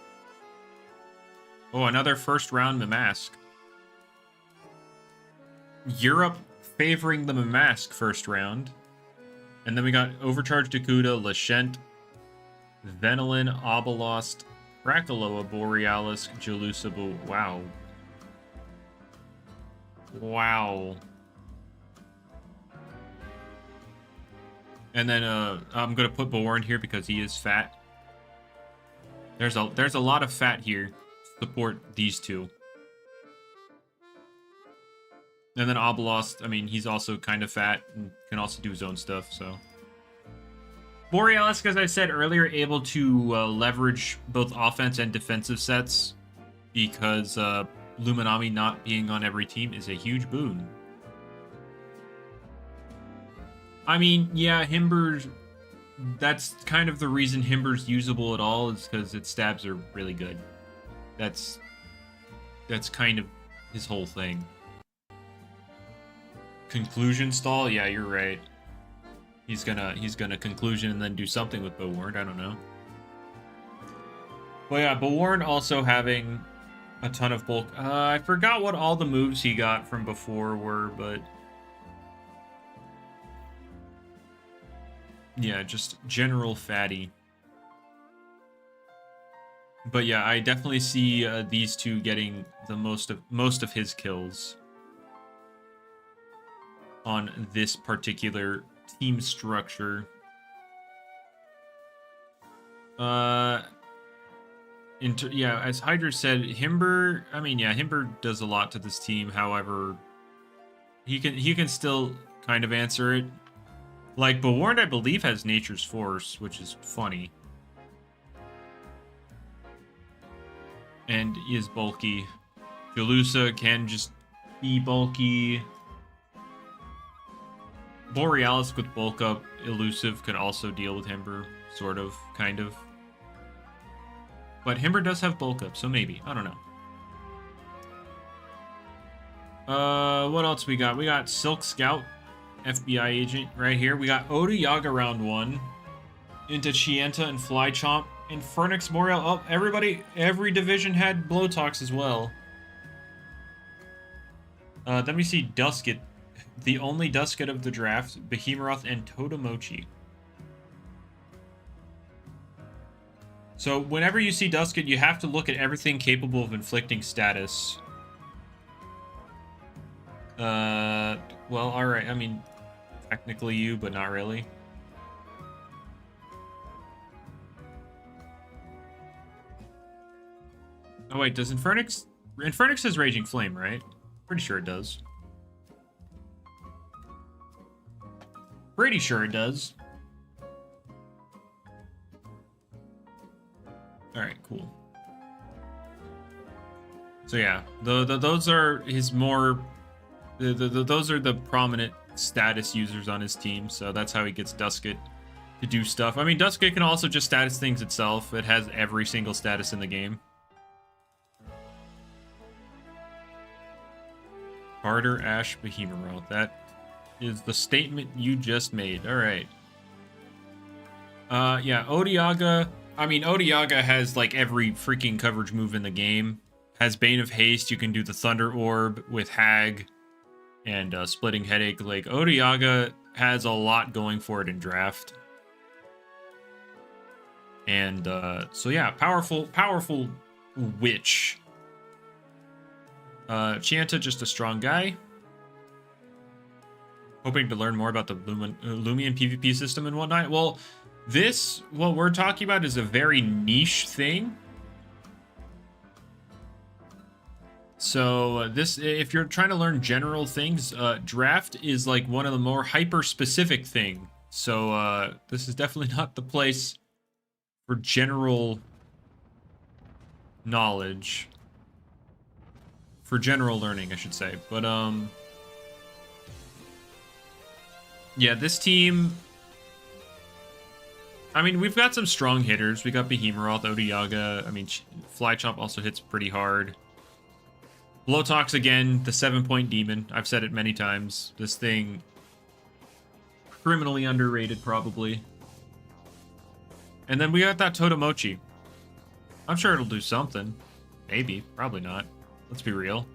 Oh, another first round Mamask. Europe favoring the Mamask first round. And then we got Overcharged Dakuda, Lashent, Venilin, Obelisk, Krakaloa, Borealis, Jalusabu. Wow. Wow. And then I'm gonna put Bourne here because he is fat. There's a lot of fat here to support these two. And then Obelisk, I mean, he's also kind of fat and can also do his own stuff, so. Borealis, as I said earlier, able to leverage both offense and defensive sets because Luminami not being on every team is a huge boon. I mean, yeah, Himber's... That's kind of the reason Himber's usable at all, is because its stabs are really good. That's kind of his whole thing. Conclusion stall? Yeah, you're right. He's gonna conclusion and then do something with Bowarn. I don't know. But yeah, Bowarn also having a ton of bulk. I forgot what all the moves he got from before were, but yeah, just general fatty. But yeah, I definitely see these two getting the most of his kills on this particular team structure. Yeah, as Hydra said, Himber. I mean, yeah, Himber does a lot to this team. However, he can still kind of answer it. Like Bewarned, I believe, has Nature's Force, which is funny. And is bulky. Jalusa can just be bulky. Borealis with bulk up, elusive, could also deal with Himber, sort of, kind of. But Himber does have bulk up, so maybe. I don't know. What else we got? We got Silk Scout, FBI agent right here. We got Oda Yaga round 1 into Chienta and Fly Chomp. Infernix Moriel. Oh, every division had Blowtox as well. Then we see Dusket, the only Dusket of the draft, Behemoth and Totemochi. So whenever you see Dusket, you have to look at everything capable of inflicting status. Well, alright, I mean, technically you, but not really. Oh wait, does Infernix... Infernix has Raging Flame, right? Pretty sure it does. Pretty sure it does. Alright, cool. So yeah, those are his more... those are the prominent status users on his team, so that's how he gets Dusket to do stuff. I mean, Dusket can also just status things itself. It has every single status in the game. Carter, Ash, Behemoth. That is the statement you just made. Alright. Yeah, Odiaga. I mean, Odiaga has, like, every freaking coverage move in the game. Has Bane of Haste. You can do the Thunder Orb with Hag and Splitting Headache. Like, Odiaga has a lot going for it in draft. And, so yeah, powerful witch. Chienta, just a strong guy. Hoping to learn more about the Loomian PvP system and whatnot. Well, what we're talking about is a very niche thing. So if you're trying to learn general things, draft is like one of the more hyper-specific thing. So this is definitely not the place for general knowledge. For general learning, I should say. But, yeah, this team... I mean, we've got some strong hitters. We got Behemoth, Odiaga. I mean, Flychomp also hits pretty hard. Blowtox, again, the 7-point demon. I've said it many times. This thing... criminally underrated, probably. And then we got that Totemochi. I'm sure it'll do something. Maybe. Probably not. Let's be real.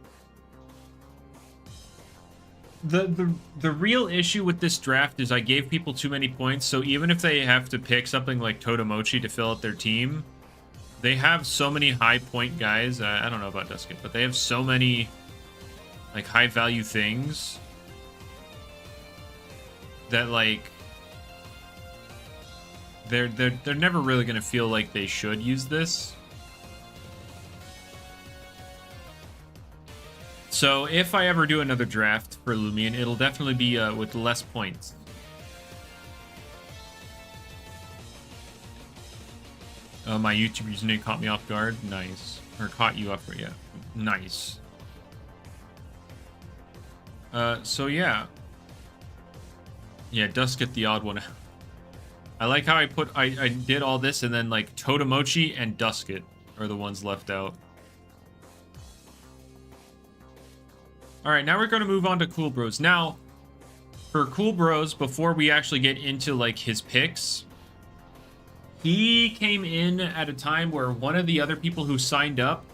The real issue with this draft is I gave people too many points, so even if they have to pick something like Totemochi to fill out their team, they have so many high point guys. I don't know about Dusket, but they have so many like high value things that like they're never really gonna feel like they should use this. So if I ever do another draft for Loomian, it'll definitely be with less points. My YouTube username caught me off guard. Nice. Or caught you off guard, yeah. Nice. So yeah. Yeah, Dusk get the odd one out. I like how I did all this and then like Totemochi and Dusket are the ones left out. Alright, now we're going to move on to Cool Bros. Now, for Cool Bros, before we actually get into like his picks, he came in at a time where one of the other people who signed up,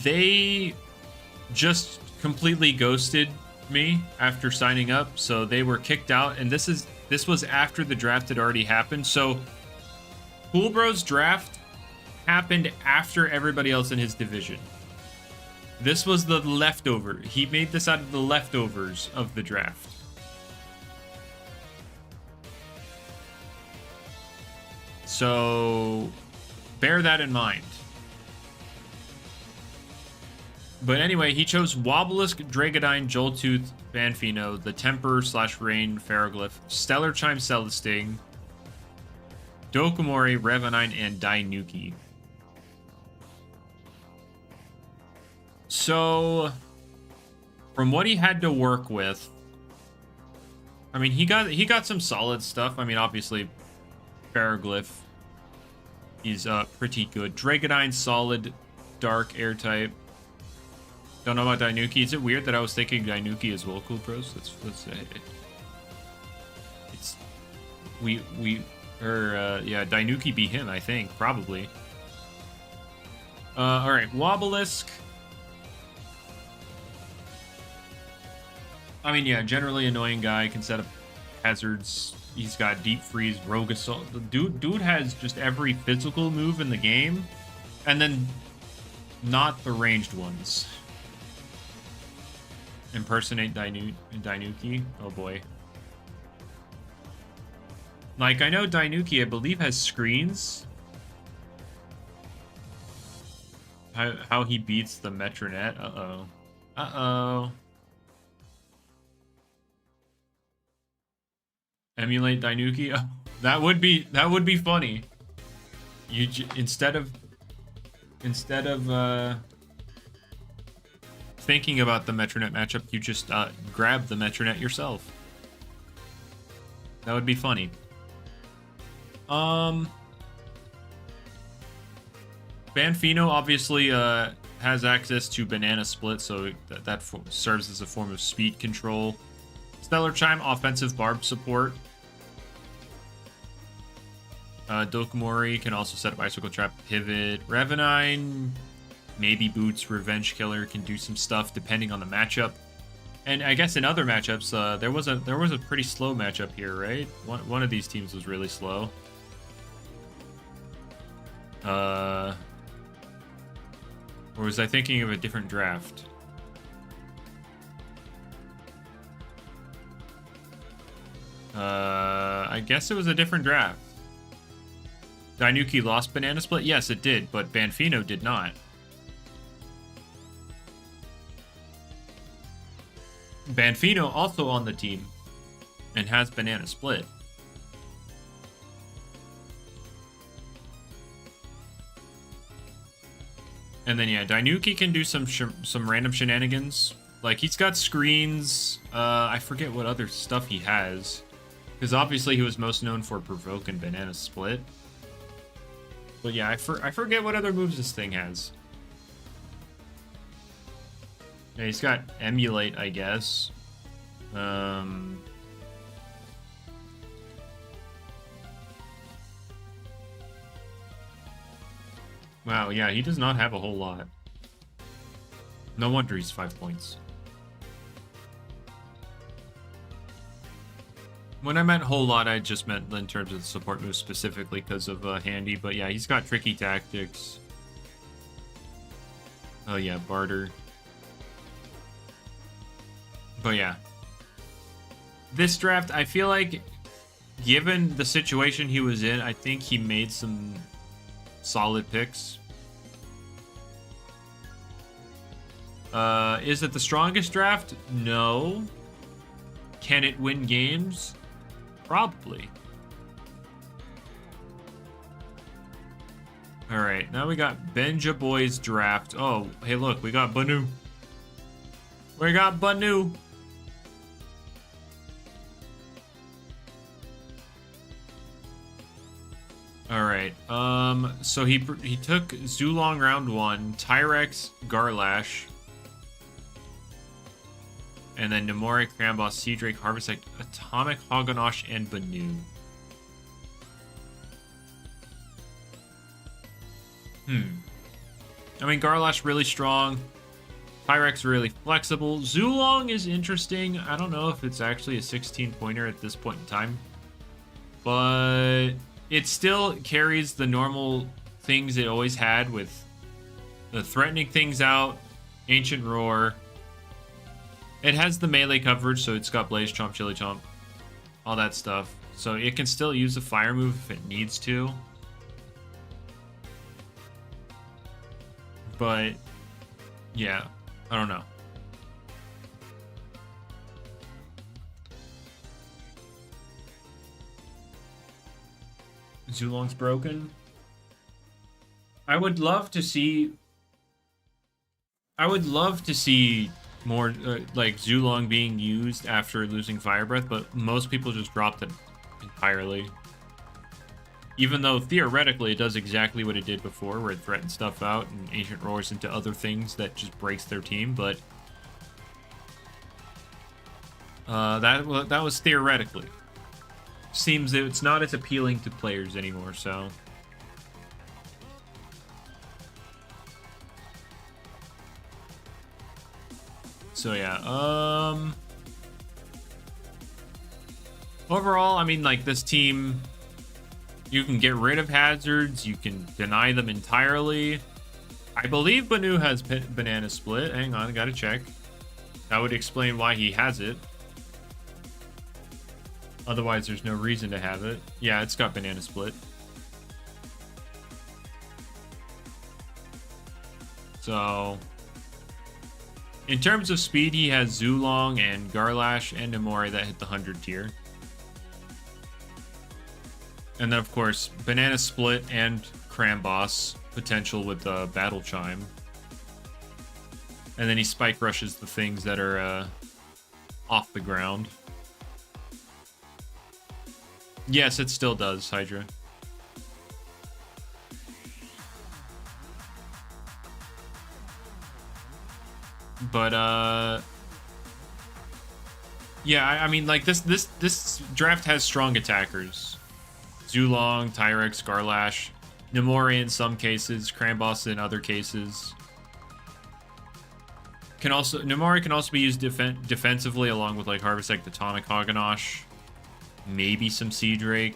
they just completely ghosted me after signing up, so they were kicked out, and this was after the draft had already happened. So Cool Bros draft happened after everybody else in his division. This was the leftover. He made this out of the leftovers of the draft. So bear that in mind. But anyway, he chose Wobblisk, Dragodine, Joltooth, Banfino, the Temper/Rain, Ferroglyph, Stellar Chime, Celesting, Dokomori, Revenine, and Dainuki. So, from what he had to work with, I mean, he got some solid stuff. I mean, obviously, Ferroglyph, he's pretty good. Dragodine, solid, dark, air type. Don't know about Dainuki. Is it weird that I was thinking Dainuki as well, Cool Pros? Yeah, Dainuki be him, I think, probably. All right, Wobblisk. I mean, yeah, generally annoying guy, can set up hazards. He's got Deep Freeze, Rogue Assault. The dude has just every physical move in the game, and then not the ranged ones. Impersonate Dainuki. Oh boy. Like, I know Dainuki, I believe, has screens. How he beats the Metronet. Uh-oh. Uh-oh. Emulate Dainuki. Oh, that would be funny. You instead of thinking about the Metronet matchup, you just grab the Metronet yourself. That would be funny. Banfino obviously has access to Banana Split, so that serves as a form of speed control. Stellar Chime, offensive barb support. Dokomori can also set up Icicle Trap, Pivot. Revenine, maybe Boots, Revenge Killer can do some stuff depending on the matchup. And I guess in other matchups, there was a pretty slow matchup here, right? One of these teams was really slow. Or was I thinking of a different draft? I guess it was a different draft. Dainuki lost Banana Split? Yes, it did, but Banfino did not. Banfino also on the team and has Banana Split. And then yeah, Dainuki can do some random shenanigans. Like, he's got screens. I forget what other stuff he has, because obviously he was most known for Provoke and Banana Split. But yeah, I forget what other moves this thing has. Yeah, he's got Emulate, I guess. Wow, yeah, he does not have a whole lot. No wonder he's 5 points. When I meant whole lot, I just meant in terms of the support moves specifically because of Handy. But yeah, he's got Tricky Tactics. Oh yeah, Barter. But yeah. This draft, I feel like, given the situation he was in, I think he made some solid picks. Is it the strongest draft? No. Can it win games? Probably. Alright, now we got Benja Boy's draft. Oh, hey look, we got Banu. We got Banu. All right. So he took Zulong round 1, Tyrex, Garlash, and then Namori, Cramboss, Seadrake, Harvesect, Atomic, Hoganosh, and Banu. I mean, Garlash really strong. Pyrex really flexible. Zulong is interesting. I don't know if it's actually a 16-pointer at this point in time. But it still carries the normal things it always had with the threatening things out, Ancient Roar. It has the melee coverage, so it's got Blaze Chomp, Chili Chomp, all that stuff. So it can still use a fire move if it needs to. But, yeah, I don't know. Zulong's broken. I would love to see more like Zulong being used after losing Fire Breath, but most people just dropped it entirely. Even though theoretically it does exactly what it did before, where it threatens stuff out and Ancient Roars into other things that just breaks their team, but that was theoretically. Seems that it's not as appealing to players anymore, so. So yeah, overall, I mean, like, this team, you can get rid of hazards, you can deny them entirely. I believe Banu has Banana Split. Hang on, I gotta check. That would explain why he has it. Otherwise, there's no reason to have it. Yeah, it's got Banana Split. So, in terms of speed, he has Zulong and Garlash and Namori that hit the 100 tier. And then, of course, Banana Split and Cramboss potential with the Battle Chime. And then he Spike Rushes the things that are off the ground. Yes, it still does, Hydra. But, yeah, I mean, like, this draft has strong attackers. Zulong, Tyrex, Garlash, Namori in some cases, Cramboss in other cases. Namori can also be used defensively along with, like, Harvesect, Atomic, Hoganosh, maybe some Seadrake,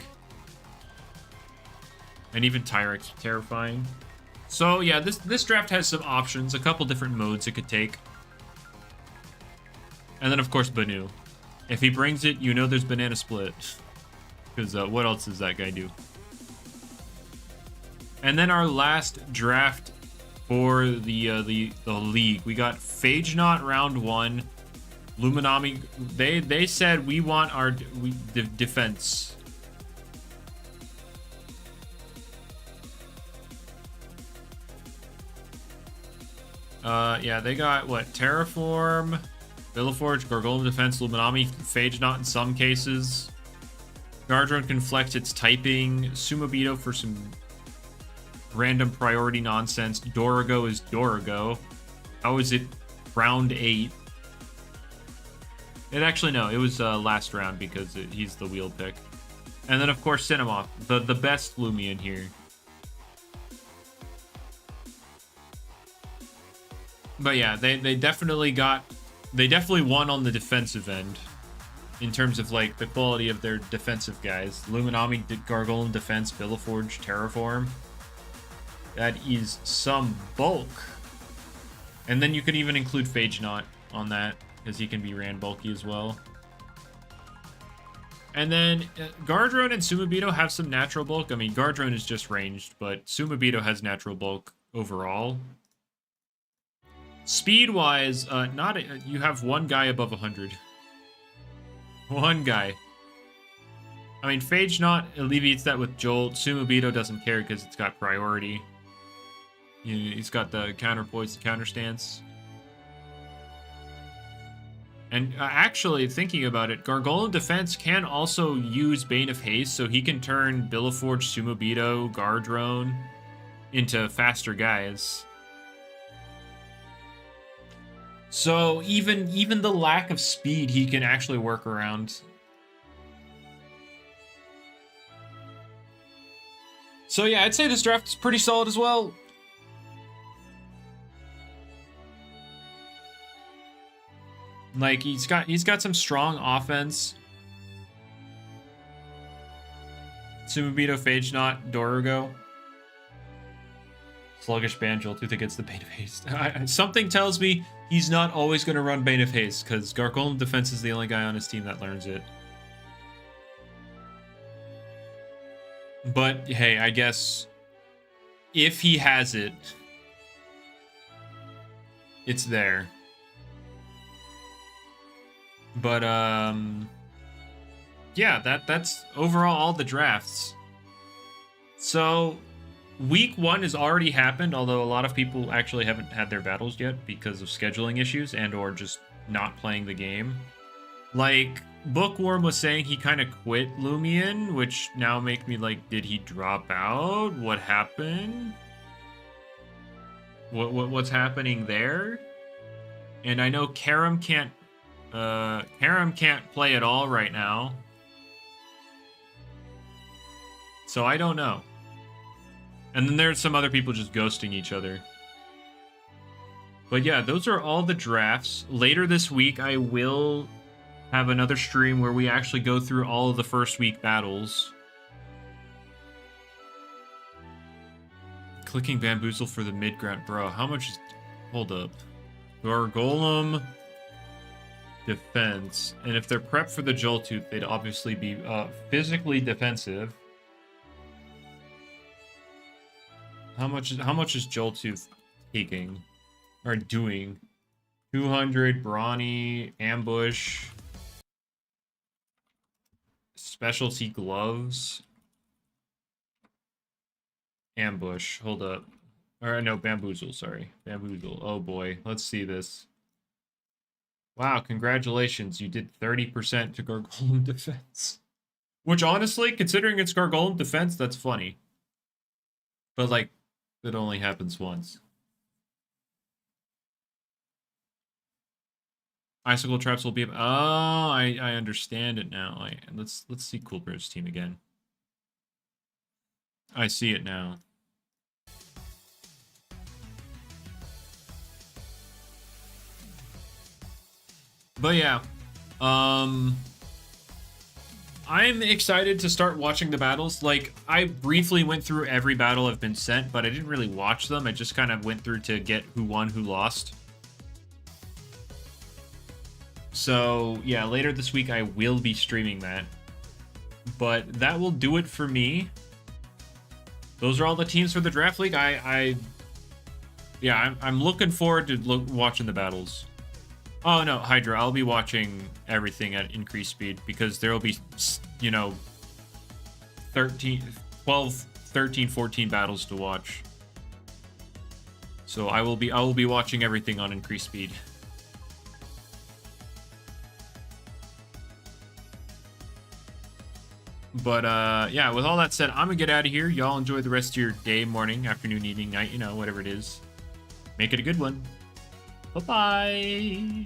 and even Tyrex, terrifying. So yeah, this draft has some options, a couple different modes it could take. And then, of course, Banu. If he brings it, you know there's Banana Split. Because what else does that guy do? And then our last draft for the league. We got Phage Knot round 1. Luminami, they said we want our defense. Yeah, they got what? Terraform, Villaforge, Gargolem Defense, Luminami, Phage Knot in some cases. Gardrone can flex its typing. Sumobito for some random priority nonsense. Dorigo is Dorigo. How is it round 8? It actually, no, it was last round because he's the wheel pick. And then, of course, Cinemoth, the best Loomian here. But yeah, they definitely won on the defensive end in terms of, like, the quality of their defensive guys. Luminami, Gargolem Defense, Villaforge, Terraform. That is some bulk. And then you could even include Phage Knot on that, because he can be ran bulky as well. And then Gardrone and Sumobito have some natural bulk. I mean, Gardrone is just ranged, but Sumobito has natural bulk overall. Speed-wise, you have one guy above 100. One guy. I mean, Phage Knot alleviates that with Jolt. Sumobito doesn't care because it's got priority. He's got the counterpoise, the counter stance. And actually, thinking about it, Gargoyle Defense can also use Bane of Haste, so he can turn Billaforge, Sumobito, Gardrone into faster guys. So even the lack of speed, he can actually work around. So yeah, I'd say this draft is pretty solid as well. Like he's got some strong offense. Sumobito, Phage Knot, Dorugo. Sluggish Ban, Joltooth against the Bane of Haste. Something tells me he's not always going to run Bane of Haste, because Gargoyle Defense is the only guy on his team that learns it. But hey, I guess if he has it, it's there. But yeah, that's overall all the drafts. So week 1 has already happened, although a lot of people actually haven't had their battles yet because of scheduling issues and or just not playing the game. Like Bookworm was saying, he kind of quit Loomian, which now make me like, did he drop out? What happened? What's happening there? And I know Karam can't play at all right now. So I don't know. And then there's some other people just ghosting each other. But yeah, those are all the drafts. Later this week, I will have another stream where we actually go through all of the first week battles. Clicking Bamboozle for the mid-ground. Bro, how much is... Hold up. Gargolem defense. And if they're prepped for the Joltooth, they'd obviously be physically defensive. How much is Joltooth taking? Or doing? 200, Brawny, Ambush, Specialty Gloves, Ambush, hold up. Or no, Bamboozle, sorry. Bamboozle, oh boy, let's see this. Wow, congratulations, you did 30% to Gargoyle Defense. Which honestly, considering it's Gargoyle Defense, that's funny. But like, it only happens once. Icicle traps will be... Oh, I understand it now. Let's see Coolbird's team again. I see it now. But yeah, I'm excited to start watching the battles. Like, I briefly went through every battle I've been sent, but I didn't really watch them. I just kind of went through to get who won, who lost. So, yeah, later this week I will be streaming that. But that will do it for me. Those are all the teams for the Draft League. I'm looking forward to watching the battles. Oh, no, Hydra, I'll be watching everything at increased speed because there will be, you know, 12, 13, 14 battles to watch. So I will be watching everything on increased speed. But, yeah, with all that said, I'm gonna get out of here. Y'all enjoy the rest of your day, morning, afternoon, evening, night, you know, whatever it is. Make it a good one. Bye-bye.